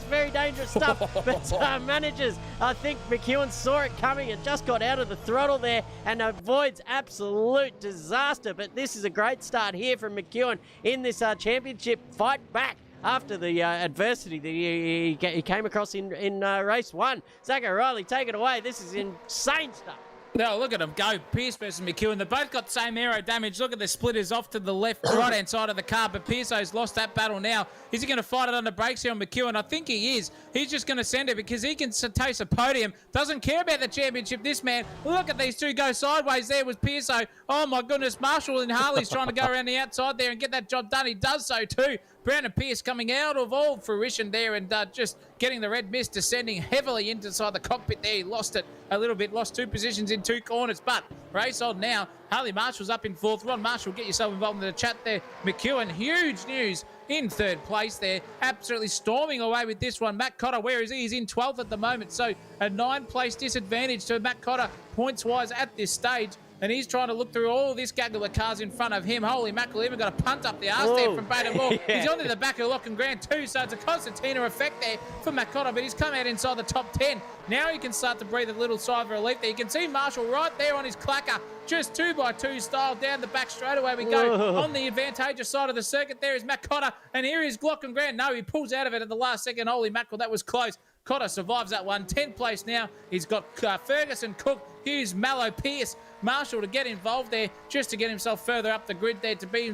very dangerous stuff. But manages, I think McEwen saw it coming and just got out of the throttle there and avoids absolute disaster. But this is a great start here from McEwen in this championship fight back after the adversity that he came across in race one. Zach O'Reilly, take it away. This is insane stuff. No, look at them go. Pierce versus McEwen. They both got the same aero damage. Look at the splitters off to the left, right-hand side of the car. But Pearso's lost that battle now. Is he going to fight it on the brakes here on McEwen? I think he is. He's just going to send it because he can taste a podium. Doesn't care about the championship, this man. Look at these two go sideways there with Pearso. Oh, my goodness. Marshall and Harley's trying to go around the outside there and get that job done. He does so too. Brandon Pierce coming out of all fruition there and just getting the red mist, descending heavily inside the cockpit there. He lost it a little bit, lost two positions in two corners, but race on now. Harley Marshall's up in fourth. Ron Marshall, get yourself involved in the chat there. McEwen, huge news in third place there. Absolutely storming away with this one. Matt Cotter, where is he? He's in 12th at the moment, so a 9-place disadvantage to Matt Cotter points-wise at this stage. And he's trying to look through all this gaggle of cars in front of him. Holy mackerel, even got a punt up the arse there from Baden Moore. He's onto the back of Lock and Grand too, so it's a Constantina effect there for Makoto, but he's come out inside the top 10. Now he can start to breathe a little sigh of relief there. You can see Marshall right there on his clacker, just 2x2 style down the back straight away we go. On the advantageous side of the circuit there is Matt Cotter, and here is Glock and Grant. No, he pulls out of it at the last second. Holy mackerel, that was close. Cotter survives that one. 10th place now. He's got Ferguson, Cook, Hughes, Mallow, Pierce, Marshall to get involved there just to get himself further up the grid there to be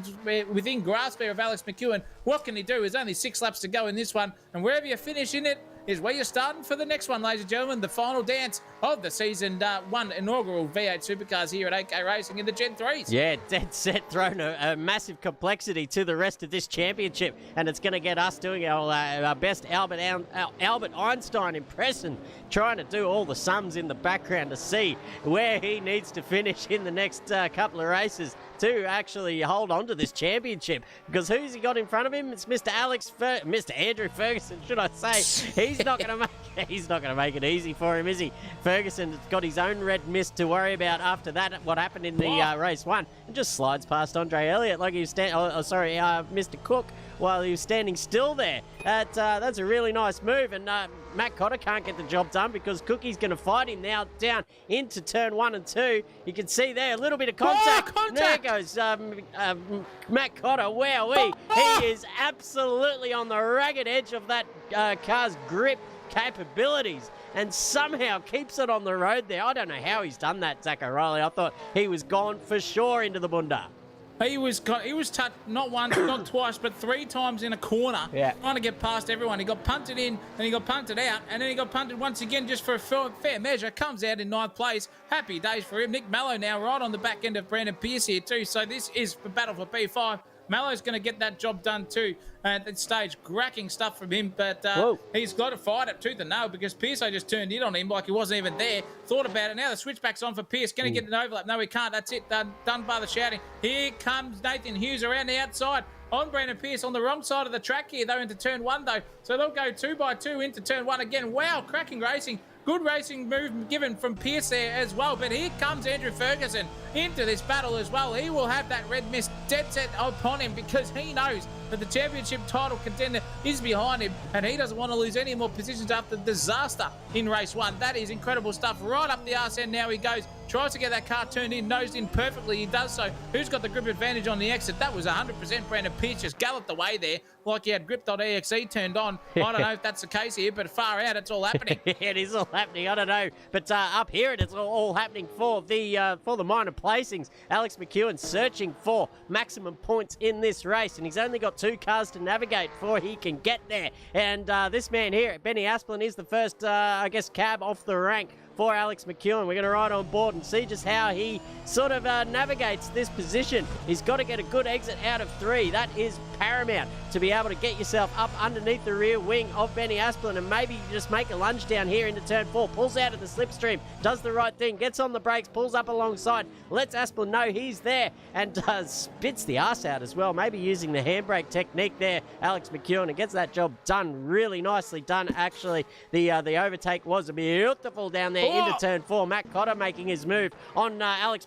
within grasp there of Alex McEwen. What can he do? There's only 6 laps to go in this one, and wherever you finish in it is where you're starting for the next one, ladies and gentlemen. The final dance of the season 1 inaugural V8 Supercars here at AK Racing in the Gen 3s. Yeah, dead set, thrown a massive complexity to the rest of this championship, and it's going to get us doing our best Albert Einstein impression, trying to do all the sums in the background to see where he needs to finish in the next couple of races to actually hold on to this championship. Because who's he got in front of him? It's Mr. Mr. Andrew Ferguson, should I say? He's not going to make it easy for him, is he? Ferguson's got his own red mist to worry about after that. What happened in the race one, and just slides past Andre Elliott like he was Mr. Cook, while he was standing still there. That's a really nice move, and Matt Cotter can't get the job done because Cookie's going to fight him now down into turn 1 and 2. You can see there a little bit of contact. There goes Matt Cotter. Wowee. He is absolutely on the ragged edge of that car's grip capabilities and somehow keeps it on the road there. I don't know how he's done that, Zach O'Reilly. I thought he was gone for sure into the bunda. He was touched not once, not twice, but 3 times in a corner, trying to get past everyone. He got punted in, then he got punted out, and then he got punted once again just for a fair measure. Comes out in 9th place. Happy days for him. Nick Mallow now right on the back end of Brandon Pierce here too. So this is the battle for P5. Mallow's going to get that job done too at that stage. Cracking stuff from him, but he's got to fight it tooth and nail because Pierce just turned in on him like he wasn't even there. Thought about it. Now the switchback's on for Pierce. Going to get an overlap. No, he can't. That's it. Done by the shouting. Here comes Nathan Hughes around the outside on Brandon Pierce on the wrong side of the track here, though, into turn 1, though. So they'll go 2 by 2 into turn 1 again. Wow, cracking racing. Good racing move given from Pierce there as well. But here comes Andrew Ferguson into this battle as well. He will have that red mist dead set upon him because he knows that the championship title contender is behind him and he doesn't want to lose any more positions after the disaster in race 1. That is incredible stuff. Right up the arse end now he goes. Tries to get that car turned in, nosed in perfectly. He does so. Who's got the grip advantage on the exit? That was 100% Brandon Pierce. Just galloped away there like he had grip.exe turned on. I don't know if that's the case here, but far out, it's all happening. It is all happening. I don't know. But up here, it's all happening for the minor placings. Alex McEwen searching for maximum points in this race, and he's only got 2 cars to navigate before he can get there. And this man here, Benny Asplin, is the first, cab off the rank for Alex McEwen. We're going to ride on board and see just how he sort of navigates this position. He's got to get a good exit out of 3. That is paramount to be able to get yourself up underneath the rear wing of Benny Asplin, and maybe you just make a lunge down here into turn 4, pulls out of the slipstream, does the right thing, gets on the brakes, pulls up alongside, lets Asplin know he's there, and spits the arse out as well, maybe using the handbrake technique there, Alex McEwen, and gets that job done. Really nicely done, actually. The overtake was beautiful down there into turn 4. Matt Cotter making his move on Alex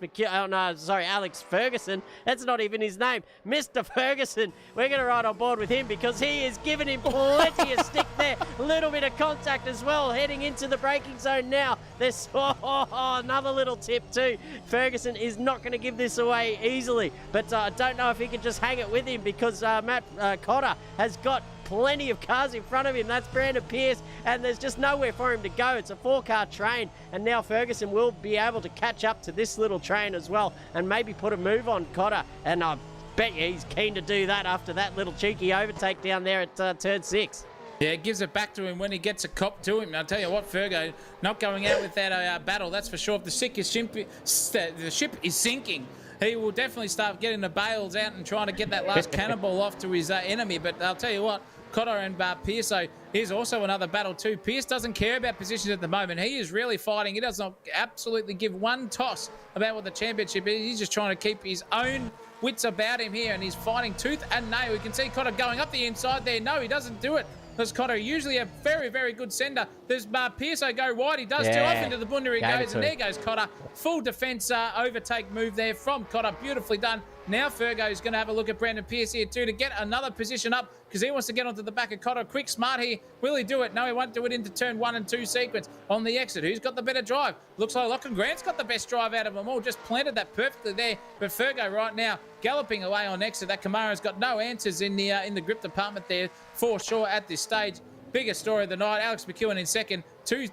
Ferguson. That's not even his name. Mr. Ferguson. We're going to ride on board with him because he is giving him plenty of stick there. A little bit of contact as well, heading into the braking zone now. There's another little tip too. Ferguson is not going to give this away easily, but I don't know if he can just hang it with him because Matt Cotter has got plenty of cars in front of him. That's Brandon Pierce, and there's just nowhere for him to go. It's a 4-car train, and now Ferguson will be able to catch up to this little train as well and maybe put a move on Cotter, and I bet you he's keen to do that after that little cheeky overtake down there at turn 6. Yeah, it gives it back to him when he gets a cop to him. I'll tell you what, Fergo, not going out with that battle, that's for sure. If the ship is sinking, he will definitely start getting the bales out and trying to get that last cannonball off to his enemy. But I'll tell you what, Cotter and Pierce, here's also another battle too. Pierce doesn't care about positions at the moment. He is really fighting. He does not absolutely give one toss about what the championship is. He's just trying to keep his own wits about him here, and he's fighting tooth and nail. We can see Cotter going up the inside there. No, he doesn't do it. There's Cotter, usually a very, very good sender. There's Pierce go wide. He does too. Off into the bunda he goes, and there goes Cotter. Full defence overtake move there from Cotter. Beautifully done. Now Fergo's going to have a look at Brandon Pierce here too to get another position up because he wants to get onto the back of Cotter. Quick, smart here. Will he do it? No, he won't do it into turn 1 and 2 sequence. On the exit, who's got the better drive? Looks like Lachlan Grant's got the best drive out of them all. Just planted that perfectly there. But Fergo right now galloping away on exit. That Camara's got no answers in the grip department there for sure at this stage. Biggest story of the night. Alex McEwen in second, 2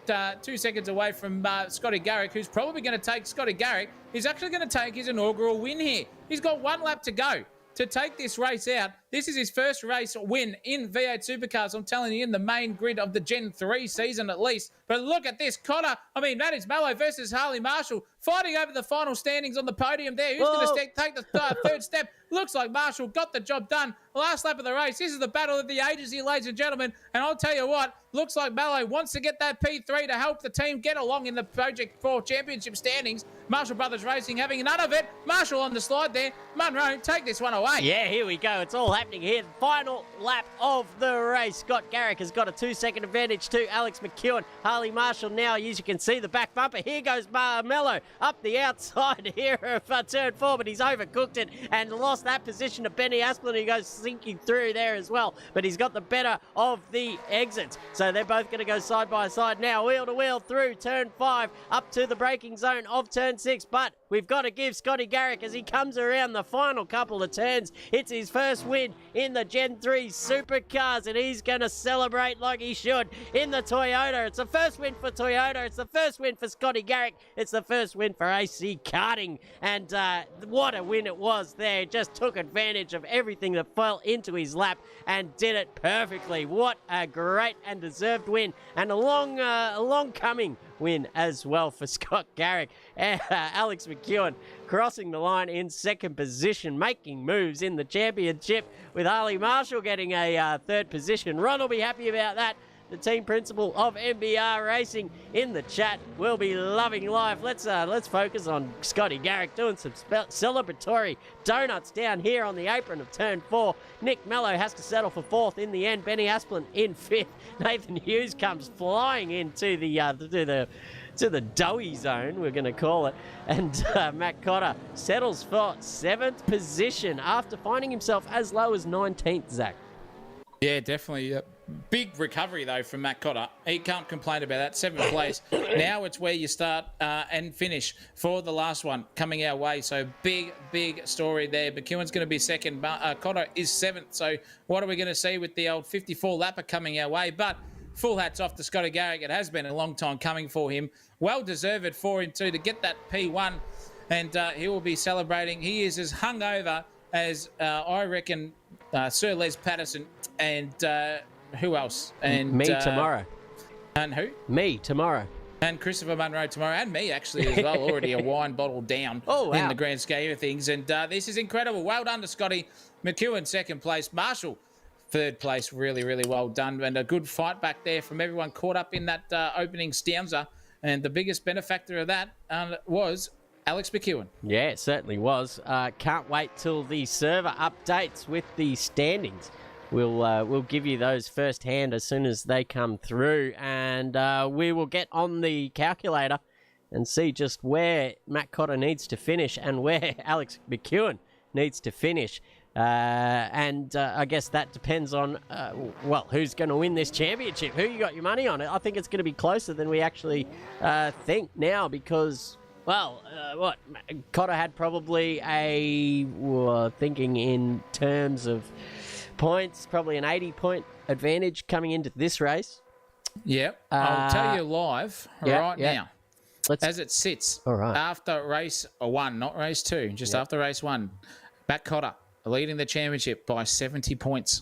seconds away from Scotty Garrick, who's probably going to take Scotty Garrick. He's actually going to take his inaugural win here. He's got 1 lap to go to take this race out. This is his first race win in V8 Supercars. I'm telling you, in the main grid of the Gen 3 season at least. But look at this, Cotter. I mean, that is Mallow versus Harley Marshall fighting over the final standings on the podium there. Who's going to take the 3rd step? Looks like Marshall got the job done. Last lap of the race. This is the battle of the ages here, ladies and gentlemen. And I'll tell you what, looks like Mallow wants to get that P3 to help the team get along in the Project 4 championship standings. Marshall Brothers Racing having none of it. Marshall on the slide there. Munro, take this one away. Yeah, here we go. It's all happening here. Final lap of the race. Scott Garrick has got a 2-second advantage to Alex McEwen. Harley Marshall now, as you can see, the back bumper. Here goes Mello up the outside here of turn 4, but he's overcooked it and lost that position to Benny Asplin, who goes sinking through there as well. But he's got the better of the exits. So they're both going to go side by side now, wheel to wheel through turn 5 up to the braking zone of turn 6. But we've got to give Scotty Garrick, as he comes around the final couple of turns, it's his first win in the Gen 3 Supercars, and he's going to celebrate like he should in the Toyota. It's the first win for Toyota. It's the first win for Scotty Garrick. It's the first win for AC Karting. And what a win it was there. Just took advantage of everything that fell into his lap and did it perfectly. What a great and deserved win, and a long coming win as well for Scott Garrick. Alex McEwen crossing the line in second position, making moves in the championship, with Harley Marshall getting a third position. Ron will be happy about that. The team principal of MBR Racing in the chat will be loving life. Let's focus on Scotty Garrick doing some celebratory donuts down here on the apron of turn 4. Nick Mello has to settle for 4th in the end. Benny Asplin in 5th. Nathan Hughes comes flying into to the doughy zone, we're going to call it. And Matt Cotter settles for 7th position after finding himself as low as 19th, Zach. Yeah, definitely. Big recovery, though, from Matt Cotter. He can't complain about that. 7th place. Now it's where you start and finish for the last one coming our way. So big story there. McEwen's going to be 2nd. Cotter is 7th. So what are we going to see with the old 54 lapper coming our way? But full hats off to Scotty Garrick. It has been a long time coming for him. Well deserved for him, too, to get that P1. And he will be celebrating. He is as hungover as, I reckon, Sir Les Patterson and... who else? And me tomorrow. And who? Me tomorrow. And Christopher Munro tomorrow. And me, actually, as well. Already a wine bottle down in the grand scheme of things. And this is incredible. Well done to Scotty. McEwen, 2nd place. Marshall, 3rd place. Really, really well done. And a good fight back there from everyone caught up in that opening stanza. And the biggest benefactor of that was Alex McEwen. Yeah, it certainly was. Can't wait till the server updates with the standings. We'll give you those firsthand as soon as they come through, and we will get on the calculator and see just where Matt Cotter needs to finish and where Alex McEwen needs to finish. And I guess that depends on, who's going to win this championship. Who you got your money on? I think it's going to be closer than we actually think now, because... Cotter had probably thinking in terms of points, probably an 80-point advantage coming into this race. Yep. I'll tell you live now. As it sits, after race 1, not race 2, just after race 1, Matt Cotter leading the championship by 70 points.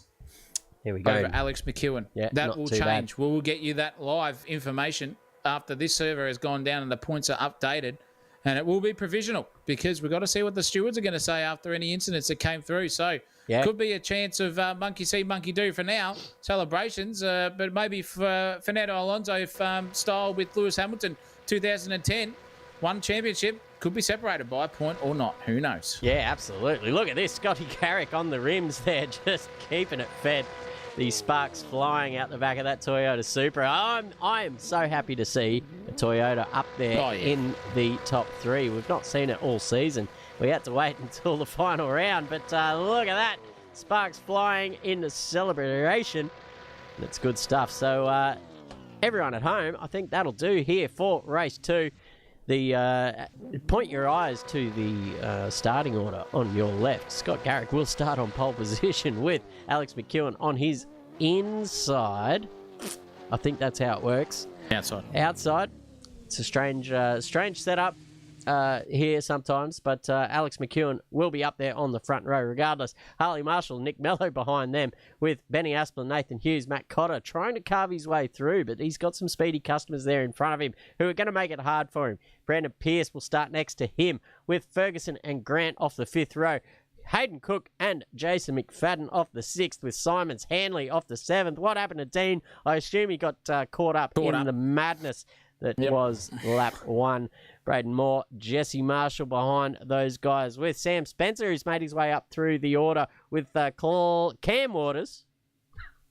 Here we go. Over Alex McEwen. Yeah, that will change. We will get you that live information after this server has gone down and the points are updated. And it will be provisional, because we've got to see what the stewards are going to say after any incidents that came through. So could be a chance of monkey see, monkey do for now. Celebrations, but maybe for Fernando Alonso style with Lewis Hamilton 2010. One championship could be separated by a point or not. Who knows? Yeah, absolutely. Look at this. Scotty Garrick on the rims there, just keeping it fed. These sparks flying out the back of that Toyota Supra. I am so happy to see a Toyota up there in the top 3. We've not seen it all season. We had to wait until the final round, but look at that. Sparks flying in the celebration. That's good stuff. So everyone at home, I think that'll do here for race 2. Point your eyes to the starting order on your left. Scott Garrick will start on pole position with Alex McEwen on his inside. I think that's how it works. Outside. It's a strange setup here sometimes, but Alex McEwen will be up there on the front row regardless. Harley Marshall, Nick Mello behind them, with Benny Asplin, Nathan Hughes, Matt Cotter trying to carve his way through, but he's got some speedy customers there in front of him who are going to make it hard for him. Brandon Pierce will start next to him, with Ferguson and Grant off the 5th row. Hayden Cook and Jason McFadden off the 6th, with Symmons Hanley off the 7th. What happened to Dean? I assume he got caught up in the madness that was lap 1. Braden Moore, Jesse Marshall behind those guys with Sam Spencer, who's made his way up through the order with Cam Waters.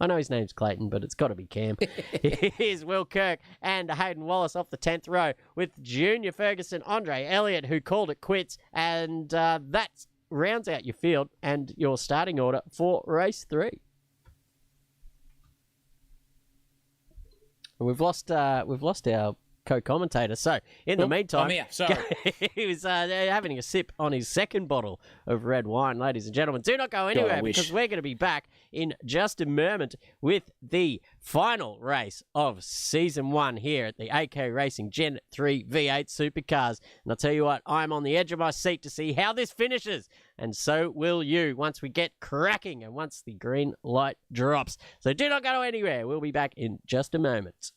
I know his name's Clayton, but it's got to be Cam. Here's Will Kirk and Hayden Wallace off the 10th row with Junior Ferguson, Andre Elliott, who called it quits. And that rounds out your field and your starting order for race 3. We've lost our co-commentator. So, in the meantime, I'm here. Sorry. he was having a sip on his second bottle of red wine. Ladies and gentlemen, do not go anywhere because we're going to be back in just a moment with the final race of Season 1 here at the AK Racing Gen 3 V8 Supercars. And I'll tell you what, I'm on the edge of my seat to see how this finishes. And so will you once we get cracking and once the green light drops. So do not go anywhere. We'll be back in just a moment.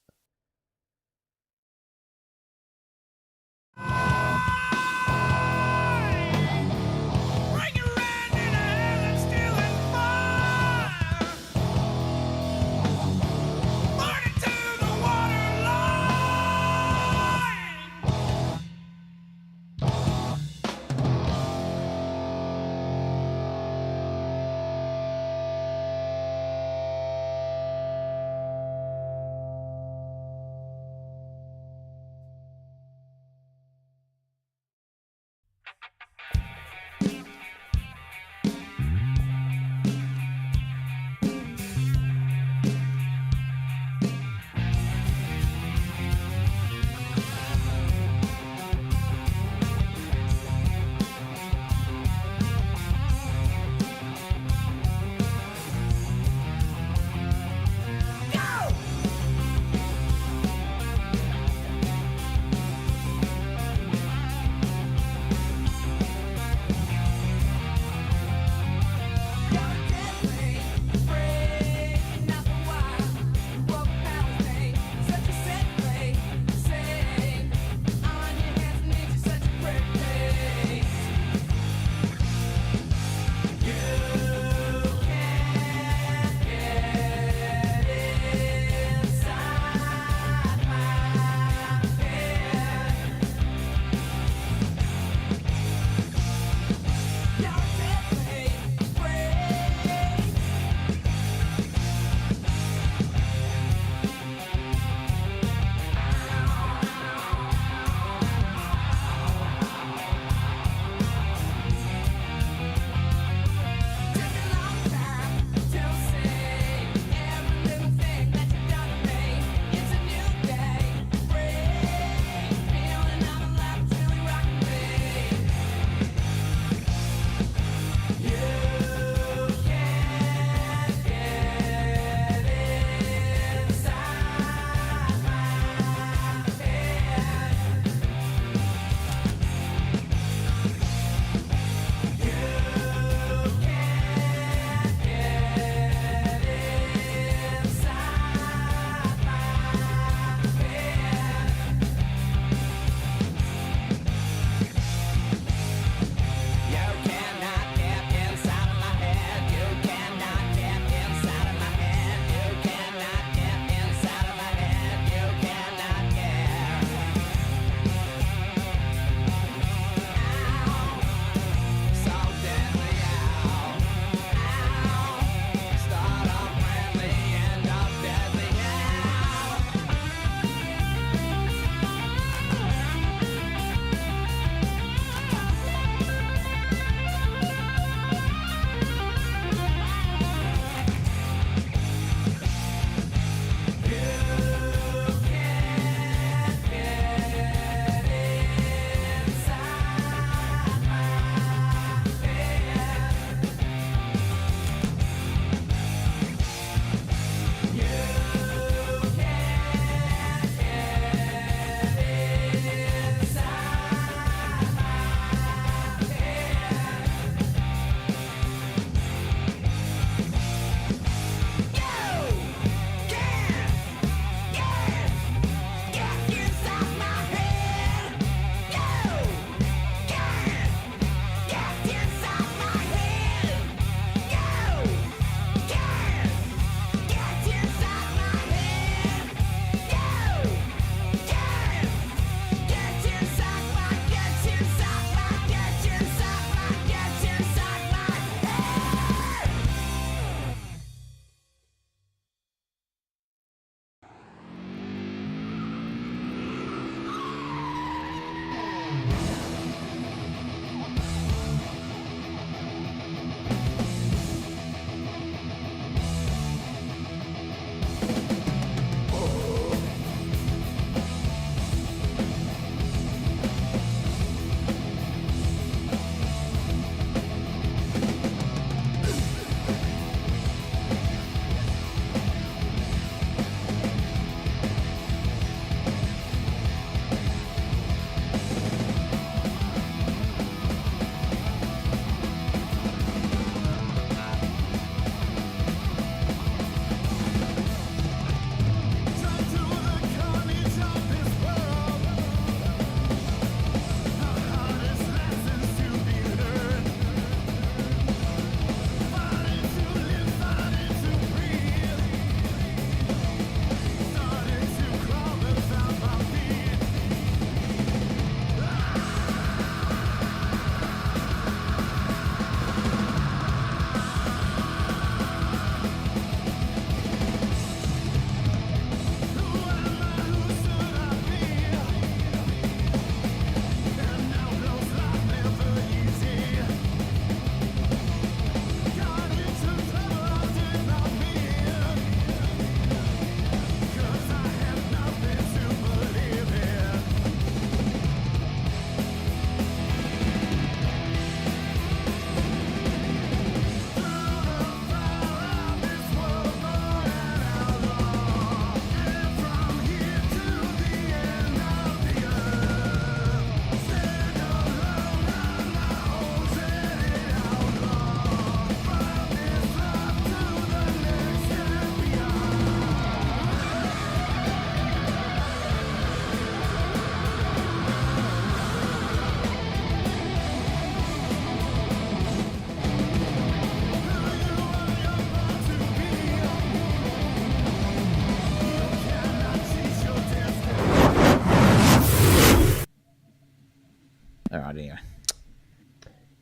right here.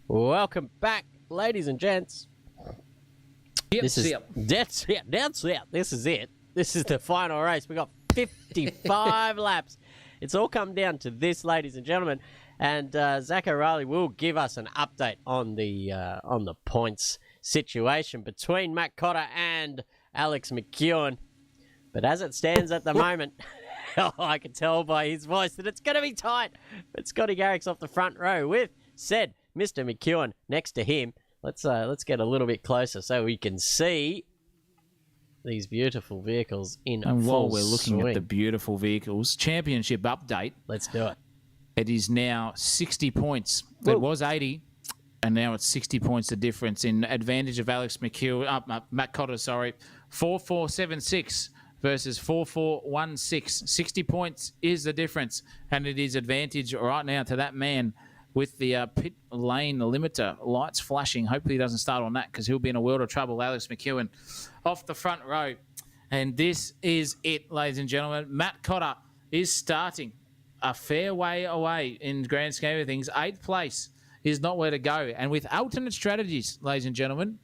Welcome back, ladies and gents. This is that's it. This is it. This is the final race. We got 55 laps. It's all come down to this, ladies and gentlemen. And Zach O'Reilly will give us an update on the points situation between Matt Cotter and Alex McEwen. But as it stands at the moment, I can tell by his voice that it's going to be tight. But Scotty Garrick's off the front row with said Mr. McEwen next to him. Let's get a little bit closer so we can see these beautiful vehicles in And full while we're looking swing. at the beautiful vehicles, championship update. Let's do it. It is now 60 points. Woo. It was 80, and now it's 60 points the difference in advantage of Alex McEwen, Matt Cotter, sorry. 4.476 versus 4.416. 60 points is the difference, and it is advantage right now to that man with the pit lane limiter lights flashing. Hopefully he doesn't start on that because he'll be in a world of trouble. Alex McEwen off the front row. And this is it, ladies and gentlemen. Matt Cotter is starting a fair way away in the grand scheme of things. 8th place is not where to go. And with alternate strategies, ladies and gentlemen,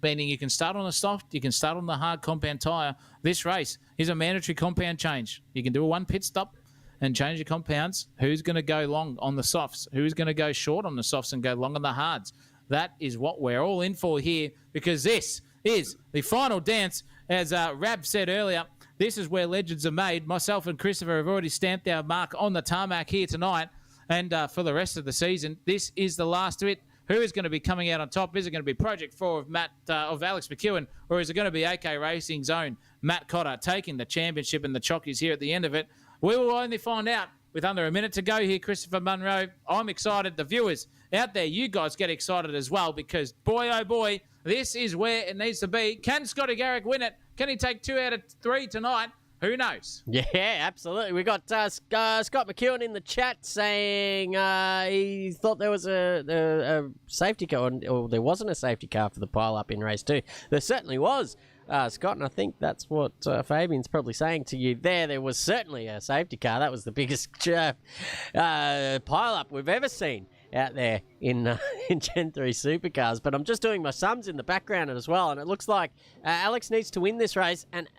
meaning you can start on the soft, you can start on the hard compound tyre. This race is a mandatory compound change. You can do a one pit stop and change your compounds. Who's going to go long on the softs? Who's going to go short on the softs and go long on the hards? That is what we're all in for here, because this is the final dance. As Rab said earlier, this is where legends are made. Myself and Christopher have already stamped our mark on the tarmac here tonight. And for the rest of the season, this is the last of it. Who is going to be coming out on top? Is it going to be Project 4 of Alex McEwen, or is it going to be AK Racing's own Matt Cotter taking the championship and the chockies here at the end of it? We will only find out with under a minute to go here, Christopher Munro. I'm excited. The viewers out there, you guys get excited as well, because boy, oh boy, this is where it needs to be. Can Scotty Garrick win it? Can he take 2 out of 3 tonight? Who knows? Yeah, absolutely. We got Scott McEwen in the chat saying he thought there was a safety car, or there wasn't a safety car for the pile-up in race 2. There certainly was, Scott, and I think that's what Fabian's probably saying to you there. There was certainly a safety car. That was the biggest pile-up we've ever seen out there in Gen 3 Supercars. But I'm just doing my sums in the background as well, and it looks like Alex needs to win this race, and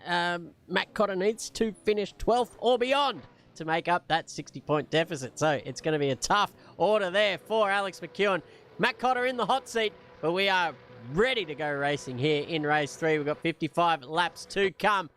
Matt Cotter needs to finish 12th or beyond to make up that 60-point deficit. So it's going to be a tough order there for Alex McEwen. Matt Cotter in the hot seat, but we are ready to go racing here in race 3. We've got 55 laps to come.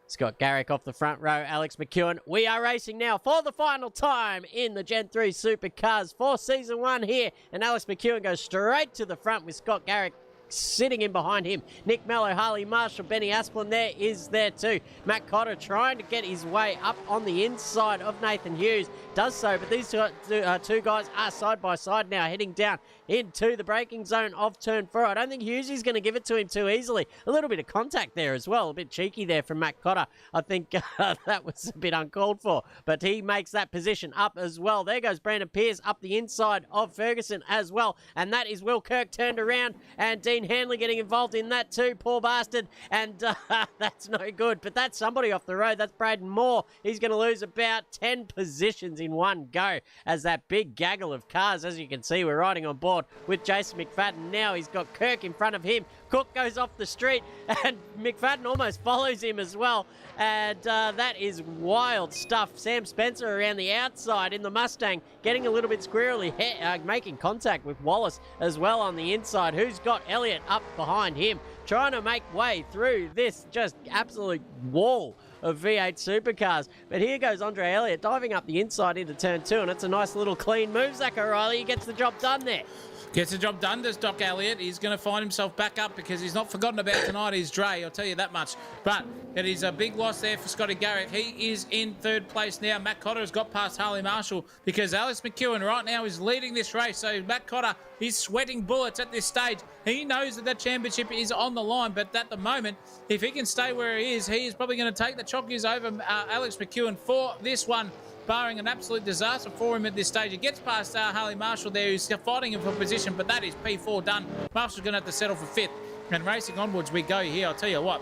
Scott Garrick off the front row, Alex McEwen. We are racing now for the final time in the Gen 3 Supercars for Season 1 here. And Alex McEwen goes straight to the front with Scott Garrick sitting in behind him. Nick Mello, Harley Marshall, Benny Asplin there is there too. Matt Cotter trying to get his way up on the inside of Nathan Hughes. Does so, but these two guys are side by side now, heading down into the braking zone of turn 4. I don't think Hughes is going to give it to him too easily. A little bit of contact there as well. A bit cheeky there from Matt Cotter. I think that was a bit uncalled for, but he makes that position up as well. There goes Brandon Pierce up the inside of Ferguson as well, and that is Will Kirk turned around, and Dean Hanley getting involved in that too, poor bastard, and that's no good. But that's somebody off the road. That's Braden Moore. He's going to lose about 10 positions in one go as that big gaggle of cars, as you can see, we're riding on board with Jason McFadden. Now he's got Kirk in front of him. Cook goes off the street, and McFadden almost follows him as well. And that is wild stuff. Sam Spencer around the outside in the Mustang, getting a little bit squirrely, making contact with Wallace as well on the inside. Who's got Elliott up behind him, trying to make way through this just absolute wall of V8 Supercars. But here goes Andre Elliott diving up the inside into turn 2, and it's a nice little clean move. Zach O'Reilly, he gets the job done there. Gets the job done, does Doc Elliott. He's going to find himself back up because he's not forgotten about tonight, is Dre, I'll tell you that much. But it is a big loss there for Scotty Garrick. He is in 3rd place now. Matt Cotter has got past Harley Marshall because Alex McEwen right now is leading this race. So Matt Cotter is sweating bullets at this stage. He knows that that championship is on the line, but at the moment, if he can stay where he is probably going to take the chockies over Alex McEwen for this one, barring an absolute disaster for him at this stage. He gets past Harley Marshall there, who's fighting him for position, but that is P4 done. Marshall's going to have to settle for 5th. And racing onwards we go here. I'll tell you what,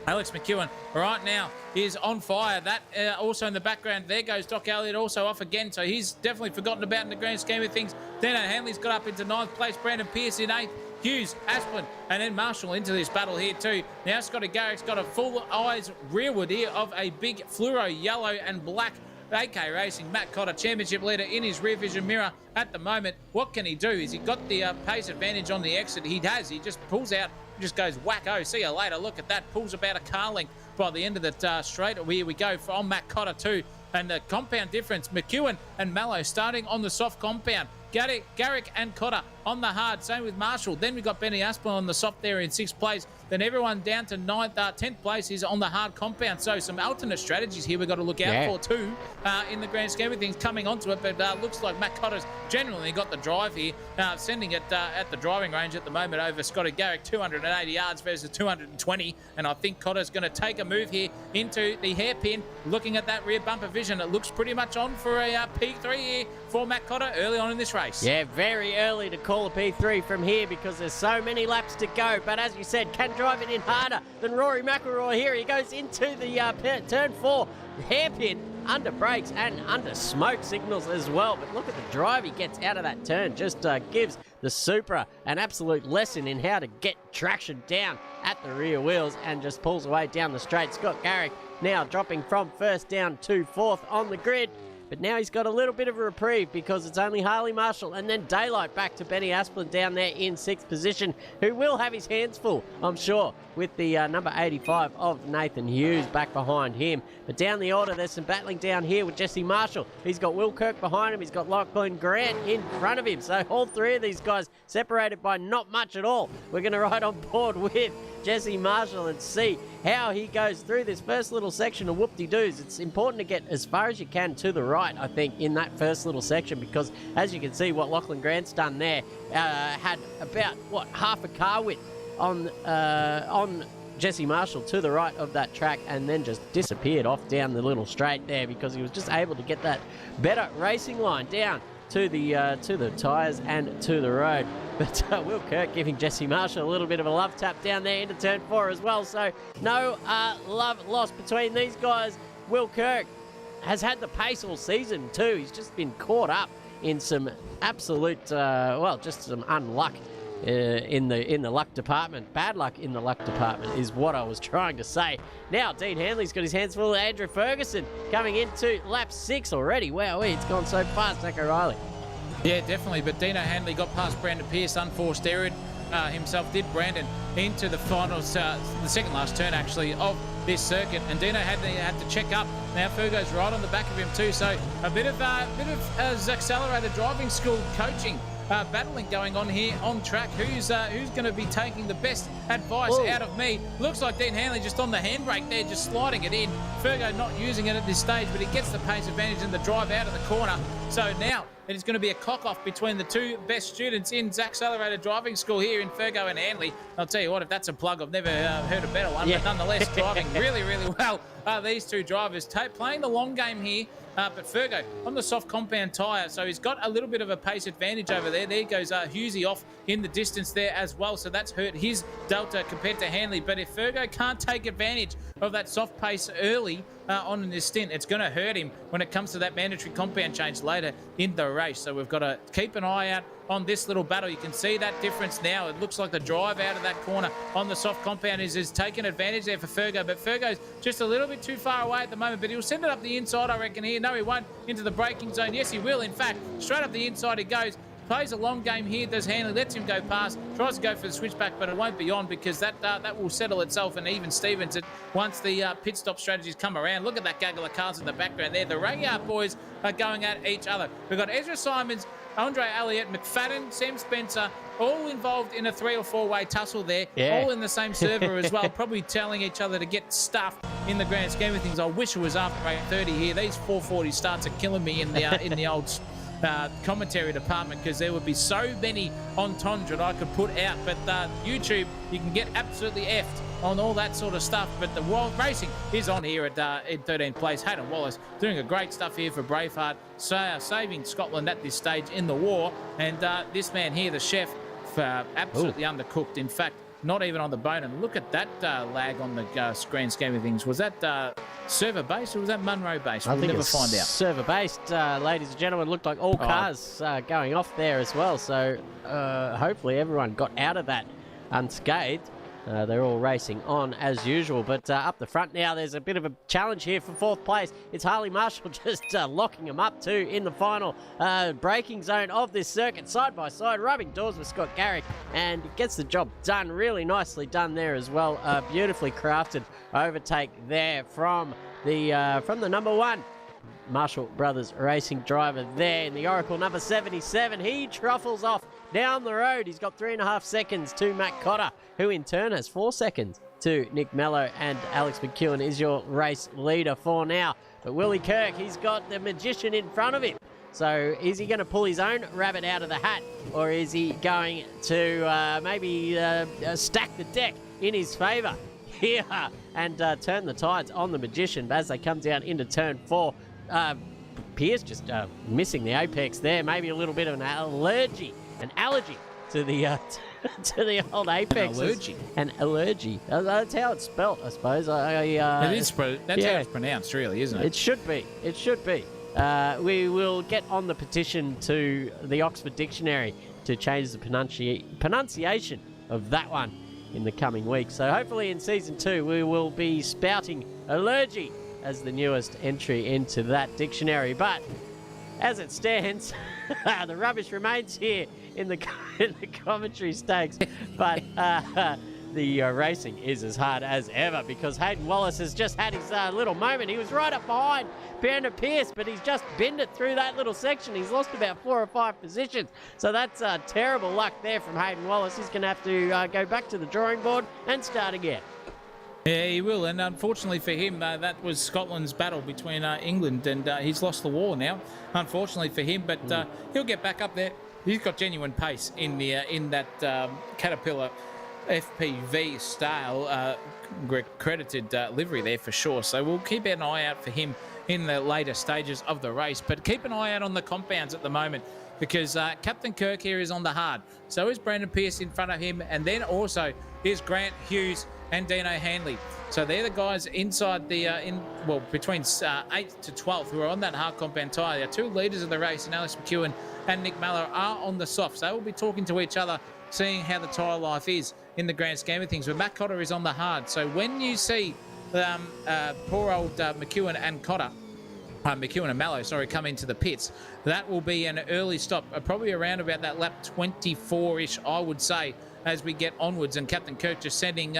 Alex McEwen right now is on fire. That also in the background, there goes Doc Elliott also off again. So he's definitely forgotten about in the grand scheme of things. Dino Hanley's got up into 9th place. Brandon Pearce in 8th. Hughes, Asplin, and then Marshall into this battle here too. Now Scotty Garrick's got a full eyes rearward here of a big fluoro yellow and black AK Racing Matt Cotter, championship leader, in his rear vision mirror at the moment. What can he do? Is he got the pace advantage on the exit? He has. He just pulls out, just goes wacko. See you later. Look at that. Pulls about a car length by the end of that straight. Here we go from Matt Cotter too. And the compound difference, McEwen and Mallow starting on the soft compound. Garrick and Cotter on the hard. Same with Marshall. Then we've got Benny Aspel on the soft there in 6th place. Then everyone down to 10th place is on the hard compound. So some alternate strategies here we've got to look out for too in the grand scheme of things coming onto it. But looks like Matt Cotter's genuinely got the drive here, sending it at the driving range at the moment over Scotty Garrick, 280 yards versus 220. And I think Cotter's going to take a move here into the hairpin. Looking at that rear bumper vision, it looks pretty much on for a P3 here for Matt Cotter early on in this race. Yeah, very early to call a P3 from here because there's so many laps to go. But as you said, can drive it in harder than Rory McIlroy here. He goes into the turn 4 hairpin, under brakes and under smoke signals as well. But look at the drive he gets out of that turn. Just gives the Supra an absolute lesson in how to get traction down at the rear wheels and just pulls away down the straight. Scott Garrick now dropping from 1st down to 4th on the grid. But now he's got a little bit of a reprieve because it's only Harley Marshall and then Daylight back to Benny Asplin down there in 6th position, who will have his hands full, I'm sure, with the number 85 of Nathan Hughes back behind him. But down the order, there's some battling down here with Jesse Marshall. He's got Will Kirk behind him. He's got Lachlan Grant in front of him. So all three of these guys separated by not much at all. We're going to ride on board with Jesse Marshall and see how he goes through this first little section of whoop-de-doos. It's important to get as far as you can to the right, I think, in that first little section, because as you can see, what Lachlan Grant's done there had about, half a car width on Jesse Marshall to the right of that track, and then just disappeared off down the little straight there because he was just able to get that better racing line down to the tyres and to the road. But Will Kirk giving Jesse Marshall a little bit of a love tap down there into turn 4 as well. So no love lost between these guys. Will Kirk has had the pace all season too. He's just been caught up in some absolute, just some unluck in the luck department. Bad luck in the luck department is what I was trying to say. Now Dean Hanley's got his hands full of Andrew Ferguson coming into lap 6 already. Wow, it's gone so fast, Zach O'Reilly. Yeah, definitely. But Dino Hanley got past Brandon Pearce, unforced error himself, did Brandon, into the final, the second last turn actually of this circuit. And Dino had to check up. Now Fergo's right on the back of him too. So a bit of accelerated driving school coaching. Battling going on here on track. Who's going to be taking the best advice out of me? Looks like Dean Hanley just on the handbrake there, just sliding it in. Fergo not using it at this stage, but he gets the pace advantage in the drive out of the corner. So now it is going to be a cock-off between the two best students in Accelerated Driving School here in Fergo and Hanley. I'll tell you what, if that's a plug, I've never heard a better one. But nonetheless, driving really, really well. These two drivers playing the long game here. But Fergo on the soft compound tyre, so he's got a little bit of a pace advantage over there. There goes Hughesy off in the distance there as well, so that's hurt his delta compared to Hanley. But if Fergo can't take advantage of that soft pace early on in this stint, it's going to hurt him when it comes to that mandatory compound change later in the race. So we've got to keep an eye out on this little battle. You can see that difference now. It looks like the drive out of that corner on the soft compound is taking advantage there for Fergo, but Fergo's just a little bit too far away at the moment, but he'll send it up the inside, I reckon, here. No, he won't, into the braking zone. Yes, he will. In fact, straight up the inside he goes. Plays a long game here, does Hanley, lets him go past, tries to go for the switchback, but it won't be on because that will settle itself. And even Stevens, once the pit stop strategies come around, look at that gaggle of cars in the background there. The Rayard boys are going at each other. We've got Ezra Symmons, Andre Elliott, McFadden, Sam Spencer, all involved in a 3 or 4 way tussle there, all in the same server as well, probably telling each other to get stuffed in the grand scheme of things. I wish it was after 8:30 here. These 440 starts are killing me in the old commentary department, because there would be so many entendre that I could put out. But YouTube, you can get absolutely effed on all that sort of stuff. But the world racing is on here at in 13th place. Hayden Wallace doing a great stuff here for Braveheart, saving Scotland at this stage in the war. And this man here, the chef, absolutely undercooked. In fact, not even on the bone. And look at that lag on the grand scheme of things. Was that server based or was that Munro based? We'll never find out. Server based, ladies and gentlemen. Looked like all cars going off there as well. So hopefully everyone got out of that unscathed. They're all racing on as usual, but up the front now, there's a bit of a challenge here for 4th place. It's Harley Marshall just locking them up too in the final braking zone of this circuit, side by side, rubbing doors with Scott Garrick, and gets the job done. Really nicely done there as well. Beautifully crafted overtake there from the number 1. Marshall Brothers Racing driver there in the Oracle number 77. He truffles off down the road. He's got 3.5 seconds to Matt Cotter, who in turn has 4 seconds to Nick Mello, and Alex McEwen is your race leader for now. But Willie Kirk, he's got the magician in front of him. So is he going to pull his own rabbit out of the hat, or is he going to maybe stack the deck in his favour here and turn the tides on the magician as they come down into turn 4? Pierce just missing the apex there. Maybe a little bit of an allergy to the to the old apex. An allergy. That's how it's spelt, I suppose. That's how it's pronounced, really, isn't it? It should be. It should be. We will get on the petition to the Oxford Dictionary to change the pronunciation of that one in the coming weeks. So hopefully in season 2 we will be spouting allergy as the newest entry into that dictionary. But as it stands, the rubbish remains here in the commentary stakes. But the racing is as hard as ever because Hayden Wallace has just had his little moment. He was right up behind Brandon Pierce, but he's just binned it through that little section. He's lost about 4 or 5 positions. So that's terrible luck there from Hayden Wallace. He's going to have to go back to the drawing board and start again. Yeah, he will, and unfortunately for him, that was Scotland's battle between England, and he's lost the war now, unfortunately for him, but he'll get back up there. He's got genuine pace in that Caterpillar FPV style credited livery there for sure, so we'll keep an eye out for him in the later stages of the race, but keep an eye out on the compounds at the moment because Captain Kirk here is on the hard. So is Brandon Pierce in front of him, and then also is Grant Hughes and Dino Hanley. So they're the guys inside the, between 8th to 12th who are on that hard compound tyre. The 2 leaders of the race, and Alex McEwen and Nick Mallow, are on the softs. They will be talking to each other, seeing how the tyre life is in the grand scheme of things. But Matt Cotter is on the hard. So when you see poor old McEwen and Cotter, McEwen and Mallow, come into the pits, that will be an early stop, probably around about that lap 24-ish, I would say, as we get onwards, and Captain Kirk just sending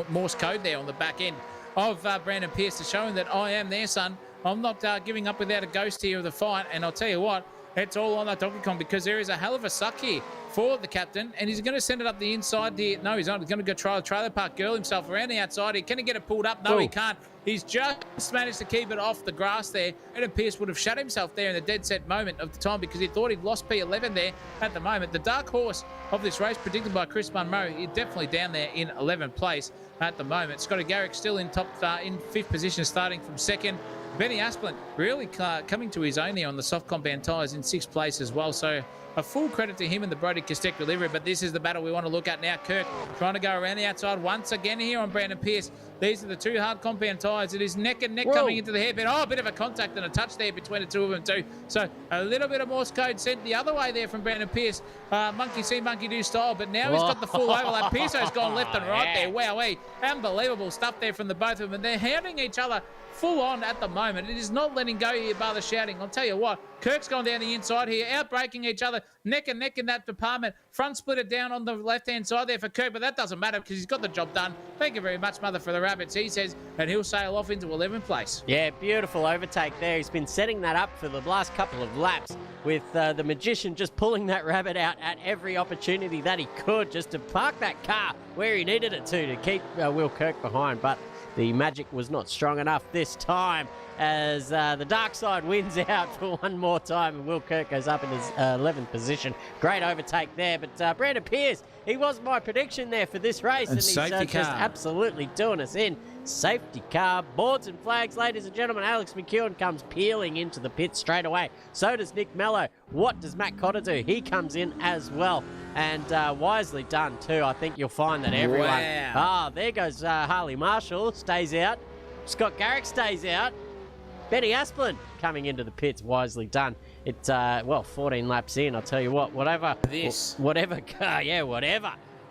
Morse code there on the back end of Brandon Pierce to show him that I am there, son. I'm not giving up without a ghost here of the fight, and I'll tell you what, it's all on that Donkey Kong because there is a hell of a suck here for the captain, and he's going to send it up the inside here. No, he's not. He's going to go try the trailer park girl himself around the outside here. Can he get it pulled up? No, he can't. He's just managed to keep it off the grass there. Brandon Pierce would have shut himself there in the dead set moment of the time because he thought he'd lost P11 there at the moment. The dark horse of this race, predicted by Chris Munro, is definitely down there in 11th place at the moment. Scotty Garrick still in in 5th position, starting from 2nd. Benny Asplin really coming to his own here on the soft compound tyres in 6th place as well. So a full credit to him and the Brody Kostek delivery, but this is the battle we want to look at now. Kirk trying to go around the outside once again here on Brandon Pierce. These are the 2 hard compound tyres. It is neck and neck coming into the hairpin. Oh, a bit of a contact and a touch there between the 2 of them too. So a little bit of Morse code sent the other way there from Brandon Pierce. Monkey see, monkey do style, but now he's got the full overlap. Pierce's gone left and right there. Wowee. Unbelievable stuff there from the both of them, and they're hounding each other full on at the moment. It is not letting go here, bar the shouting. I'll tell you what, Kirk's gone down the inside here, out-braking each other, neck and neck in that department. Front splitter down on the left-hand side there for Kirk, but that doesn't matter because he's got the job done. Thank you very much, Mother, for the rabbits, he says, and he'll sail off into 11th place. Yeah, beautiful overtake there. He's been setting that up for the last couple of laps with the magician just pulling that rabbit out at every opportunity that he could just to park that car where he needed it to keep Will Kirk behind, but the magic was not strong enough this time as the dark side wins out for one more time and Will Kirk goes up in his 11th position. Great overtake there, but Brandon Pierce, he was my prediction there for this race and he's just absolutely doing us in. safety car, boards and flags, ladies and gentlemen. Alex McEwen comes peeling into the pit straight away. So does Nick Mello. What does Matt Cotter do? He comes in as well, and wisely done too. I think you'll find that everyone... Wow. There goes Harley Marshall, stays out. Scott Garrick stays out. Benny Asplin coming into the pits, wisely done. It's, 14 laps in, I'll tell you what, whatever. Whatever.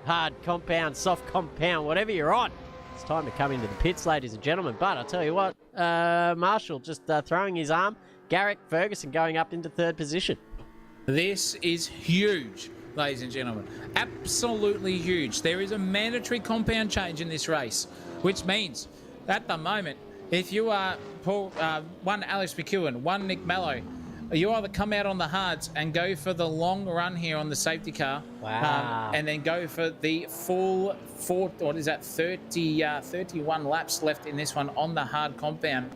Hard compound, soft compound, whatever you're on. It's time to come into the pits, ladies and gentlemen. But I'll tell you what, Marshall just throwing his arm. Garrick Ferguson going up into third position. This is huge, ladies and gentlemen. Absolutely huge. There is a mandatory compound change in this race, which means at the moment, if you are one Alex McEwen, one Nick Mello, you either come out on the hards and go for the long run here on the safety car, and then go for the full 31 laps left in this one on the hard compound.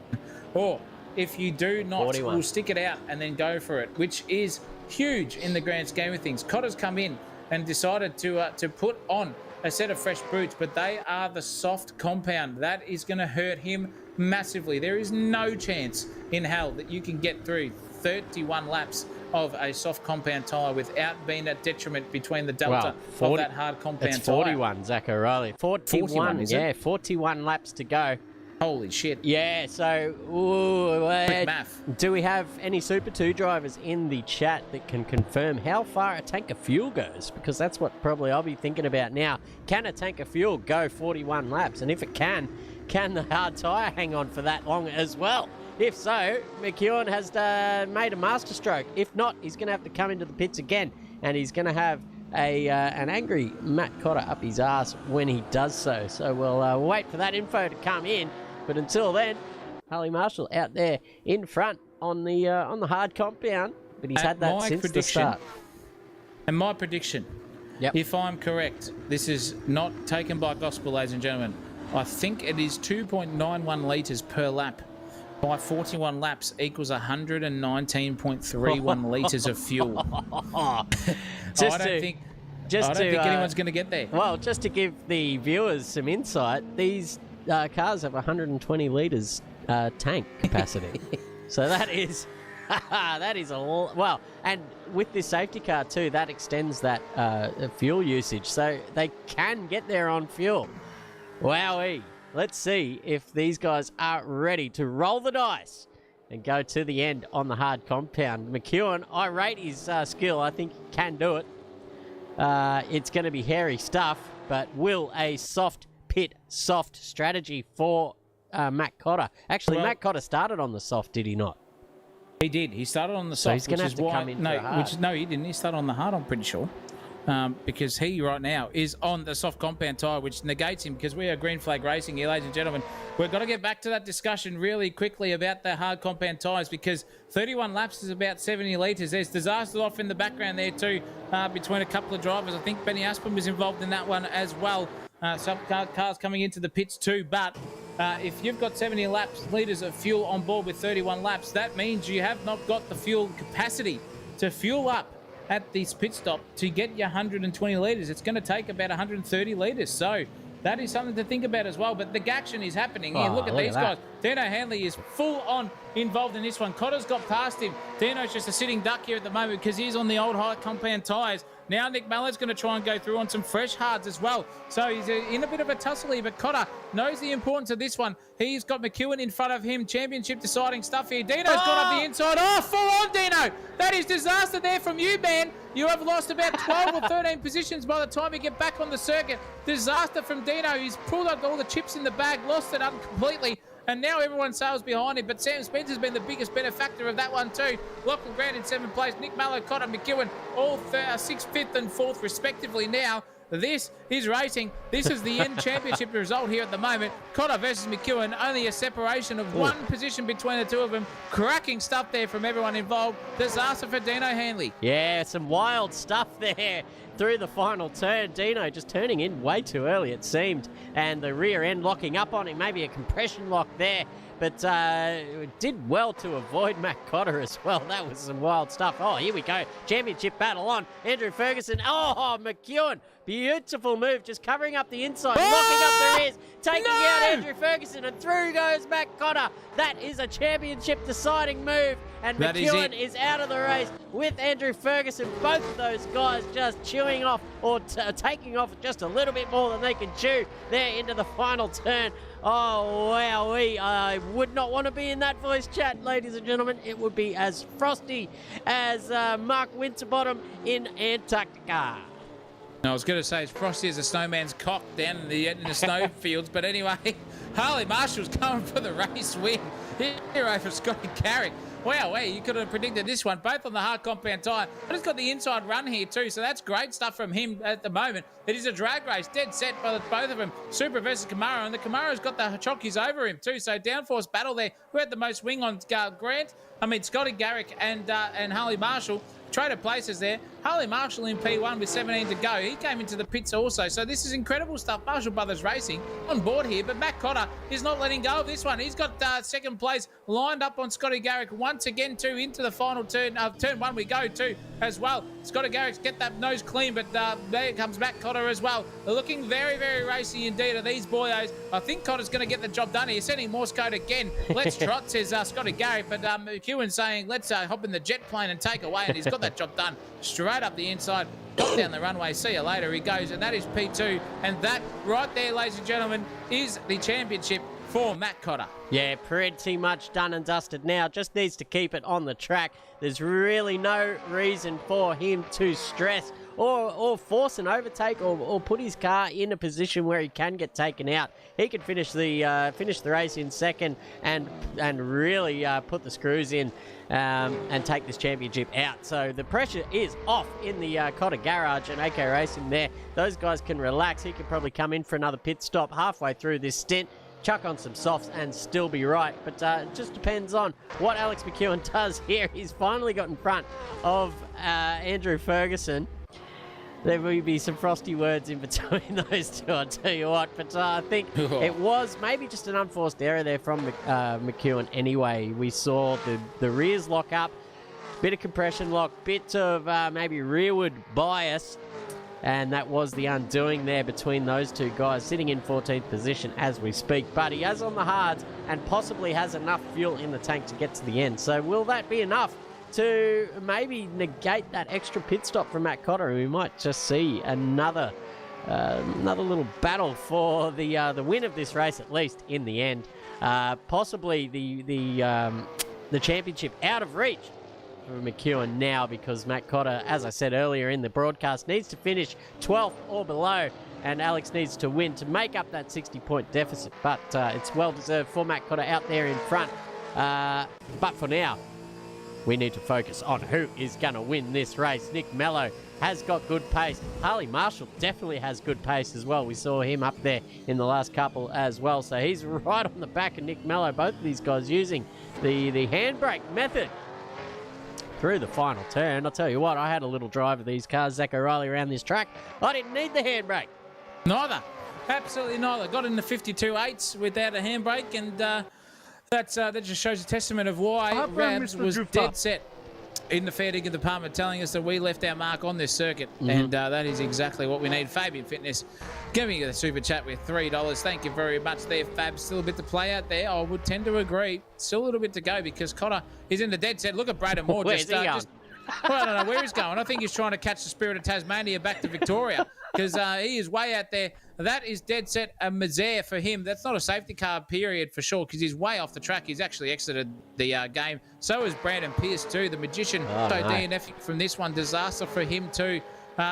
Or if you do not, 41. we'll stick it out and then go for it, which is huge in the grand scheme of things. Cotter's come in and decided to put on a set of fresh boots, but they are the soft compound. That is going to hurt him massively. There is no chance in hell that you can get through 31 laps of a soft compound tyre without being a detriment between the delta of that hard compound tyre. It's 41, Zach O'Reilly. 41, is it? 41 laps to go. Holy shit. Yeah, so Quick math. Do we have any Super 2 drivers in the chat that can confirm how far a tank of fuel goes? Because that's what probably I'll be thinking about now. Can a tank of fuel go 41 laps? And if it can the hard tyre hang on for that long as well? If so, McEwen has made a masterstroke. If not, he's going to have to come into the pits again, and he's going to have an angry Matt Cotter up his ass when he does so. So we'll wait for that info to come in. But until then, Harley Marshall out there in front on the hard compound. But he's had that since the start. And my prediction, if I'm correct, this is not taken by gospel, ladies and gentlemen. I think it is 2.91 litres per lap. By 41 laps equals 119.31 litres of fuel. I don't think anyone's going to get there. Well, just to give the viewers some insight, these cars have 120 litres tank capacity. So that is a lot. Well, and with this safety car too, that extends that fuel usage. So they can get there on fuel. Wowee. Let's see if these guys are ready to roll the dice and go to the end on the hard compound. McEwen, I rate his skill. I think he can do it. It's going to be hairy stuff, but will a soft strategy for Matt Cotter? Actually, Matt Cotter started on the soft, did he not? He did. He started on the soft. So he's going to have to come in No, he didn't. He started on the hard, I'm pretty sure. Because he right now is on the soft compound tyre, which negates him because we are green flag racing here, ladies and gentlemen. We've got to get back to that discussion really quickly about the hard compound tyres because 31 laps is about 70 litres. There's disasters off in the background there too between a couple of drivers. I think Benny Asplin was involved in that one as well. Some cars coming into the pits too, but if you've got 70 litres of fuel on board with 31 laps, that means you have not got the fuel capacity to fuel up at this pit stop to get your 120 litres. It's going to take about 130 litres. So that is something to think about as well. But the action is happening here. Look at these guys. Dino Hanley is full on involved in this one. Cotter's got past him. Dino's just a sitting duck here at the moment because he's on the old high compound tyres. Now Nick Mallard's going to try and go through on some fresh hards as well. So he's in a bit of a tussle here, but Cotter knows the importance of this one. He's got McEwen in front of him. Championship deciding stuff here. Dino's gone up the inside. Oh, full on, Dino. That is disaster there from you, man. You have lost about 12 or 13 positions by the time you get back on the circuit. Disaster from Dino. He's pulled out all the chips in the bag, lost it completely. And now everyone sails behind him, but Sam Spencer's been the biggest benefactor of that one too. Lachlan Grant in 7th place, Nick Mallow, Cotter, McEwen, all 6th, 5th and 4th respectively now. This is racing. This is the end championship result here at the moment. Cotter versus McEwen, only a separation of one position between the two of them. Cracking stuff there from everyone involved. Disaster for Dino Hanley. Yeah, some wild stuff there. through the final turn. Dino just turning in way too early, it seemed, and the rear end locking up on him. Maybe a compression lock there, but did well to avoid Matt Cotter as well. That was some wild stuff. Oh, here we go. Championship battle on. Andrew Ferguson. Oh, McEwen. Beautiful move, just covering up the inside, locking up the rears, taking out Andrew Ferguson, and through goes Matt Cotter. That is a championship deciding move, and McEwen is out of the race with Andrew Ferguson. Both of those guys just chewing off or taking off just a little bit more than they can chew there into the final turn. Oh, wow, I would not want to be in that voice chat, ladies and gentlemen. It would be as frosty as Mark Winterbottom in Antarctica. I was going to say it's frosty as a snowman's cock down in the snow fields, but anyway, Harley Marshall's coming for the race win. Hero for Scotty Carrick. Wow, you could have predicted this one, both on the hard compound tyre. But it's got the inside run here too, so that's great stuff from him at the moment. It is a drag race, dead set by both of them. Supra versus Camaro, and the Camaro's got the chockies over him too, so downforce battle there. Who had the most wing on Scotty Garrick and Harley Marshall. Traded places there. Harley Marshall in P1 with 17 to go. He came into the pits also. So this is incredible stuff. Marshall Brothers Racing on board here. But Matt Cotter is not letting go of this one. He's got second place lined up on Scotty Garrick once again too into the final turn. Turn one we go to as well. Scotty Garrick's get that nose clean, but there comes Matt Cotter as well. They're looking very, very racy indeed are these boyos. I think Cotter's going to get the job done here. Sending Morse code again. Let's trot, says Scotty Garrick. But McEwen saying, let's hop in the jet plane and take away. And he's got that job done straight up the inside, got down the runway. See you later, he goes, and that is P2. And that right there, ladies and gentlemen, is the championship for Matt Cotter. Yeah, pretty much done and dusted now. Just needs to keep it on the track. There's really no reason for him to stress or force an overtake or put his car in a position where he can get taken out. He can finish the race in second and really put the screws in and take this championship out. So the pressure is off in the Cotter garage and AK Racing there. Those guys can relax. He can probably come in for another pit stop halfway through this stint, chuck on some softs and still be right. But it just depends on what Alex McEwen does here. He's finally got in front of Andrew Ferguson. There will be some frosty words in between those two, I'll tell you what. But I think it was maybe just an unforced error there from McEwen anyway. We saw the rears lock up, bit of compression lock, bit of maybe rearward bias, and that was the undoing there between those two guys, sitting in 14th position as we speak. But he has on the hards and possibly has enough fuel in the tank to get to the end. So will that be enough to maybe negate that extra pit stop from Matt Cotter? We might just see another little battle for the win of this race, at least in the end. Possibly the championship out of reach for McEwen now, because Matt Cotter, as I said earlier in the broadcast, needs to finish 12th or below, and Alex needs to win to make up that 60-point deficit. But it's well deserved for Matt Cotter out there in front. But for now, we need to focus on who is going to win this race. Nick Mello has got good pace. Harley Marshall definitely has good pace as well. We saw him up there in the last couple as well. So he's right on the back of Nick Mello. Both of these guys using the handbrake method through the final turn. I'll tell you what, I had a little drive of these cars, Zach O'Reilly, around this track. I didn't need the handbrake. Neither. Absolutely neither. Got in the 52.8s without a handbrake, and that just shows a testament of why Rabs was dead set in the fair dinkum department, telling us that we left our mark on this circuit, and that is exactly what we need. Fabian Fitness giving you the super chat with $3. Thank you very much there, Fab. Still a bit to play out there. I would tend to agree. Still a little bit to go because Cotter is in the dead set. Look at Braden Moore. Where's he going? Well, I don't know where he's going. I think he's trying to catch the Spirit of Tasmania back to Victoria because he is way out there. That is dead set a misère for him. That's not a safety car period for sure because he's way off the track. He's actually exited the game. So is Brandon Pierce too, the magician. DNF from this one. Disaster for him too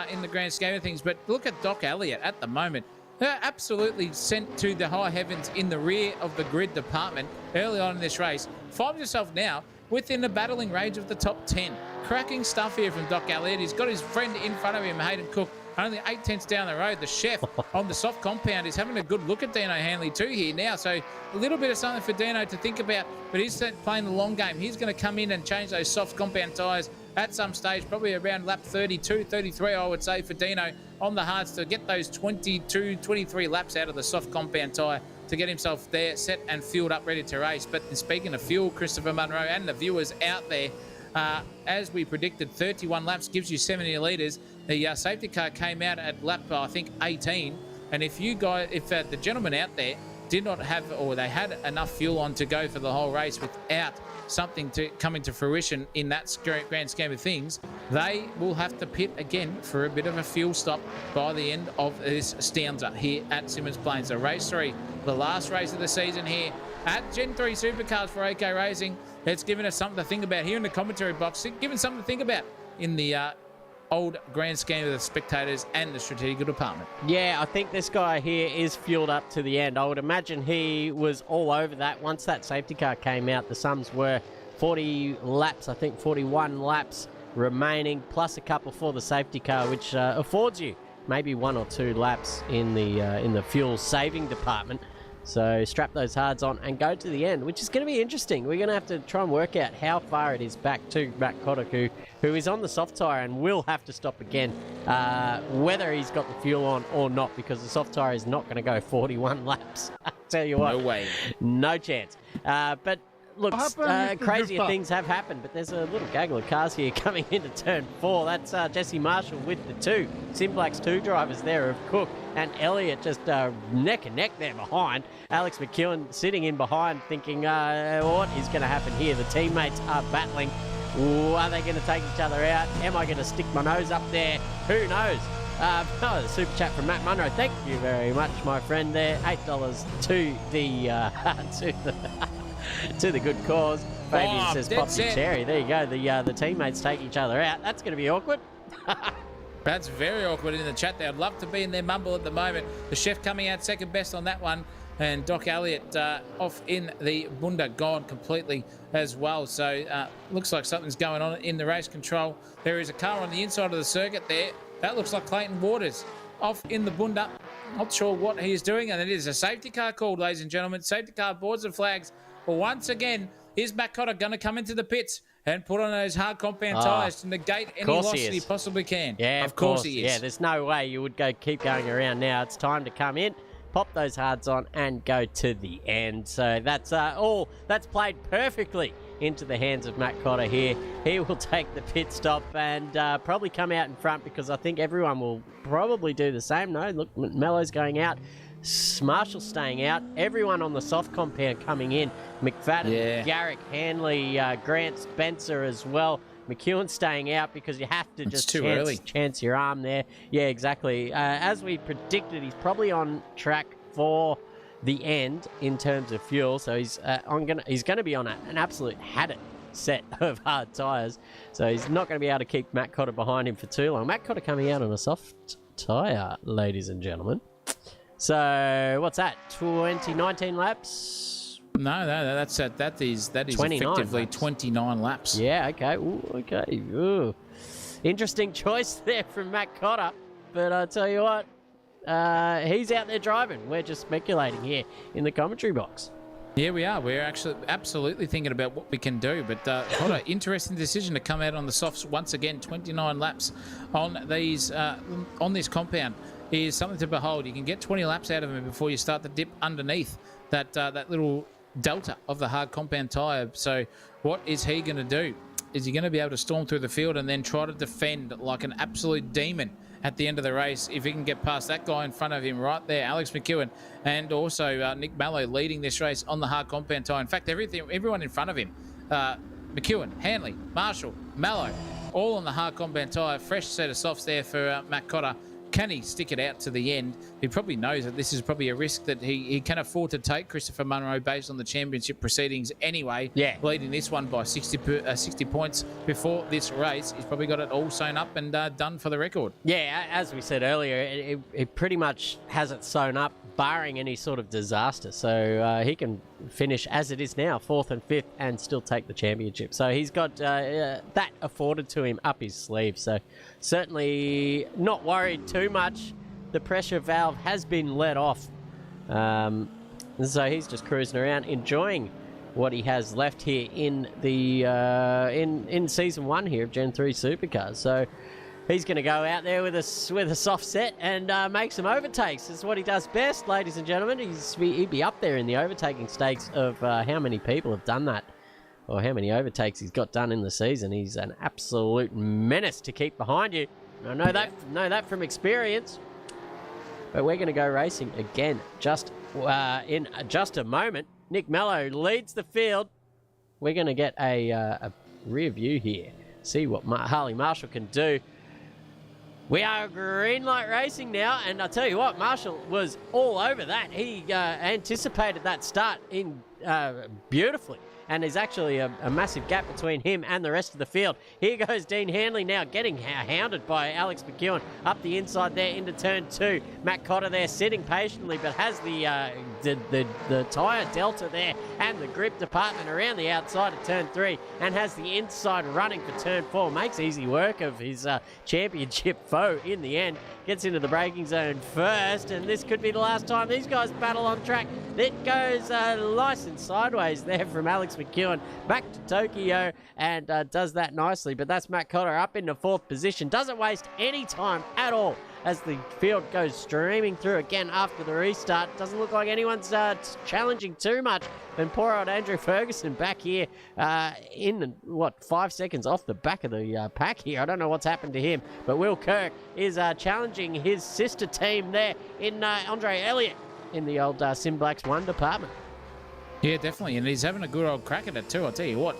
in the grand scheme of things. But look at Doc Elliott at the moment. They're absolutely sent to the high heavens in the rear of the grid department early on in this race. Finds himself now within the battling range of the top 10. Cracking stuff here from Doc Elliott. He's got his friend in front of him, Hayden Cook, only 8 tenths down the road. The chef on the soft compound is having a good look at Dino Hanley too here now. So a little bit of something for Dino to think about, but he's playing the long game. He's going to come in and change those soft compound tyres at some stage, probably around lap 32, 33, I would say, for Dino on the hards to get those 22, 23 laps out of the soft compound tyre to get himself there, set and fueled up, ready to race. But speaking of fuel, Christopher Munro and the viewers out there, as we predicted, 31 laps gives you 70 litres. The safety car came out at lap, I think, 18. And if the gentleman out there did not have, or they had enough fuel on to go for the whole race without something coming to fruition in that grand scheme of things, they will have to pit again for a bit of a fuel stop by the end of this stanza here at Symmons Plains. So race 3, the last race of the season here at Gen 3 Supercars for AK Racing. It's given us something to think about here in the commentary box, given something to think about in the old grand scheme of the spectators and the strategical department. Yeah, I think this guy here is fueled up to the end. I would imagine he was all over that. Once that safety car came out, the sums were 40 laps, I think 41 laps remaining, plus a couple for the safety car, which affords you maybe 1 or 2 laps in the fuel saving department. So strap those hards on and go to the end, which is going to be interesting. We're going to have to try and work out how far it is back to Matt Kotick, who is on the soft tyre and will have to stop again, whether he's got the fuel on or not, because the soft tyre is not going to go 41 laps. I tell you what. No way. No chance. But look, crazier things have happened, but there's a little gaggle of cars here coming into turn 4. That's Jesse Marshall with the 2. Simplex 2 drivers there of Cook and Elliott just neck and neck there behind. Alex McEwen sitting in behind thinking, what is going to happen here? The teammates are battling. Ooh, are they going to take each other out? Am I going to stick my nose up there? Who knows? The super chat from Matt Munro. Thank you very much, my friend there. $8 to the to the good cause. Fabian says, pop your cherry. There you go. The teammates take each other out. That's going to be awkward. That's very awkward in the chat there. I'd love to be in their mumble at the moment. The chef coming out second best on that one. And Doc Elliott off in the bunda, gone completely as well. So looks like something's going on in the race control. There is a car on the inside of the circuit there. That looks like Clayton Waters off in the bunda. Not sure what he is doing. And it is a safety car called, ladies and gentlemen. Safety car boards and flags. Well, once again, is Matt Kotick going to come into the pits and put on those hard compound tyres to negate any loss that he possibly can? Yeah, of course he is. Yeah, there's no way you would keep going around now. It's time to come in, pop those hards on, and go to the end. So that's that's played perfectly into the hands of Matt Kotick here. He will take the pit stop and probably come out in front, because I think everyone will probably do the same. No, look, Mello's going out. Marshall staying out. Everyone on the soft compound coming in. McFadden, Garrick, Hanley, Grant Spencer as well. McEwen staying out because you have to just chance your arm there. Yeah, exactly. As we predicted, he's probably on track for the end in terms of fuel. So he's going to be on an absolute haddock set of hard tyres. So he's not going to be able to keep Matt Kotick behind him for too long. Matt Kotick coming out on a soft tyre, ladies and gentlemen. So what's that? 19 laps? No, that is effectively laps. 29 laps. Yeah. Okay. Ooh, okay. Ooh. Interesting choice there from Matt Kotick. But I tell you what, he's out there driving. We're just speculating here in the commentary box. Yeah, we are. We're actually absolutely thinking about what we can do. But what an interesting decision to come out on the softs once again. 29 laps on these on this compound is something to behold. You can get 20 laps out of him before you start to dip underneath that little delta of the hard compound tyre. So what is he going to do? Is he going to be able to storm through the field and then try to defend like an absolute demon at the end of the race if he can get past that guy in front of him right there, Alex McEwen, and also Nick Mallow leading this race on the hard compound tyre. In fact, everyone in front of him, McEwen, Hanley, Marshall, Mallow, all on the hard compound tyre. Fresh set of softs there for Matt Kotick. Can he stick it out to the end? He probably knows that this is probably a risk that he can afford to take, Christopher Munro, based on the championship proceedings anyway. Yeah. Leading this one by 60 points before this race. He's probably got it all sewn up and done for the record. Yeah, as we said earlier, it pretty much has it sewn up, barring any sort of disaster. So he can finish as it is now, 4th and 5th, and still take the championship. So he's got that afforded to him up his sleeve. So certainly not worried too much. The pressure valve has been let off. So he's just cruising around, enjoying what he has left here in the in season 1 here of Gen 3 Supercars. So he's going to go out there with a soft set and make some overtakes. This is what he does best, ladies and gentlemen. He'd be up there in the overtaking stakes of how many people have done that, or how many overtakes he's got done in the season. He's an absolute menace to keep behind you. I know that from experience. But we're going to go racing again in just a moment. Nick Mello leads the field. We're going to get a rear view here. See what Harley Marshall can do. We are green light racing now, and I'll tell you what, Marshall was all over that. He anticipated that start in beautifully. And there's actually a massive gap between him and the rest of the field. Here goes Dean Hanley now, getting hounded by Alex McEwen up the inside there into turn 2. Matt Cotter there sitting patiently, but has the tyre delta there and the grip department around the outside of turn 3, and has the inside running for turn 4. Makes easy work of his championship foe in the end. Gets into the braking zone first, and this could be the last time these guys battle on track. It goes nice and sideways there from Alex McEwen back to Tokyo, and does that nicely. But that's Matt Cotter up into 4th position. Doesn't waste any time at all as the field goes streaming through again after the restart. Doesn't look like anyone's challenging too much. And poor old Andrew Ferguson back here in, 5 seconds off the back of the pack here. I don't know what's happened to him, but Will Kirk is challenging his sister team there in Andre Elliott in the old Sim Blacks 1 department. Yeah, definitely, and he's having a good old crack at it too. I'll tell you what,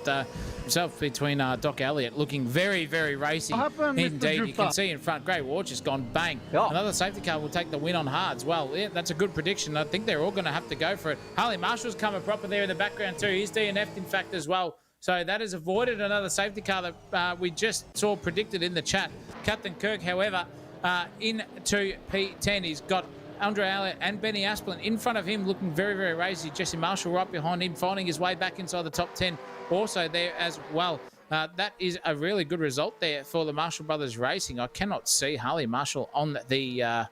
himself between Doc Elliott looking very, very racy. Indeed, you can see in front, Grey War just gone bang. Oh. Another safety car will take the win on hards. Well, yeah, that's a good prediction. I think they're all going to have to go for it. Harley Marshall's coming proper there in the background too. He's DNF'd in fact as well. So that has avoided another safety car that we just saw predicted in the chat. Captain Kirk, however, into P10, he's got Andre Elliott and Benny Asplin in front of him, looking very, very racy. Jesse Marshall right behind him, finding his way back inside the top 10 also there as well. That is a really good result there for the Marshall Brothers Racing. I cannot see Harley Marshall on the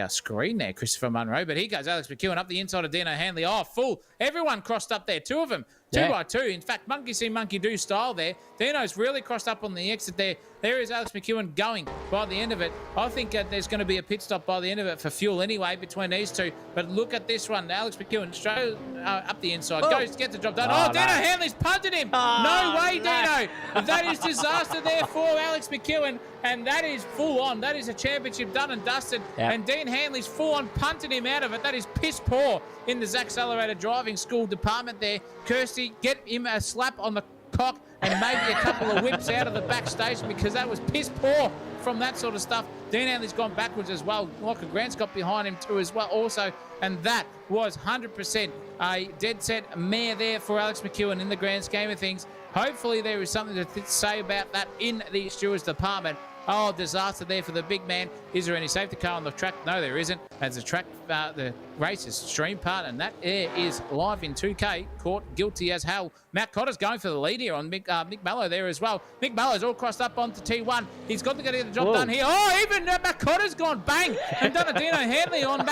screen there, Christopher Munro. But here goes Alex McEwen up the inside of Dino Hanley. Oh, full. Everyone crossed up there. 2 of them. 2 by 2. In fact, monkey see, monkey do style there. Dino's really crossed up on the exit there. There is Alex McEwen going by the end of it. I think there's going to be a pit stop by the end of it for fuel anyway between these two. But look at this one. Alex McEwen straight up the inside. Goes to get the job done. Oh, Dino Hanley's punted him. No way, Dino. That is disaster there for Alex McEwen. And that is full on. That is a championship done and dusted. Yep. And Dean Hanley's full on punted him out of it. That is piss poor in the Zach Accelerator driving school department there. Kirsty, get him a slap on the cock and maybe a couple of whips out of the backstation, because that was piss poor from that sort of stuff. Dean Hanley's gone backwards as well. Michael Grant's got behind him too as well also. And that was 100% a dead set mare there for Alex McEwen in the grand scheme of things. Hopefully there is something to say about that in the stewards department. Oh, disaster there for the big man. Is there any safety car on the track? No, there isn't. As the track, the race is stream part, and that air is live in 2K. Caught guilty as hell. Matt Cotter's going for the lead here on Mick Mallow there as well. Mick Mallow's all crossed up onto T1. He's got to get the job done here. Oh, even Matt Cotter's gone bang and done a Dino Hanley on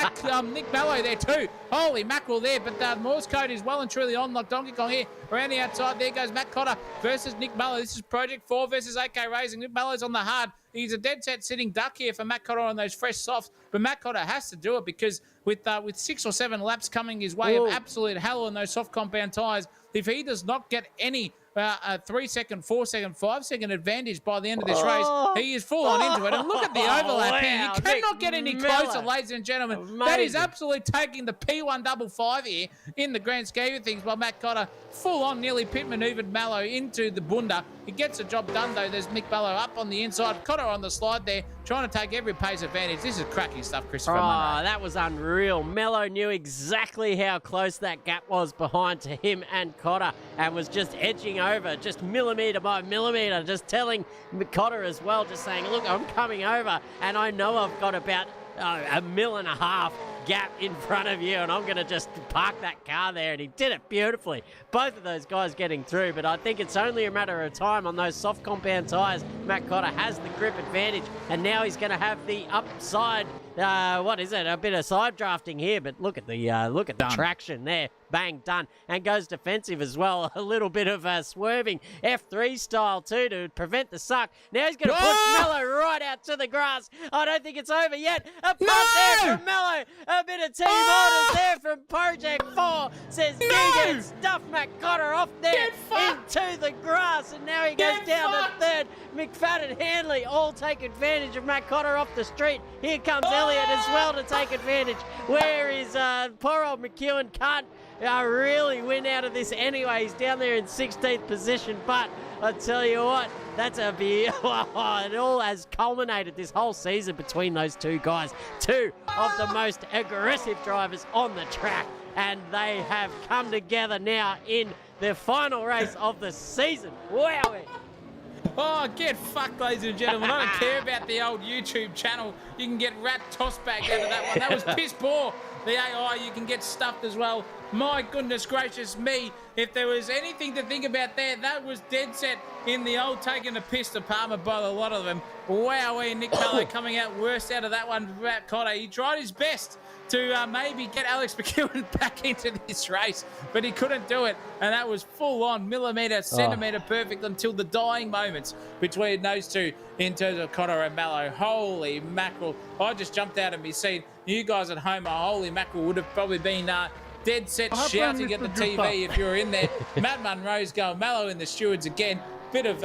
Nick Mallow there too. Holy mackerel there, but Morse code is well and truly on like Donkey Kong here. Around the outside, there goes Matt Cotter versus Nick Mallow. This is Project 4 versus AK Racing. Nick Mallow's on the hard. He's a dead set sitting duck here for Matt Cotter on those fresh softs, but Matt Cotter has to do it because with 6 or 7 laps coming his way of absolute hell on those soft compound tyres, if he does not get any 3-second, 4-second, 5-second advantage by the end of this race, he is full on into it. And look at the overlap here. You cannot get any closer, ladies and gentlemen. Amazing. That is absolutely taking the P155 here in the grand scheme of things by Matt Cotter. Full on, nearly pit manoeuvred Mallow into the bunda. He gets the job done though. There's Mick Mallow up on the inside. Cotter on the slide there, trying to take every pace advantage. This is cracking stuff, Christopher Munro. That was unreal. Mello knew exactly how close that gap was behind to him and Cotter, and was just edging over, just millimetre by millimetre, just telling Cotter as well, just saying, look, I'm coming over, and I know I've got about 1.5 mile gap in front of you, and I'm going to just park that car there. And he did it beautifully. Both of those guys getting through, but I think it's only a matter of time on those soft compound tyres. Matt Cotter has the grip advantage, and now he's going to have the upside what is it? A bit of side drafting here, but look at the traction there. Bang, done. And goes defensive as well. A little bit of swerving F3 style too to prevent the suck. Now he's going to push Mello right out to the grass. I don't think it's over yet. A punt there from Mello. A bit of team orders there from Project 4. Says Giga stuff McCotter off there into the grass. And now he goes down to third. McFadden, Hanley all take advantage of McCotter off the street. Here comes Elliott as well to take advantage. Where is poor old McEwen? Can't really win out of this anyway. He's down there in 16th position, but I tell you what, that's a it all has culminated this whole season between those two guys. Two of the most aggressive drivers on the track, and they have come together now in the final race of the season. Wow. Oh, get fucked, ladies and gentlemen. I don't care about the old YouTube channel. You can get rat tossed back out of that one. That was piss poor. The AI, you can get stuffed as well. My goodness gracious me. If there was anything to think about there, that was dead set in the old taking the piss department by a lot of them. Wowee, Nick Mello coming out worst out of that one. Matt Cotter, he tried his best to maybe get Alex McEwen back into this race, but he couldn't do it, and that was full on millimetre, centimetre perfect until the dying moments between those two in terms of Cotter and Mello. Holy mackerel. I just jumped out of my seat. You guys at home, holy mackerel, would have probably been dead set shouting at the TV if you were in there. Matt Munro's going Mello in the stewards again. Bit of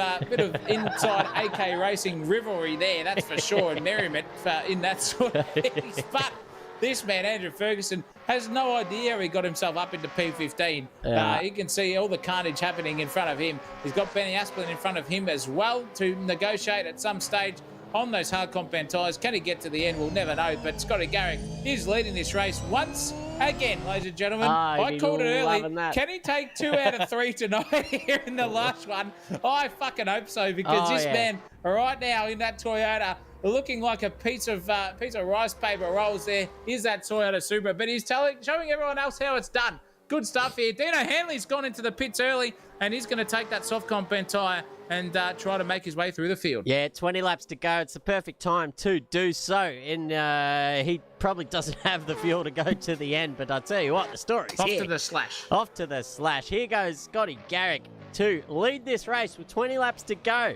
inside AK Racing rivalry there, that's for sure, and merriment in that sort of things. But this man, Andrew Ferguson, has no idea how he got himself up into P15. You can see all the carnage happening in front of him. He's got Benny Aspelin in front of him as well to negotiate at some stage on those hard compound tyres. Can he get to the end? We'll never know. But Scotty Garrick is leading this race once again, ladies and gentlemen. I called it early. Can he take 2 out of 3 tonight here in the last one? I fucking hope so, because this man right now in that Toyota, looking like a piece of rice paper rolls there, is that Toyota Supra. But he's showing everyone else how it's done. Good stuff here. Dino Hanley's gone into the pits early, and he's going to take that soft compound tyre and try to make his way through the field. Yeah, 20 laps to go. It's the perfect time to do so. And he probably doesn't have the fuel to go to the end, but I tell you what, the story's here. Off to the slash. Off to the slash. Here goes Scotty Garrick to lead this race with 20 laps to go.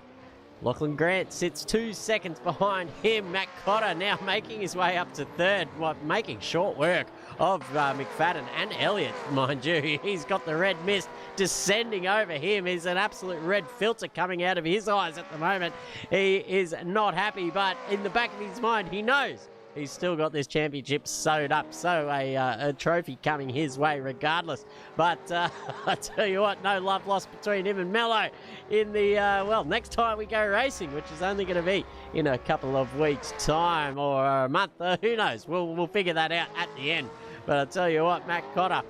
Lachlan Grant sits 2 seconds behind him. Matt Cotter now making his way up to third, making short work of McFadden and Elliott, mind you. He's got the red mist descending over him. He's an absolute red filter coming out of his eyes at the moment. He is not happy, but in the back of his mind, he knows he's still got this championship sewed up, so a trophy coming his way regardless. But I tell you what, no love lost between him and Mello in the, next time we go racing, which is only going to be in a couple of weeks' time or a month. Who knows? We'll figure that out at the end. But I tell you what, Matt Cotter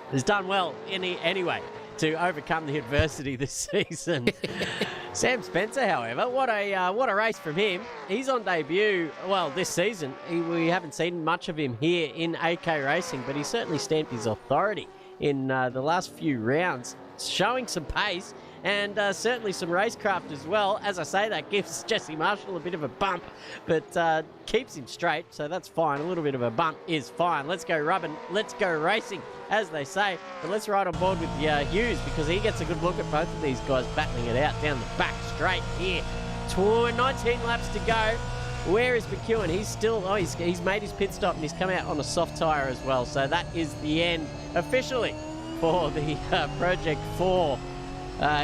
has done well anyway to overcome the adversity this season. Sam Spencer, however, what a race from him. He's on debut, this season. We haven't seen much of him here in AK Racing, but he certainly stamped his authority in the last few rounds, showing some pace and certainly some racecraft as well. As I say, that gives Jesse Marshall a bit of a bump, but keeps him straight, so that's fine. A little bit of a bump is fine. Let's go rubbing, let's go racing, as they say. But let's ride on board with Hughes, because he gets a good look at both of these guys battling it out down the back straight here. 19 laps to go. Where is McEwen? He's still, he's made his pit stop and he's come out on a soft tyre as well. So that is the end officially for the Project 4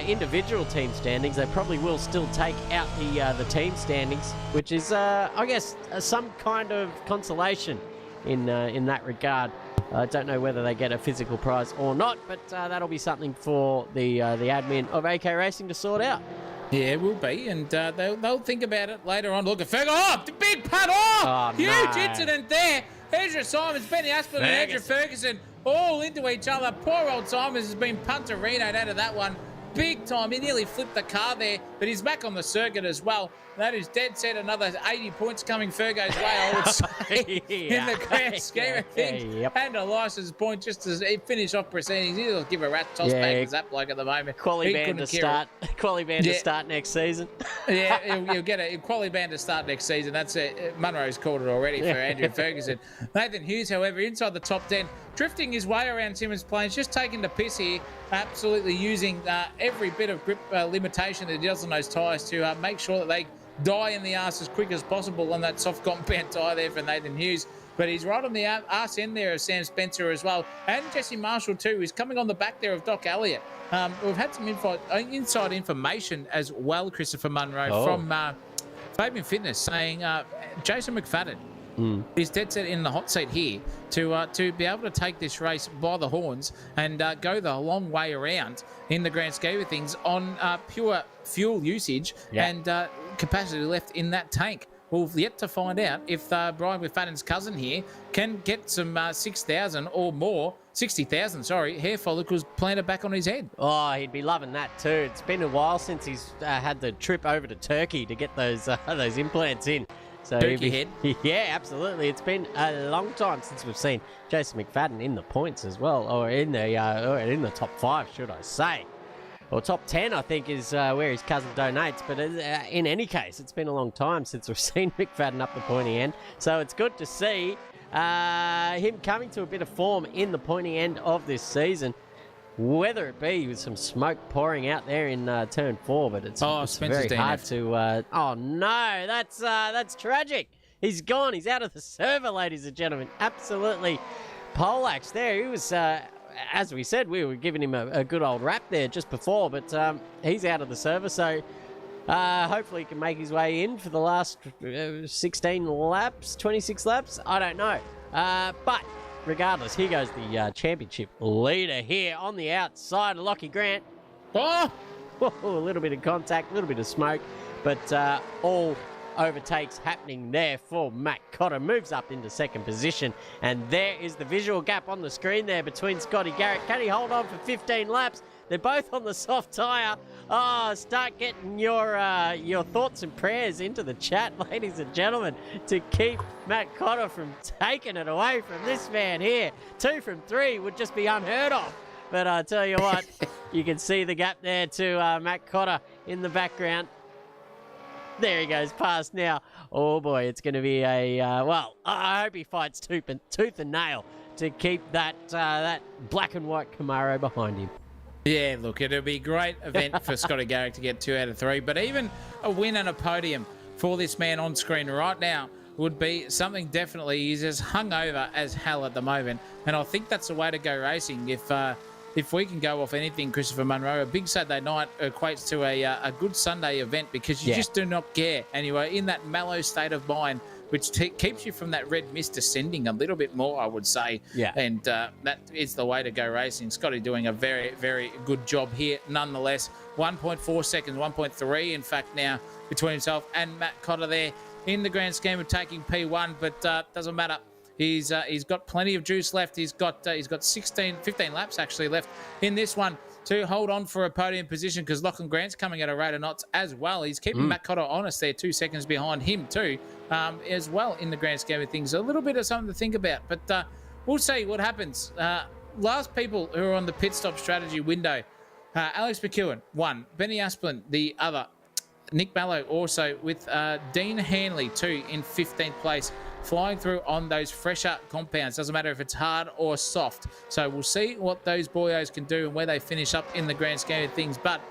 individual team standings. They probably will still take out the team standings, which is, I guess, some kind of consolation in that regard. I don't know whether they get a physical prize or not, but that'll be something for the admin of AK Racing to sort out. Yeah, it will be, and they'll think about it later on. Look at Ferguson. Oh, the big putt. Oh, huge incident there. Ezra Symmons, Benny Aspelin, and Ezra Ferguson all into each other. Poor old Symmons has been punterinoed out of that one. big time. He nearly flipped the car there, but he's back on the circuit as well. That is dead set. Another 80 points coming Fergo's way, I would say, in the grand scheme of things. And a license point just to finish off proceedings. He'll give a rat toss back to that bloke at the moment. Quali band to start. Quali band to start next season. He'll get a quali band to start next season. That's it. Munro's called it already for Andrew Ferguson. Nathan Hughes, however, inside the top 10, drifting his way around Symmons Plains, just taking the piss here, absolutely using every bit of grip limitation that he does on those tyres to make sure that they die in the arse as quick as possible on that soft compound tyre there for Nathan Hughes. But he's right on the arse end there of Sam Spencer as well. And Jesse Marshall too. He's coming on the back there of Doc Elliott. We've had some inside information as well, Christopher Munro, from Fabian Fitness saying Jason McFadden is dead set in the hot seat here to be able to take this race by the horns and go the long way around in the grand scheme of things on pure fuel usage and capacity left in that tank. We've yet to find out if Brian McFadden's cousin here can get some 6,000 or more, 60,000, hair follicles planted back on his head. Oh, he'd be loving that too. It's been a while since he's had the trip over to Turkey to get those implants in. So Turkey head. Yeah, absolutely. It's been a long time since we've seen Jason McFadden in the points as well, or in the top 5, should I say. Or top 10, I think, is where his cousin donates. But in any case, it's been a long time since we've seen McFadden up the pointy end. So it's good to see him coming to a bit of form in the pointy end of this season. Whether it be with some smoke pouring out there in turn 4, but it's very hard to... oh, no, that's tragic. He's gone. He's out of the server, ladies and gentlemen. Absolutely poleaxed there. He was... as we said, we were giving him a good old rap there just before, but he's out of the server, so hopefully he can make his way in for the last 16 laps, 26 laps. I don't know. But regardless, here goes the championship leader here on the outside, Lockie Grant. Oh! A little bit of contact, a little bit of smoke, but all overtakes happening there for Matt Cotter. Moves up into second position, and there is the visual gap on the screen there between Scotty Garrett. Can he hold on for 15 laps? They're both on the soft tyre. Oh, start getting your thoughts and prayers into the chat, ladies and gentlemen, to keep Matt Cotter from taking it away from this man here. 2 from 3 would just be unheard of. But I tell you what, you can see the gap there to Matt Cotter in the background. There he goes past now. Oh, boy, it's going to be a... well, I hope he fights tooth and nail to keep that black and white Camaro behind him. Yeah, look, it'll be a great event for Scotty Garrick to get 2 out of 3, but even a win and a podium for this man on screen right now would be something definitely. He's as hungover as hell at the moment, and I think that's the way to go racing. If we can go off anything, Christopher Munro, a big Saturday night equates to a good Sunday event because you just do not care. And you are in that mellow state of mind, which keeps you from that red mist descending a little bit more, I would say. Yeah. And that is the way to go racing. Scotty doing a very, very good job here. Nonetheless, 1.4 seconds, 1.3, in fact, now between himself and Matt Cotter there in the grand scheme of taking P1, but doesn't matter. He's got plenty of juice left. He's got 15 laps actually left in this one to hold on for a podium position because Lachlan Grant's coming at a rate of knots as well. He's keeping Matt Cotter honest there, 2 seconds behind him too, as well in the grand scheme of things. A little bit of something to think about, but we'll see what happens. Last people who are on the pit stop strategy window, Alex McEwen, 1, Benny Asplin, the other, Nick Mallow also with Dean Hanley, 2, in 15th place. Flying through on those fresher compounds. Doesn't matter if it's hard or soft. So we'll see what those boyos can do and where they finish up in the grand scheme of things. But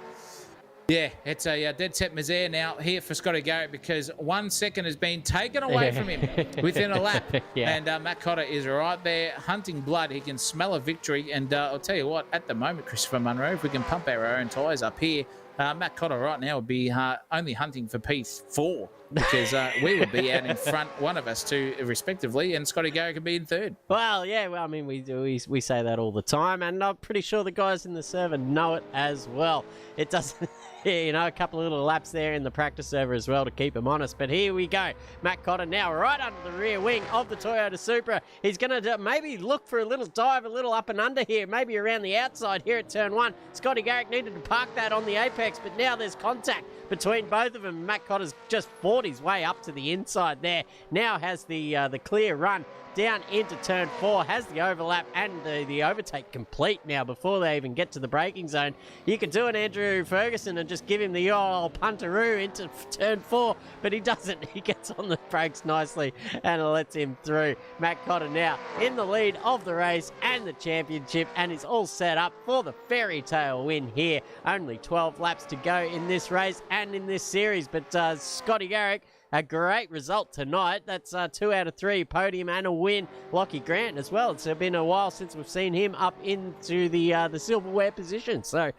yeah, it's a dead set misere now here for Scotty Garrett because 1 second has been taken away from him within a lap. And Matt Cotter is right there hunting blood. He can smell a victory. And I'll tell you what, at the moment, Christopher Munro, if we can pump our own tyres up here, Matt Cotter right now would be only hunting for P4 because we would be out in front, one of us two respectively, and Scotty Garrett could be in 3rd. Well, yeah, I mean, we say that all the time, and I'm pretty sure the guys in the server know it as well. It doesn't you know, a couple of little laps there in the practice server as well to keep him honest. But here we go. Matt Cotter now right under the rear wing of the Toyota Supra. He's going to maybe look for a little dive, a little up and under here, maybe around the outside here at turn 1. Scotty Garrick needed to park that on the apex, but now there's contact between both of them. Matt Cotter's just fought his way up to the inside there. Now has the clear run down into turn 4, has the overlap and the overtake complete now before they even get to the braking zone. You could do an Andrew Ferguson and just give him the old punteroo into turn 4, but he doesn't. He gets on the brakes nicely and lets him through. Matt Cotter now in the lead of the race and the championship, and is all set up for the fairy tale win here. Only 12 laps to go in this race and in this series, but Scotty Garrick, a great result tonight. That's 2 out of 3, podium and a win. Lockie Grant as well. It's been a while since we've seen him up into the silverware position. So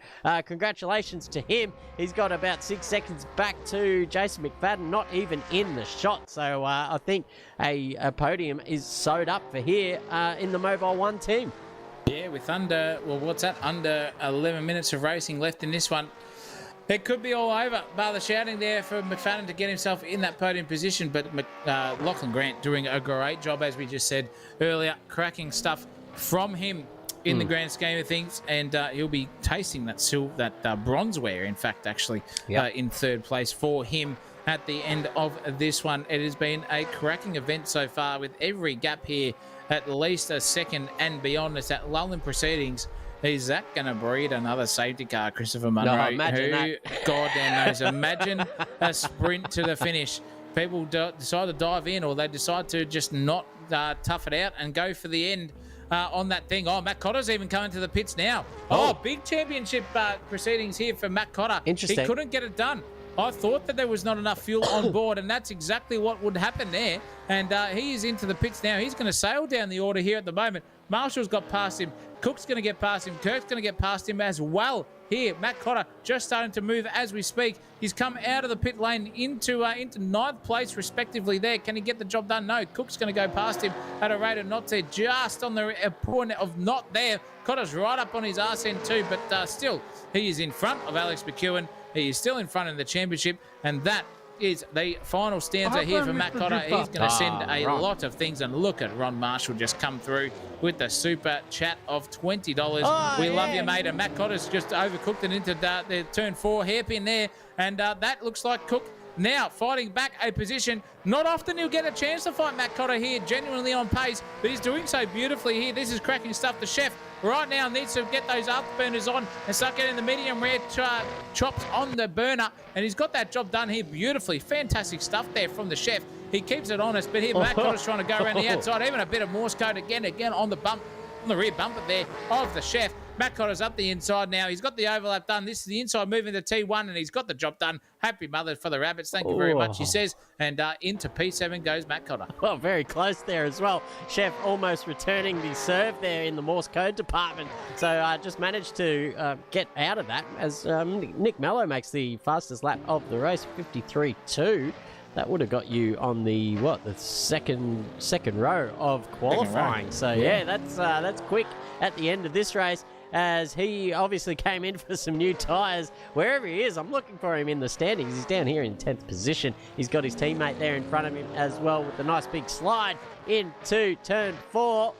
congratulations to him. He's got about 6 seconds back to Jason McFadden, not even in the shot. So I think a podium is sewed up for here in the Mobile 1 team. Yeah, with under 11 minutes of racing left in this one. It could be all over, bar the shouting there for McFadden to get himself in that podium position, but Lachlan Grant doing a great job, as we just said earlier, cracking stuff from him in the grand scheme of things, and he'll be tasting that bronzeware, in fact, actually, in third place for him at the end of this one. It has been a cracking event so far, with every gap here at least a second and beyond. It's that lull in proceedings. Is that going to breed another safety car, Christopher Munro? No, imagine that. Goddamn knows. Imagine a sprint to the finish. People decide to dive in, or they decide to just not tough it out and go for the end on that thing. Oh, Matt Cotter's even coming to the pits now. Oh, big championship proceedings here for Matt Cotter. Interesting. He couldn't get it done. I thought that there was not enough fuel on board, and that's exactly what would happen there. And he is into the pits now. He's going to sail down the order here at the moment. Marshall's got past him. Cook's going to get past him. Kirk's going to get past him as well. Here, Matt Cotter just starting to move as we speak. He's come out of the pit lane into 9th place, respectively there. Can he get the job done? No. Cook's going to go past him at a rate of knots there, just on the point of not there. Cotter's right up on his arse end too, but still, he is in front of Alex McEwen. He is still in front in the championship, and that is the final stanza here for Matt Cotter. He's going to send a lot of things, and look at Ron Marshall just come through with the super chat of $20. We love you, mate. And Matt Cotter's just overcooked it into the turn 4 hairpin there, and that looks like Cook now fighting back a position. Not often you'll get a chance to fight Matt Cotter here, genuinely on pace, but he's doing so beautifully here. This is cracking stuff. The chef right now needs to get those afterburners on and start getting the medium rare chops on the burner, and he's got that job done here beautifully. Fantastic stuff there from the chef. He keeps it honest, but here Matt Cotter's trying to go around the outside. Even a bit of Morse code again on the bump, on the rear bumper there of the chef. Matt Cotter's up the inside now. He's got the overlap done. This is the inside moving to T1, and he's got the job done. Happy mother for the rabbits. Thank you very much, he says. And into P7 goes Matt Cotter. Well, very close there as well. Chef almost returning the serve there in the Morse code department. So just managed to get out of that as Nick Mello makes the fastest lap of the race, 53.2. That would have got you on the second row of qualifying. So yeah, that's quick at the end of this race, as he obviously came in for some new tyres. Wherever he is, I'm looking for him in the standings. He's down here in 10th position. He's got his teammate there in front of him as well with the nice big slide into turn 4.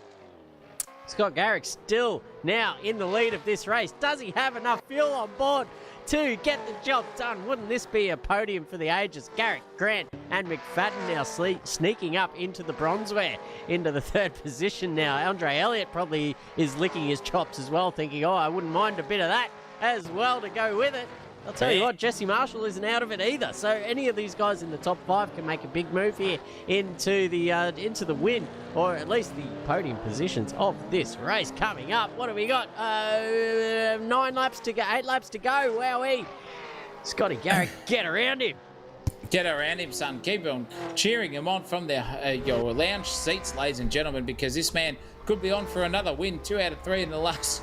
Scott Garrick still now in the lead of this race. Does he have enough fuel on board to get the job done? Wouldn't this be a podium for the ages? Garrick, Grant and McFadden now sneaking up into the bronzeware, into the 3rd position now. Andre Elliott probably is licking his chops as well, thinking, oh, I wouldn't mind a bit of that as well to go with it. I'll tell you what, Jesse Marshall isn't out of it either. So any of these guys in the top 5 can make a big move here into the win, or at least the podium positions of this race coming up. What have we got? 8 laps to go. Wowee. Scotty Garrick, get around him. Get around him, son. Keep on cheering him on from your lounge seats, ladies and gentlemen, because this man could be on for another win. 2 out of 3 in the last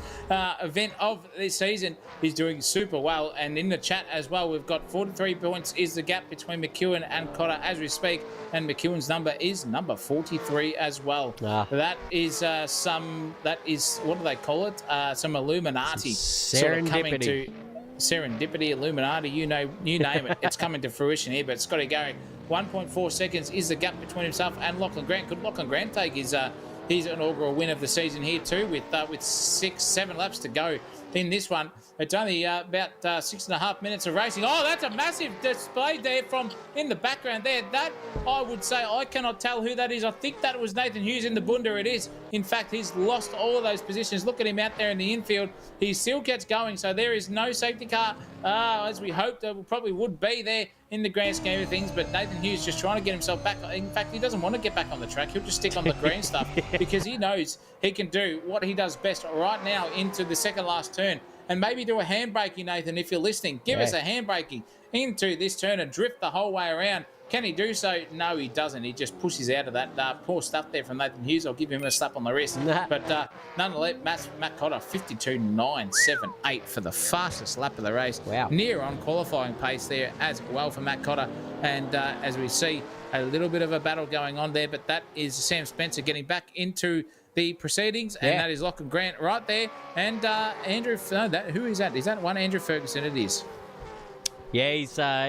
event of this season. He's doing super well. And in the chat as well, we've got 43 points is the gap between McEwen and Cotter as we speak. And McEwen's number is number 43 as well. That is what do they call it? Some Illuminati sort of coming to serendipity, Illuminati, you name it. It's coming to fruition here. But Scotty Garrick, 1.4 seconds is the gap between himself and Lachlan Grant. Could Lachlan Grant take his inaugural win of the season here too, with 6-7 laps to go in this one? It's only about 6.5 minutes of racing. Oh, that's a massive display there from in the background there. That, I would say, I cannot tell who that is. I think that was Nathan Hughes in the bunda. It is. In fact, he's lost all of those positions. Look at him out there in the infield. He still gets going, so there is no safety car, as we hoped there probably would be there in the grand scheme of things. But Nathan Hughes just trying to get himself back. In fact, he doesn't want to get back on the track. He'll just stick on the green stuff because he knows he can do what he does best right now into the second last turn. And maybe do a handbraking, Nathan, if you're listening. Give us a handbraking into this turn and drift the whole way around. Can he do so? No, he doesn't. He just pushes out of that poor stuff there from Nathan Hughes. I'll give him a slap on the wrist. But nonetheless, Matt Cotter, 52.978 for the fastest lap of the race. Wow. Near on qualifying pace there as well for Matt Cotter. And as we see, a little bit of a battle going on there. But that is Sam Spencer getting back into the proceedings, and that is Lachlan Grant right there. And Andrew, who is that? Is that one Andrew Ferguson? It is. Yeah,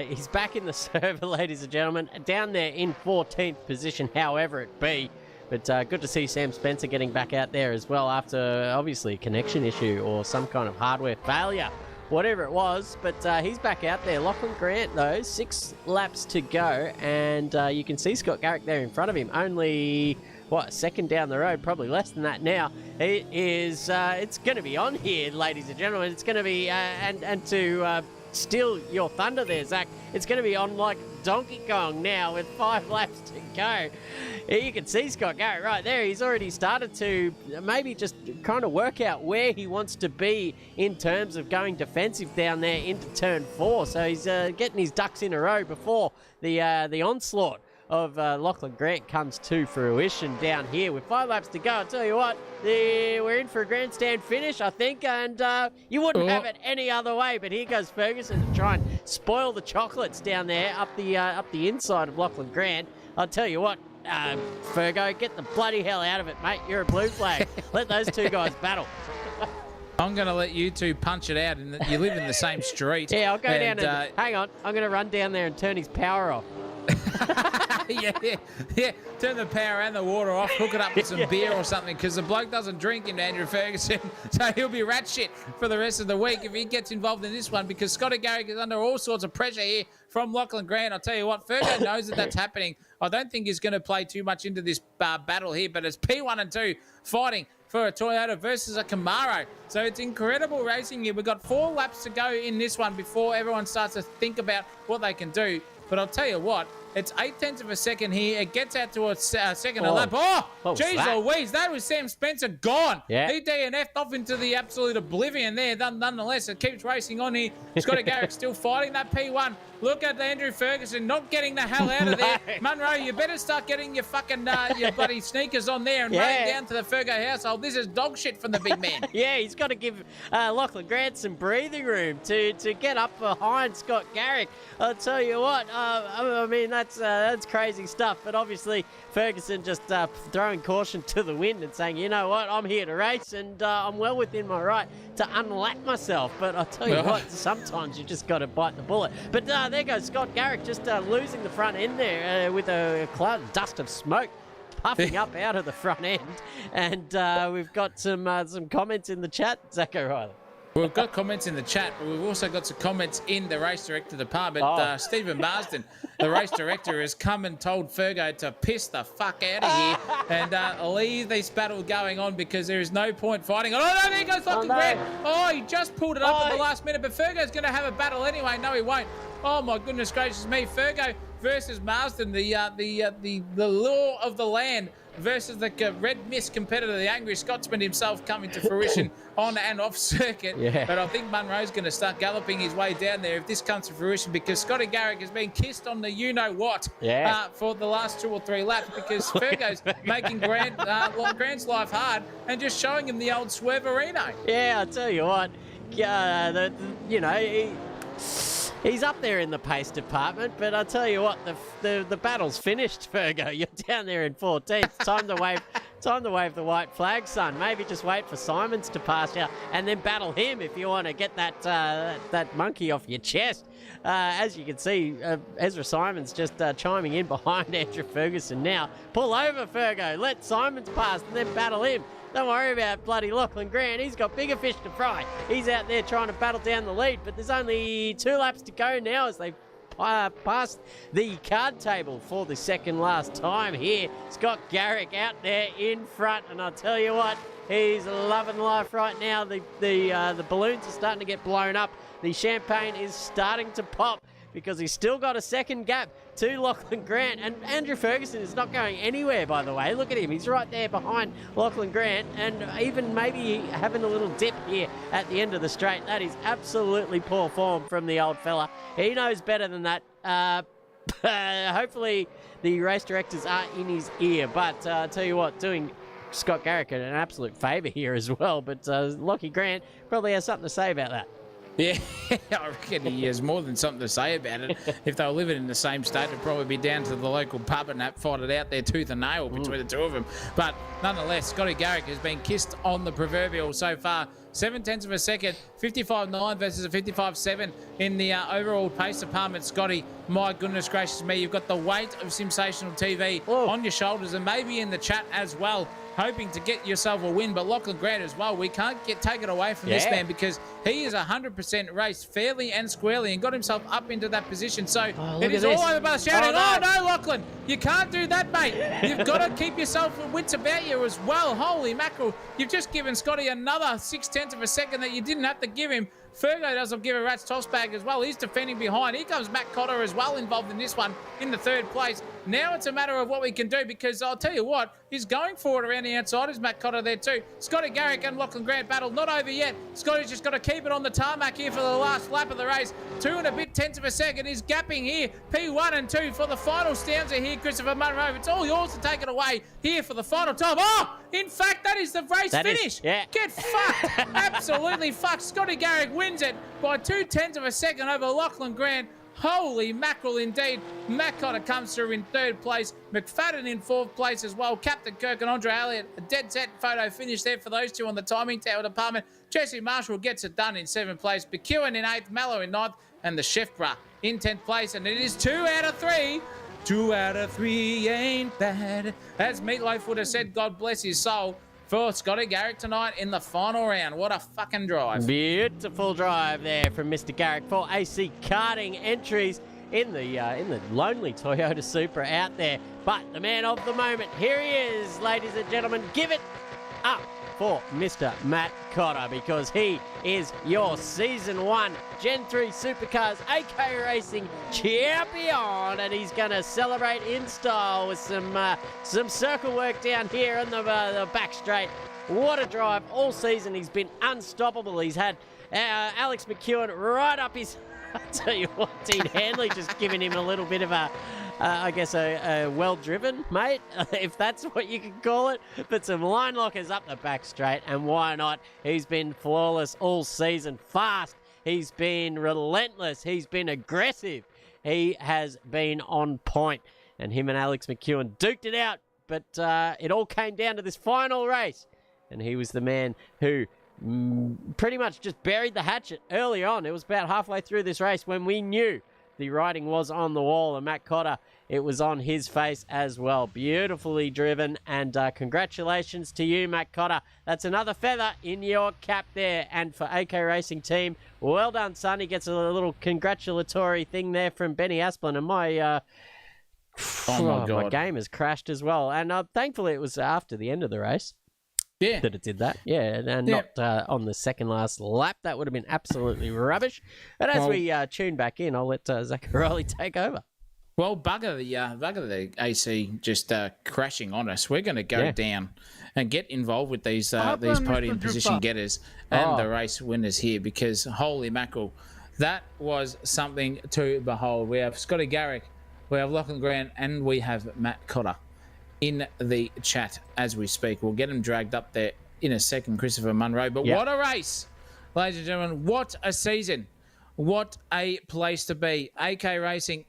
he's back in the server, ladies and gentlemen, down there in 14th position, however it be. But good to see Sam Spencer getting back out there as well after, obviously, a connection issue or some kind of hardware failure, whatever it was. But he's back out there. Lachlan Grant, though, 6 laps to go, and you can see Scott Garrick there in front of him. Only, a second down the road, probably less than that now. It is, it's going to be on here, ladies and gentlemen. It's going to be, and to steal your thunder there, Zach, it's going to be on like Donkey Kong now with 5 laps to go. You can see Scott Garrett right there. He's already started to maybe just kind of work out where he wants to be in terms of going defensive down there into turn 4. So he's getting his ducks in a row before the onslaught of Lachlan Grant comes to fruition down here with 5 laps to go. I'll tell you what, we're in for a grandstand finish, I think, and you wouldn't have it any other way. But here goes Ferguson to try and spoil the chocolates down there up the inside of Lachlan Grant. I'll tell you what, Fergo, get the bloody hell out of it, mate. You're a blue flag. Let those two guys battle. I'm going to let you two punch it out, and you live in the same street. Yeah, I'll go down and hang on. I'm going to run down there and turn his power off. yeah. Turn the power and the water off. Hook it up with some beer or something, because the bloke doesn't drink in Andrew Ferguson, so he'll be rat shit for the rest of the week if he gets involved in this one, because Scotty Garrick is under all sorts of pressure here from Lachlan Grant. I'll tell you what, Fergo knows that that's happening. I don't think he's going to play too much into this battle here, but it's P1 and 2 fighting for a Toyota versus a Camaro. So it's incredible racing here. We've got 4 laps to go in this one before everyone starts to think about what they can do. But I'll tell you what, it's 0.8 of a second here. It gets out to a second a lap. Oh, jeez Louise, that was Sam Spencer gone. Yeah. He DNF'd off into the absolute oblivion there. Nonetheless, it keeps racing on here. Scotty Garrick still fighting that P1. Look at Andrew Ferguson not getting the hell out of there. Munro, you better start getting your fucking your bloody sneakers on there and running down to the Fergo household. This is dog shit from the big man. Yeah, he's got to give Lachlan Grant some breathing room to get up behind Scott Garrick. I'll tell you what, I mean, that's crazy stuff. But obviously, Ferguson just throwing caution to the wind and saying, you know what, I'm here to race and I'm well within my right to unlap myself. But I'll tell you what, sometimes you just got to bite the bullet. But there goes Scott Garrick just losing the front end there with a cloud dust of smoke puffing up out of the front end. And we've got some comments in the chat, Zach O'Reilly. We've got comments in the chat, but we've also got some comments in the race director department. Stephen Marsden, the race director, has come and told Fergo to piss the fuck out of here and leave this battle going on, because there is no point fighting. Oh, no, there goes Lachlan Grant. Oh, he just pulled it up at the last minute, but Fergo's going to have a battle anyway. No, he won't. Oh, my goodness gracious me. Fergo versus Marsden, the law of the land versus the Red Mist competitor, the Angry Scotsman himself, coming to fruition on and off circuit. Yeah. But I think Munro's going to start galloping his way down there if this comes to fruition, because Scotty Garrick has been kissed on the you-know-what for the last 2 or 3 laps, because Fergo's making Grant's life hard and just showing him the old swerverino. Yeah, I'll tell you what, he's up there in the pace department, but I'll tell you what, the battle's finished, Fergo. You're down there in 14th. Time to wave Time to wave the white flag, son. Maybe just wait for Symmons to pass you and then battle him if you want to get that monkey off your chest. As you can see, Ezra Symmons just chiming in behind Andrew Ferguson now. Pull over, Fergo. Let Symmons pass and then battle him. Don't worry about bloody Lachlan Grant. He's got bigger fish to fry. He's out there trying to battle down the lead, but there's only 2 laps to go now as they past the card table for the second last time here. Scott Garrick out there in front, and I'll tell you what, he's loving life right now. The balloons are starting to get blown up. The champagne is starting to pop because he's still got a second gap to Lachlan Grant. And Andrew Ferguson is not going anywhere, by the way. Look at him. He's right there behind Lachlan Grant and even maybe having a little dip here at the end of the straight. That is absolutely poor form from the old fella. He knows better than that. Hopefully the race directors are in his ear. But I'll tell you what, doing Scott Garrick an absolute favour here as well. But Lockie Grant probably has something to say about that. Yeah, I reckon he has more than something to say about it. If they were living in the same state, it'd probably be down to the local pub and fight it out there tooth and nail between the two of them. But nonetheless, Scotty Garrick has been kissed on the proverbial so far. 0.7 of a second, 55.9 versus a 55.7 in the overall pace department. Scotty, my goodness gracious me, you've got the weight of SimSational TV on your shoulders and maybe in the chat as well, hoping to get yourself a win. But Lachlan Grant as well, we can't take it away from this man because he is 100% raced fairly and squarely and got himself up into that position. So it is all over by shouting, oh no, Lachlan, you can't do that, mate. You've got to keep yourself with wits about you as well. Holy mackerel, you've just given Scotty another 0.6 of a second that you didn't have to give him. Fergo doesn't give a rat's toss bag as well. He's defending behind. Here comes Matt Cotter as well involved in this one in the 3rd place. Now it's a matter of what we can do because I'll tell you what, he's going forward around the outside. Is Matt Cotter there too? Scotty Garrick and Lachlan Grant battle not over yet. Scotty's just got to keep it on the tarmac here for the last lap of the race. 2 and a bit tenths of a second. He's gapping here. P1 and 2 for the final stanza here, Christopher Munro. It's all yours to take it away here for the final time. Oh, in fact, that is the race finish. Get fucked. Absolutely fucked. Scotty Garrick wins it by 0.2 of a second over Lachlan Grant. Holy mackerel indeed. Matt Cotter comes through in 3rd place. McFadden in 4th place as well. Captain Kirk and Andre Elliott, a dead set photo finish there for those two on the timing tower department. Jesse Marshall gets it done in 7th place. McEwen in 8th, Mallow in 9th, and the Chefbra in 10th place. And it is 2 out of 3. 2 out of 3 ain't bad. As Meatloaf would have said, God bless his soul. For Scotty Garrick tonight in the final round. What a fucking drive. Beautiful drive there from Mr. Garrick for AC Karting entries in the lonely Toyota Supra out there. But the man of the moment, here he is, ladies and gentlemen. Give it up for Mr. Matt Cotter because he is your Season 1 Gen 3 Supercars AK Racing champion, and he's going to celebrate in style with some circle work down here on the back straight. What a drive all season. He's been unstoppable. He's had Alex McEwen right up his... I tell you what, Dean Handley just giving him a little bit of a well-driven, mate, if that's what you can call it. But some line lockers up the back straight, and why not? He's been flawless all season. Fast. He's been relentless. He's been aggressive. He has been on point. And him and Alex McEwen duked it out. But it all came down to this final race. And he was the man who pretty much just buried the hatchet early on. It was about halfway through this race when we knew the writing was on the wall, and Matt Cotter, it was on his face as well. Beautifully driven, and congratulations to you, Matt Cotter. That's another feather in your cap there. And for AK Racing Team, well done, son. He gets a little congratulatory thing there from Benny Asplin, and my my game has crashed as well. And thankfully it was after the end of the race. Yeah. That it did that. Yeah, and not on the second last lap. That would have been absolutely rubbish. But as we tune back in, I'll let Zaccaroli take over. Well, bugger the AC just crashing on us. We're going to go down and get involved with these podium position getters and the race winners here because, holy mackerel, that was something to behold. We have Scotty Garrick, we have Lachlan Grant, and we have Matt Cotter in the chat as we speak. We'll get him dragged up there in a second, Christopher Munro. But what a race, ladies and gentlemen. What a season. What a place to be. AK Racing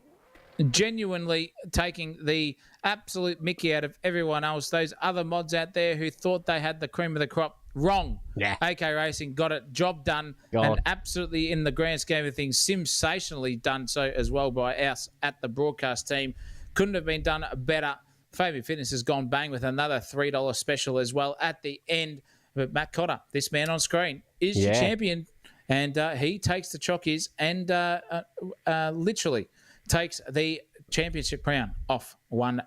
genuinely taking the absolute mickey out of everyone else. Those other mods out there who thought they had the cream of the crop, wrong. Yeah. AK Racing got it, job done, and absolutely in the grand scheme of things, sensationally done so as well by us at the broadcast team. Couldn't have been done better. Fabian Fitness has gone bang with another $3 special as well at the end. But Matt Cotter, this man on screen, is your champion, and he takes the chockies and literally takes the championship crown off one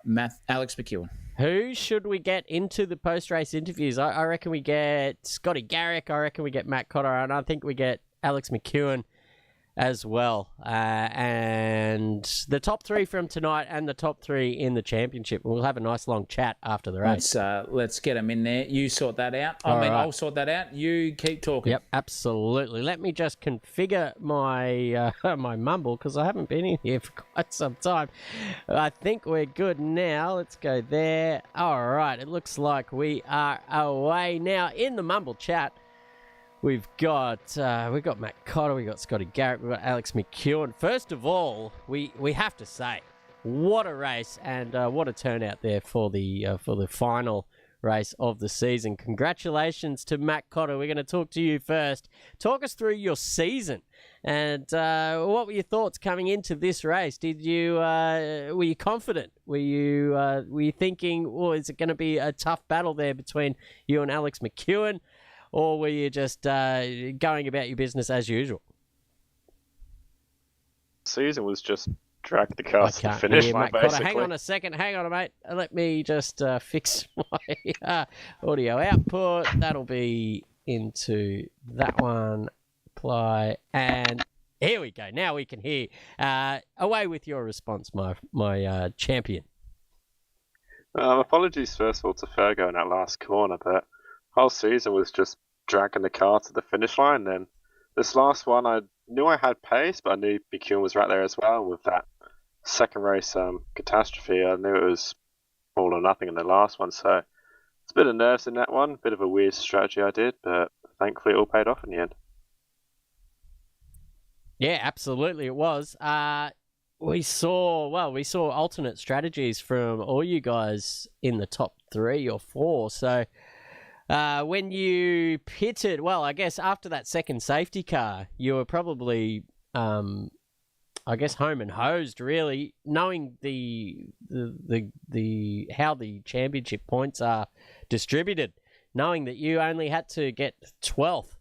Alex McEwen. Who should we get into the post-race interviews? I reckon we get Scotty Garrick. I reckon we get Matt Cotter. And I think we get Alex McEwen as well. And the top 3 from tonight and the top 3 in the championship. We'll have a nice long chat after the race. Let's get them in there. You sort that out. I'll sort that out. You keep talking. Yep, absolutely. Let me just configure my my mumble because I haven't been in here for quite some time. I think we're good now. Let's go there. All right. It looks like we are away now in the mumble chat. We've got Matt Cotter, we've got Scotty Garrett, we've got Alex McEwen. First of all, we have to say, what a race and what a turnout there for the final race of the season. Congratulations to Matt Cotter. We're going to talk to you first. Talk us through your season and what were your thoughts coming into this race? Were you confident? Were you thinking, oh, is it going to be a tough battle there between you and Alex McEwen? Or were you just going about your business as usual? Season was just drag the car to the finish line, basically. Hang on a second. Hang on, mate. Let me just fix my audio output. That'll be into that one. Apply. And here we go. Now we can hear. Away with your response, my champion. Apologies, first of all, to Fergo in that last corner, but whole season was just dragging the car to the finish line. Then this last one, I knew I had pace, but I knew McEwen was right there as well. With that second race catastrophe, I knew it was all or nothing in the last one. So it's a bit of nerves in that one, a bit of a weird strategy I did, but thankfully it all paid off in the end. Yeah, absolutely it was. We saw alternate strategies from all you guys in the top 3 or 4. So when you pitted, well, I guess after that second safety car, you were probably, home and hosed, really, knowing the how the championship points are distributed, knowing that you only had to get 12th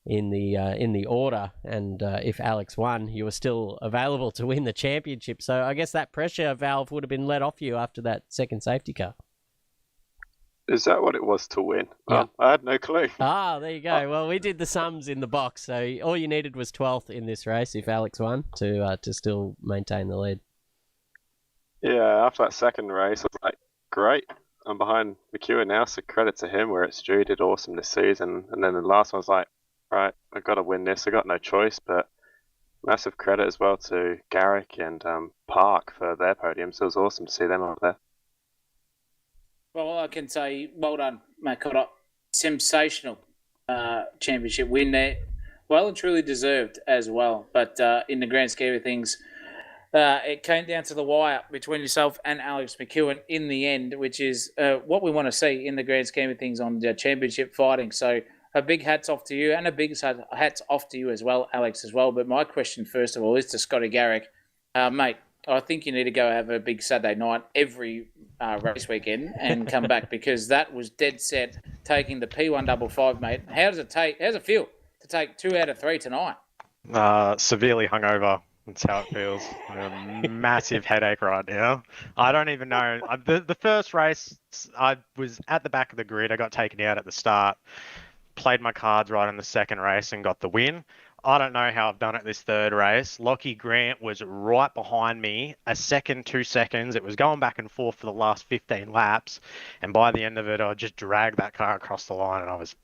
in the order, and if Alex won, you were still available to win the championship. So I guess that pressure valve would have been let off you after that second safety car. Is that what it was to win? Yeah. I had no clue. There you go. Well, we did the sums in the box, so all you needed was 12th in this race if Alex won to still maintain the lead. Yeah, after that second race, I was like, great. I'm behind McEwen now, so credit to him where it's due. He did awesome this season. And then the last one was like, right, I've got to win this. I got no choice, but massive credit as well to Garrick and Park for their podiums. So it was awesome to see them up there. Well, I can say, well done, Matt Cotter. Sensational championship win there. Well and truly deserved as well. But in the grand scheme of things, it came down to the wire between yourself and Alex McEwen in the end, which is what we want to see in the grand scheme of things on the championship fighting. So a big hats off to you, and a big hats off to you as well, Alex, as well. But my question, first of all, is to Scotty Garrick. Mate, I think you need to go have a big Saturday night every race weekend and come back, because that was dead set taking the P155, mate. How's it feel to take 2 out of 3 tonight? Severely hungover. That's how it feels. A massive headache right now. I don't even know. The first race, I was at the back of the grid. I got taken out at the start. Played my cards right in the second race and got the win. I don't know how I've done it this third race. Lockie Grant was right behind me, a second, 2 seconds. It was going back and forth for the last 15 laps. And by the end of it, I just dragged that car across the line and I was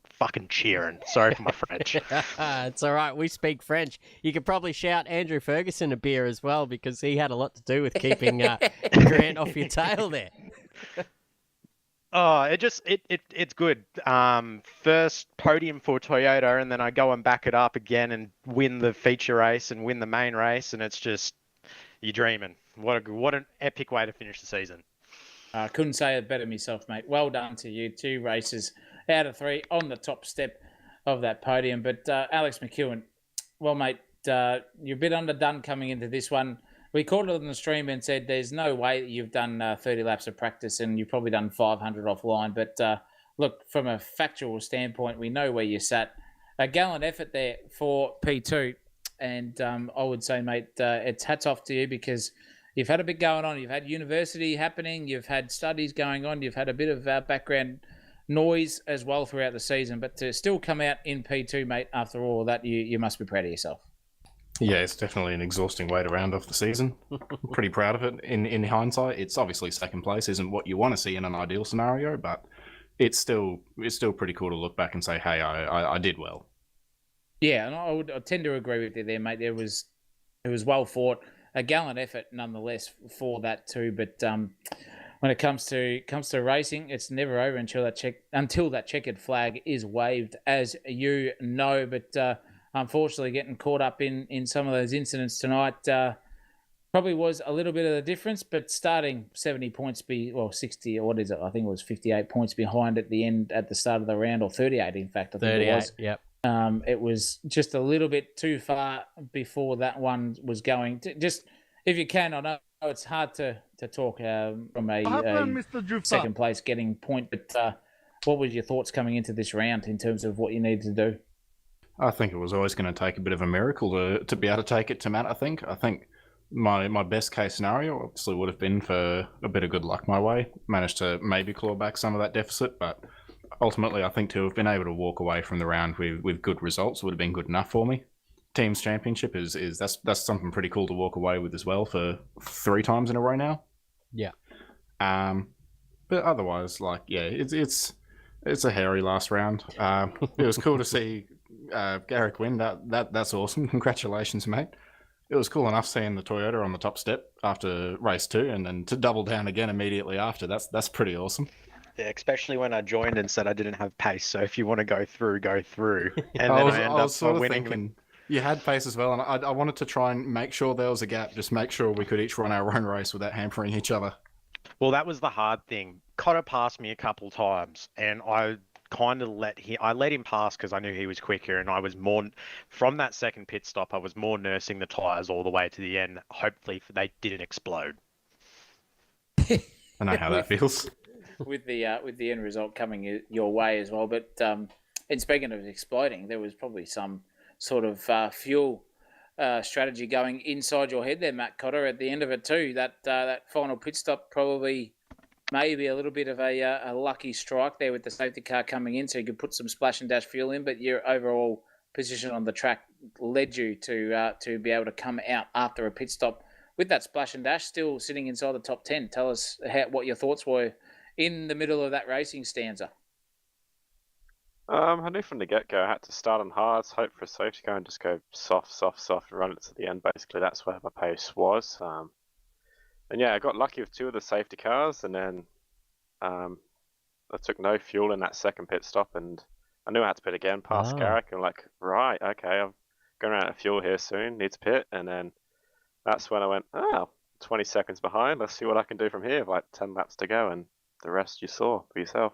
fucking cheering. Sorry for my French. It's all right. We speak French. You could probably shout Andrew Ferguson a beer as well, because he had a lot to do with keeping Grant off your tail there. Oh, it's good. First podium for Toyota, and then I go and back it up again and win the feature race and win the main race, and it's just, You're dreaming. What an epic way to finish the season. I couldn't say it better myself, mate. Well done to you. 2 races out of 3 on the top step of that podium. But Alex McEwen, well, mate, you're a bit underdone coming into this one. We called it on the stream and said there's no way that you've done 30 laps of practice and you've probably done 500 offline. But look, from a factual standpoint, we know where you sat. A gallant effort there for P2. And I would say, mate, it's hats off to you because you've had a bit going on. You've had university happening. You've had studies going on. You've had a bit of background noise as well throughout the season. But to still come out in P2, mate, after all of that, you must be proud of yourself. Yeah, it's definitely an exhausting way to round off the season. Pretty proud of it. In hindsight, it's obviously second place isn't what you want to see in an ideal scenario, but it's still pretty cool to look back and say, hey, I did well. Yeah, and I tend to agree with you there, mate. It was well fought. A gallant effort, nonetheless, for that too. But when it comes to racing, it's never over until that checkered flag is waved, as you know. But unfortunately, getting caught up in some of those incidents tonight probably was a little bit of the difference. But starting 70 points 60, or what is it? I think it was 58 points behind at the end at the start of the round, or 38, in fact. I think 38, it was. Yep. It was just a little bit too far before that one was going. Just if you can, I know it's hard to talk from a second place getting point, but what was your thoughts coming into this round in terms of what you needed to do? I think it was always going to take a bit of a miracle to be able to take it to Matt, I think my best case scenario obviously would have been for a bit of good luck my way. Managed to maybe claw back some of that deficit, but ultimately, I think to have been able to walk away from the round with good results would have been good enough for me. Teams Championship is that's something pretty cool to walk away with as well for 3 times in a row now. Yeah. But otherwise, it's a hairy last round. It was cool to see Garrick win. That's awesome. Congratulations, mate. It was cool enough seeing the Toyota on the top step after race 2, and then to double down again immediately after. That's pretty awesome. Yeah, especially when I joined and said I didn't have pace. So if you want to go through, go through. And I then I was sort of winning. Thinking you had pace as well, and I wanted to try and make sure there was a gap, just make sure we could each run our own race without hampering each other. Well, that was the hard thing. Cotter passed me a couple times, and I kind of let him pass because I knew he was quicker, and I was more from that second pit stop. I was more nursing the tires all the way to the end. Hopefully, they didn't explode. I know how that feels. With the end result coming your way as well. But and speaking of exploding, there was probably some sort of fuel strategy going inside your head there, Matt Cotter, at the end of it too. That final pit stop probably maybe a little bit of a lucky strike there with the safety car coming in, so you could put some splash and dash fuel in. But your overall position on the track led you to be able to come out after a pit stop with that splash and dash, still sitting inside the top 10. Tell us what your thoughts were in the middle of that racing stanza. I knew from the get-go I had to start on hards, hope for a safety car, and just go soft, and run it to the end. Basically, that's where my pace was. And yeah, I got lucky with 2 of the safety cars, and then I took no fuel in that second pit stop, and I knew I had to pit again past Garrick. I'm like, right, okay, I'm going out of fuel here soon, need to pit. And then that's when I went, 20 seconds behind, let's see what I can do from here, like 10 laps to go, and the rest you saw for yourself.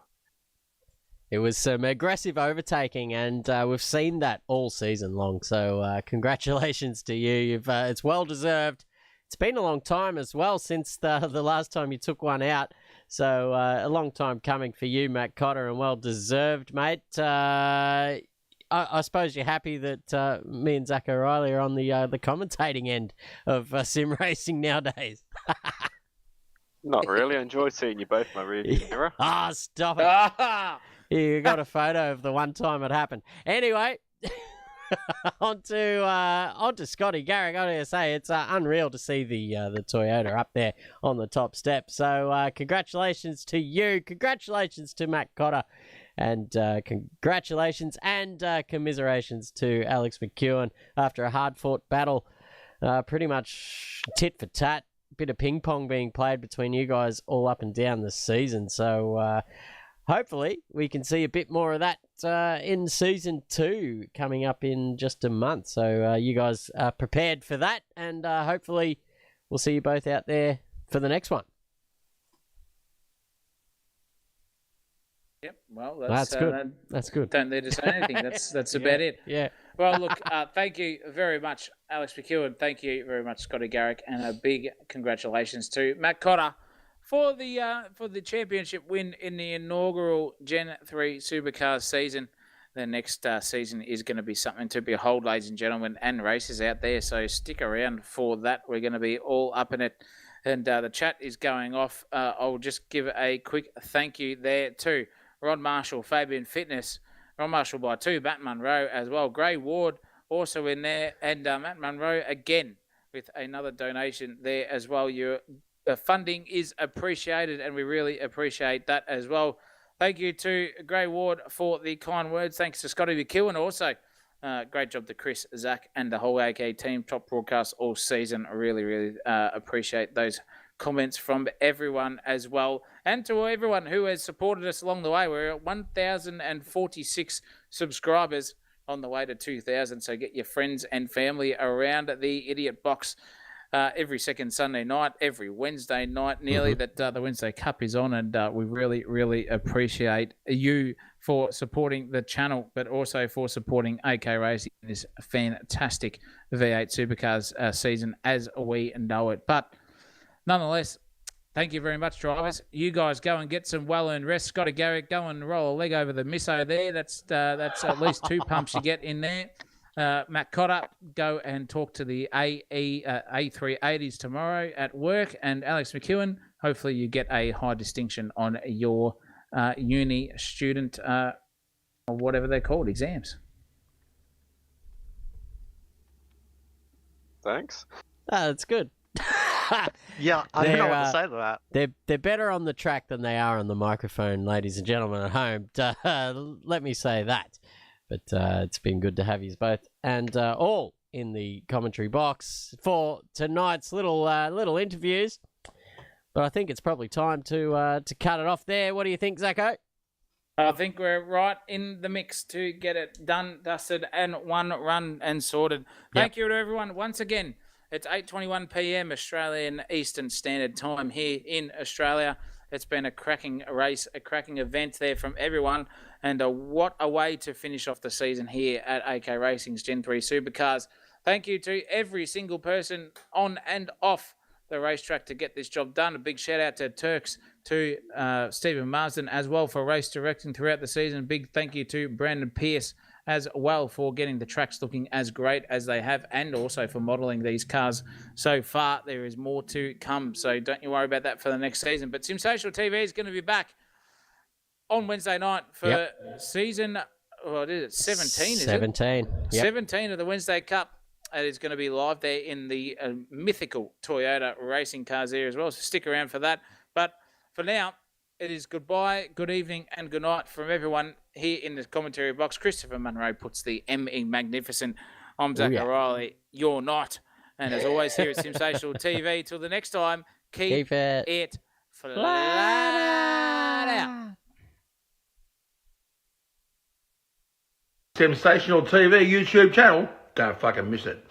It was some aggressive overtaking, and we've seen that all season long. So congratulations to you. It's well deserved. It's been a long time as well since the last time you took one out. So a long time coming for you, Matt Cotter, and well deserved, mate. I suppose you're happy that me and Zach O'Reilly are on the commentating end of sim racing nowadays. Not really. I enjoyed seeing you both in my rearview mirror. Stop it. You got a photo of the one time it happened. Anyway, on to Scotty Garrick. I gotta say, it's unreal to see the Toyota up there on the top step. So congratulations to you. Congratulations to Matt Cotter. And congratulations and commiserations to Alex McEwen after a hard-fought battle. Pretty much tit for tat. Bit of ping pong being played between you guys all up and down the season. So hopefully we can see a bit more of that in season 2 coming up in just a month. So you guys are prepared for that, and hopefully we'll see you both out there for the next one. Yep. Well, That's good. That's good. Don't need to say anything. That's about it. Yeah. Well, look, thank you very much, Alex McEwen. Thank you very much, Scotty Garrick, and a big congratulations to Matt Cotter for the championship win in the inaugural Gen 3 Supercars season. The next season is going to be something to behold, ladies and gentlemen, and races out there. So stick around for that. We're going to be all up in it. And the chat is going off. I'll just give a quick thank you there to Ron Marshall, Fabian Fitness, Ron Marshall by 2, Matt Munro as well. Gray Ward also in there. And Matt Munro again with another donation there as well. Your funding is appreciated, and we really appreciate that as well. Thank you to Gray Ward for the kind words. Thanks to Scotty McEwen also. Great job to Chris, Zach, and the whole AK team. Top broadcast all season. I really appreciate those comments from everyone as well. And to everyone who has supported us along the way. We're at 1,046 subscribers on the way to 2,000. So get your friends and family around the Idiot Box every second Sunday night, every Wednesday night nearly that the Wednesday Cup is on. And we really appreciate you for supporting the channel, but also for supporting AK Racing in this fantastic V8 Supercars season as we know it. But nonetheless, thank you very much, drivers. You guys go and get some well-earned rest. Scotty Garrick, go and roll a leg over the misso there. That's at least 2 pumps you get in there. Matt Cotter, go and talk to the A380s tomorrow at work. And Alex McEwen, hopefully you get a high distinction on your uni student, or whatever they're called, exams. Thanks. That's good. Yeah, I don't know what to say to that. They're better on the track than they are on the microphone, ladies and gentlemen at home. Let me say that. But it's been good to have you both and all in the commentary box for tonight's little interviews. But I think it's probably time to cut it off there. What do you think, Zacko? I think we're right in the mix to get it done, dusted, and one run and sorted. Thank you to everyone once again. It's 8:21 p.m. Australian Eastern Standard Time here in Australia. It's been a cracking race, a cracking event there from everyone. And what a way to finish off the season here at AK Racing's Gen 3 Supercars. Thank you to every single person on and off the racetrack to get this job done. A big shout out to Turks, to Stephen Marsden as well for race directing throughout the season. Big thank you to Brandon Pierce as well for getting the tracks looking as great as they have, and also for modelling these cars so far. There is more to come, so don't you worry about that for the next season. But SimSational TV is going to be back on Wednesday night for season, what is it, 17, is 17. it? 17 of the Wednesday Cup. It is going to be live there in the mythical Toyota racing cars there as well, so stick around for that. But for now, it is goodbye, good evening, and good night from everyone here in the commentary box. Christopher Munro puts the M in magnificent. I'm Zach O'Reilly. You're not. And as always, here at SimSational TV, till the next time, keep it flat out. SimSational TV YouTube channel. Don't fucking miss it.